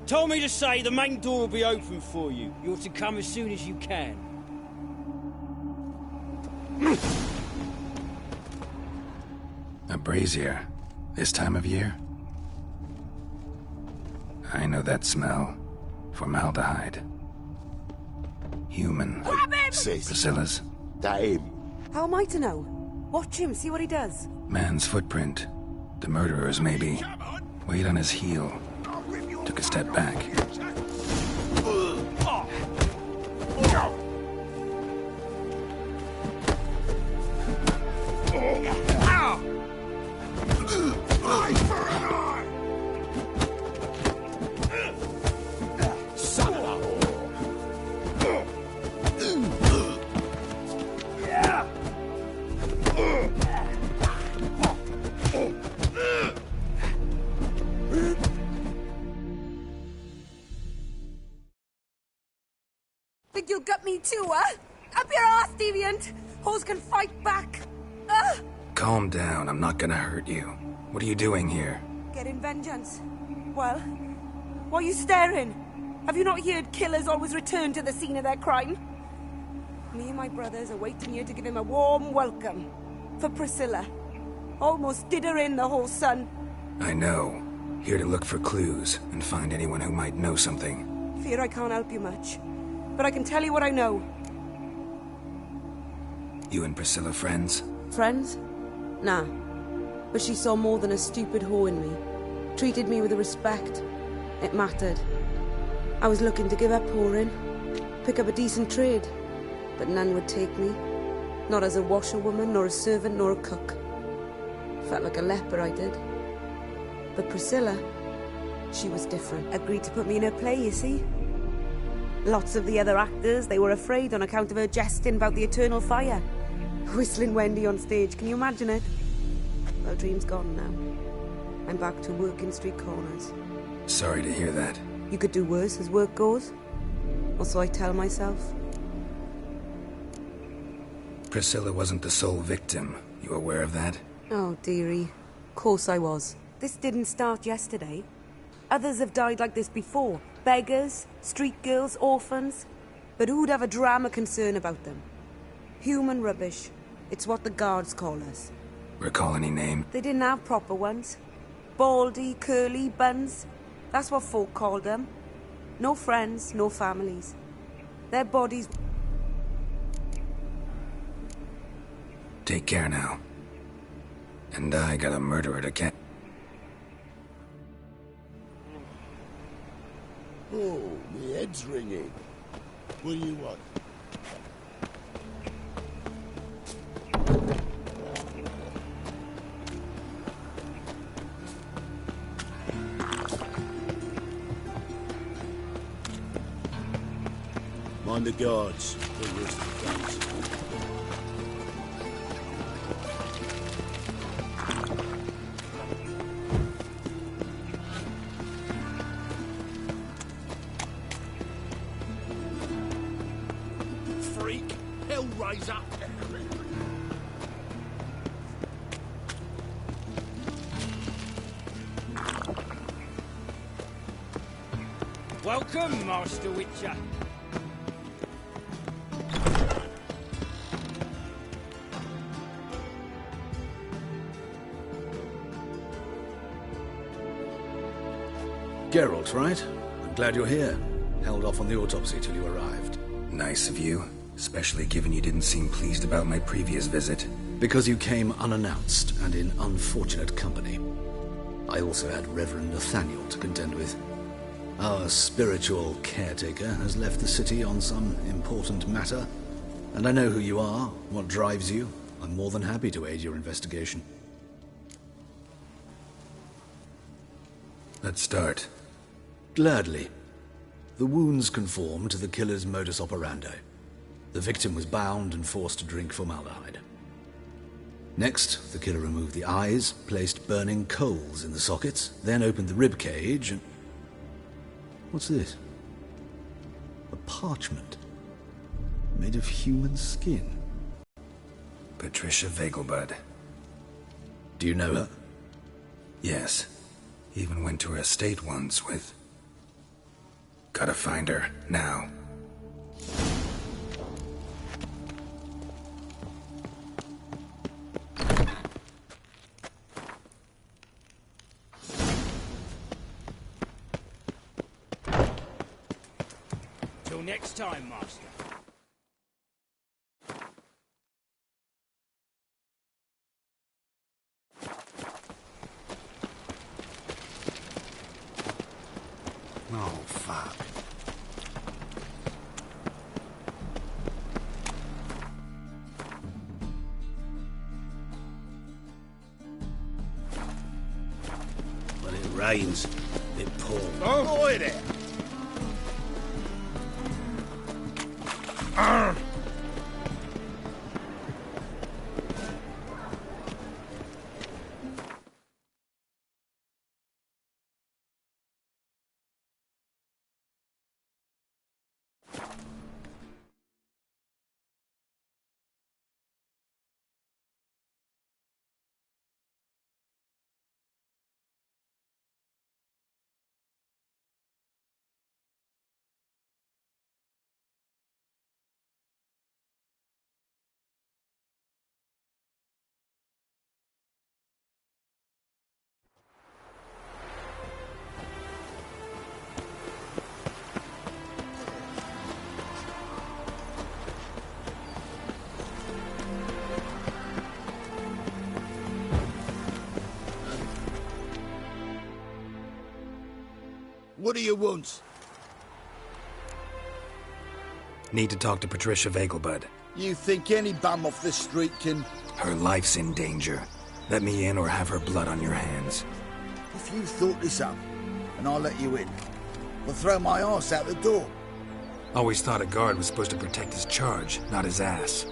Told me to say the main door will be open for you. You're to come as soon as you can. A brazier. This time of year? I know that smell. Formaldehyde. Human. Grab him! Priscilla's. That him. How am I to know? Watch him, see what he does. Man's footprint. The murderer's, maybe. Weighed on his heel. Took a step back. Think you'll gut me too, huh? Up your ass, deviant! Hoes can fight back! Calm down, I'm not gonna hurt you. What are you doing here? Getting vengeance. Well, why are you staring? Have you not heard killers always return to the scene of their crime? Me and my brothers are waiting here to give him a warm welcome. For Priscilla. Almost did her in, the whole son. I know. Here to look for clues and find anyone who might know something. Fear I can't help you much. But I can tell you what I know. You and Priscilla friends? Friends? Nah. But she saw more than a stupid whore in me. Treated me with respect. It mattered. I was looking to give up whoring. Pick up a decent trade. But none would take me. Not as a washerwoman, nor a servant, nor a cook. Felt like a leper, I did. But Priscilla, she was different. Agreed to put me in her play, you see? Lots of the other actors, they were afraid on account of her jesting about the eternal fire. Whistling Wendy on stage, can you imagine it? Well, dream's gone now. I'm back to working street corners. Sorry to hear that. You could do worse as work goes. Or so I tell myself. Priscilla wasn't the sole victim. You aware of that? Oh, dearie. Of course I was. This didn't start yesterday. Others have died like this before. Beggars, street girls, orphans. But who'd have a drama concern about them? Human rubbish. It's what the guards call us. Recall any name? They didn't have proper ones. Baldy, curly, buns. That's what folk called them. No friends, no families. Their bodies... Take care now. And I got a murderer to catch. Oh, my head's ringing. What do you want? Mind the guards. The rest of the guns. Freak! Hellraiser! Welcome, Master Witcher. Geralt, right? I'm glad you're here. Held off on the autopsy till you arrived. Nice of you, especially given you didn't seem pleased about my previous visit. Because you came unannounced and in unfortunate company. I also had Reverend Nathaniel to contend with. Our spiritual caretaker has left the city on some important matter, and I know who you are, what drives you. I'm more than happy to aid your investigation. Let's start. Gladly. The wounds conform to the killer's modus operandi. The victim was bound and forced to drink formaldehyde. Next, the killer removed the eyes, placed burning coals in the sockets, then opened the rib cage and... What's this? A parchment. Made of human skin. Patricia Vegelbud. Do you know her? Yes. Even went to her estate once with... Gotta find her, now. Till next time, Master. Oh, fuck. When it rains, it pours. Oh, boy there! What do you want? Need to talk to Patricia Vegelbud. You think any bum off the street can... Her life's in danger. Let me in or have her blood on your hands. If you thought this up, and I'll let you in, I'll throw my arse out the door. Always thought a guard was supposed to protect his charge, not his ass.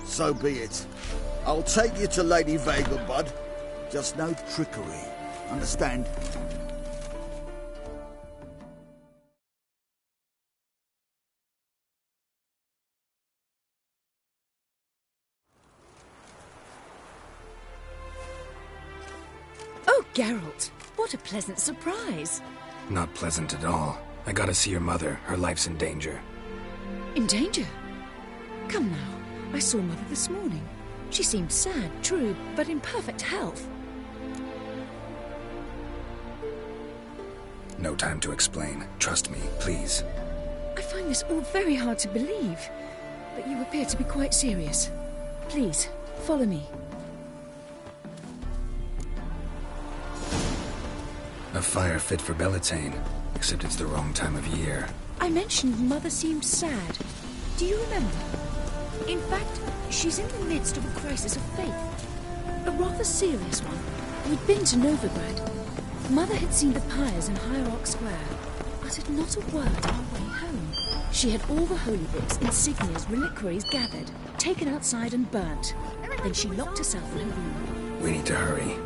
So be it. I'll take you to Lady Vegelbud. Just no trickery. Understand? Oh, Geralt, what a pleasant surprise. Not pleasant at all. I gotta see your mother. Her life's in danger. In danger? Come now, I saw Mother this morning. She seemed sad, true, but in perfect health. No time to explain. Trust me, please. I find this all very hard to believe, but you appear to be quite serious. Please, follow me. A fire fit for Bellatane, except it's the wrong time of year. I mentioned Mother seemed sad. Do you remember? In fact, she's in the midst of a crisis of faith. A rather serious one. We'd been to Novigrad. Mother had seen the pyres in Hierarch Square, uttered not a word on our way home. She had all the holy books, insignias, reliquaries gathered, taken outside and burnt. Then she locked herself in her room. We need to hurry.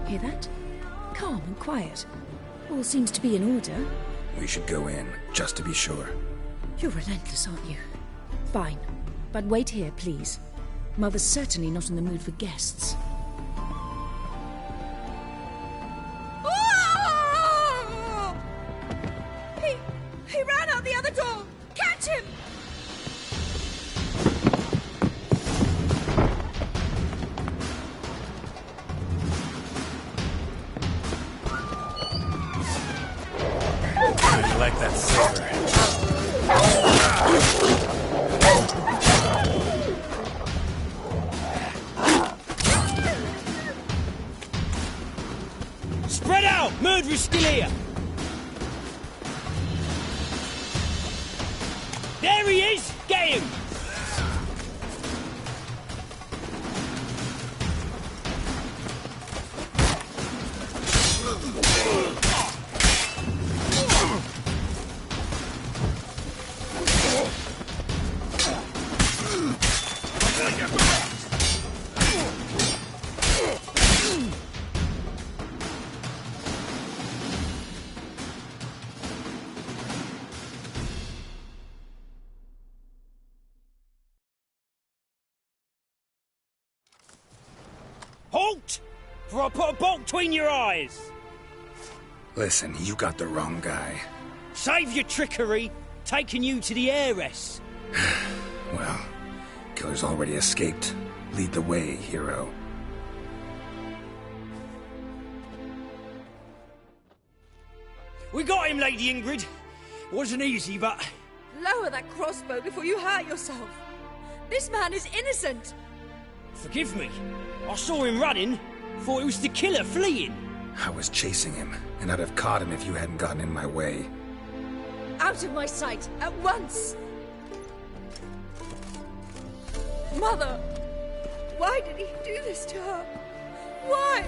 Hear that? Calm and quiet. All seems to be in order. We should go in, just to be sure. You're relentless, aren't you? Fine. But wait here, please. Mother's certainly not in the mood for guests. He ran out the other door! Catch him! I like that saber. Spread out! Murderer's still here! There he is! Get him! Halt! For I'll put a bolt between your eyes! Listen, you got the wrong guy. Save your trickery, taking you to the heiress. Well, killer's already escaped. Lead the way, hero. We got him, Lady Ingrid. Wasn't easy, but... Lower that crossbow before you hurt yourself. This man is innocent. Forgive me. I saw him running. Thought it was the killer fleeing. I was chasing him, and I'd have caught him if you hadn't gotten in my way. Out of my sight, at once! Mother! Why did he do this to her? Why?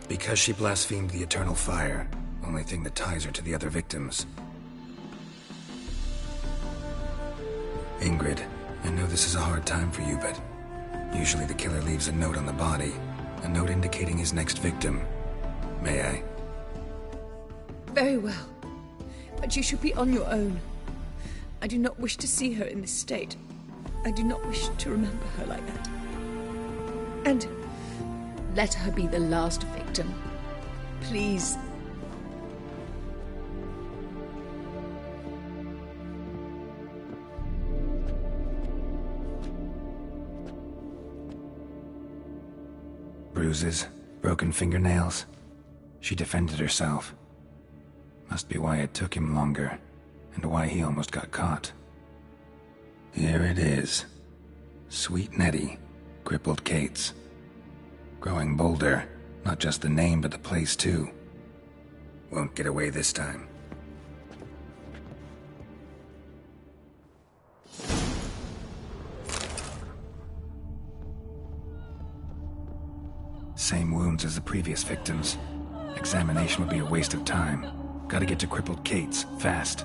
Because she blasphemed the eternal fire. Only thing that ties her to the other victims. Ingrid, I know this is a hard time for you, but usually the killer leaves a note on the body. A note indicating his next victim. May I? Very well. But you should be on your own. I do not wish to see her in this state. I do not wish to remember her like that. And let her be the last victim. Please. Bruises, broken fingernails. She defended herself. Must be why it took him longer, and why he almost got caught. Here it is. Sweet Nettie, crippled Kate's. Growing bolder, not just the name but the place too. Won't get away this time. Same wounds as the previous victims. Examination would be a waste of time. Gotta get to crippled Kate's, fast.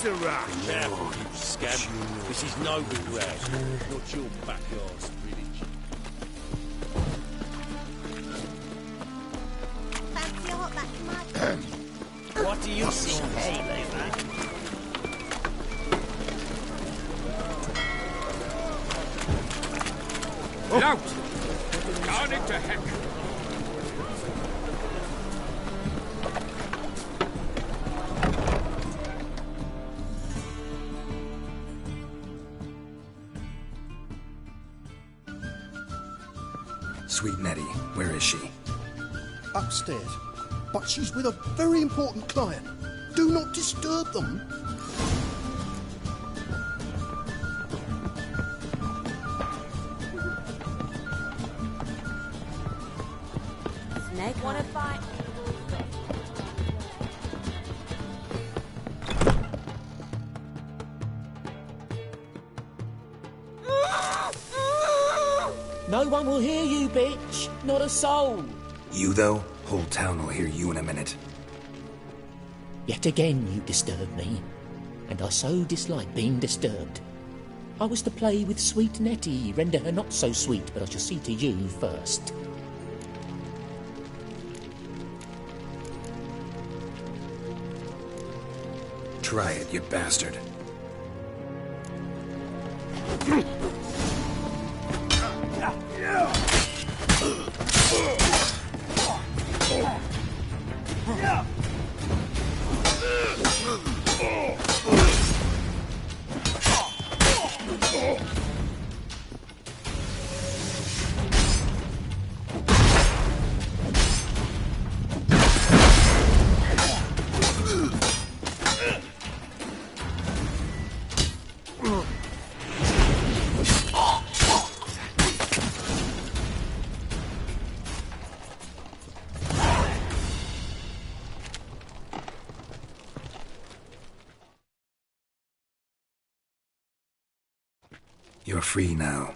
What's the rush? Careful, you scamp. This is noble ground, not your backyard village. Fancy a hot back to my... What do you see, hey, labour? Out! Down into heck! Sweet Nettie, where is she? Upstairs. But she's with a very important client. Do not disturb them. Snake wanna fight? No one will hear you, bitch. Not a soul. You, though? Whole town will hear you in a minute. Yet again you disturb me, and I so dislike being disturbed. I was to play with sweet Nettie, render her not so sweet, but I shall see to you first. Try it, you bastard. You're free now.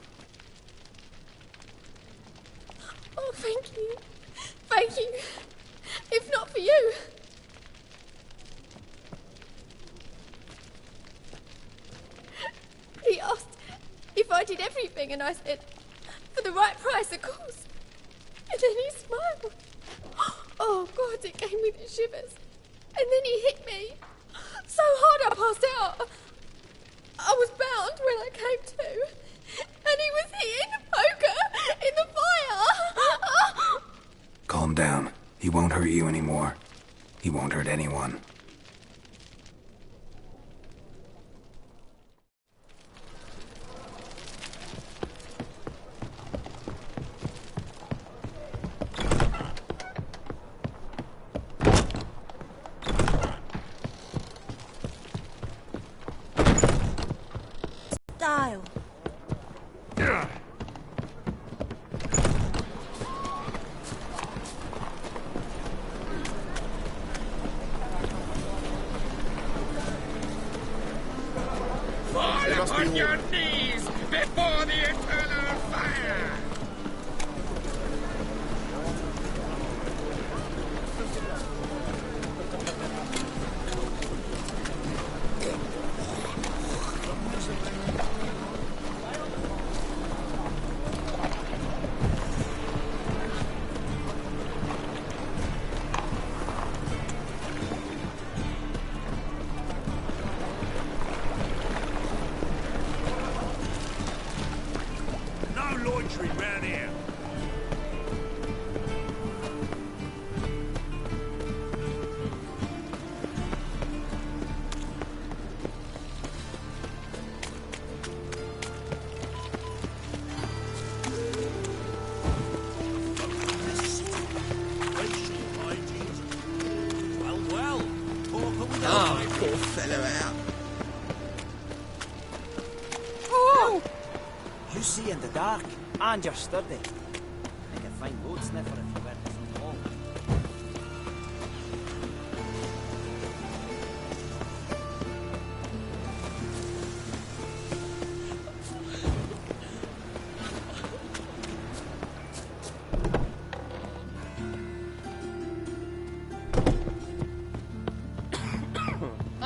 Oh, thank you. Thank you. If not for you... He asked if I did everything, and I said, for the right price, of course. And then he smiled. Oh, God, it gave me the shivers. And then he hit me. So hard I passed out. I was bound when I came to. And he was hitting the poker in the fire. Calm down. He won't hurt you anymore. He won't hurt anyone. Style. Fall upon your knees before the eternal fire! No loitering round here. Well, talk we Ah, poor fellow out. Oh! You see in the dark, and you're sturdy. Make a fine road sniffer if you weren't from the wall.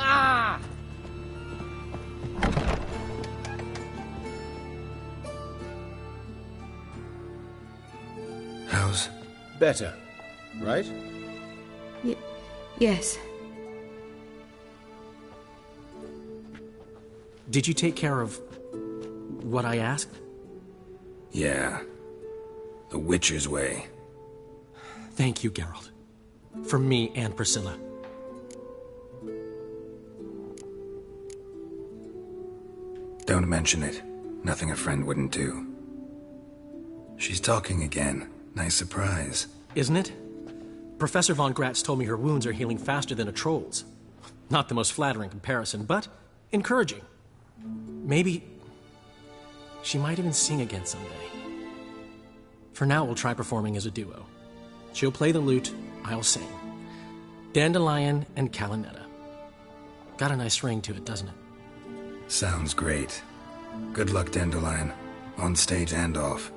Ah! How's... Better, right? Yes. Did you take care of what I asked? Yeah. The Witcher's way. Thank you, Geralt. For me and Priscilla. Don't mention it. Nothing a friend wouldn't do. She's talking again. Nice surprise. Isn't it? Professor von Gratz told me her wounds are healing faster than a troll's. Not the most flattering comparison, but encouraging. Maybe she might even sing again someday. For now, we'll try performing as a duo. She'll play the lute, I'll sing. Dandelion and Calinetta. Got a nice ring to it, doesn't it? Sounds great. Good luck, Dandelion. On stage and off.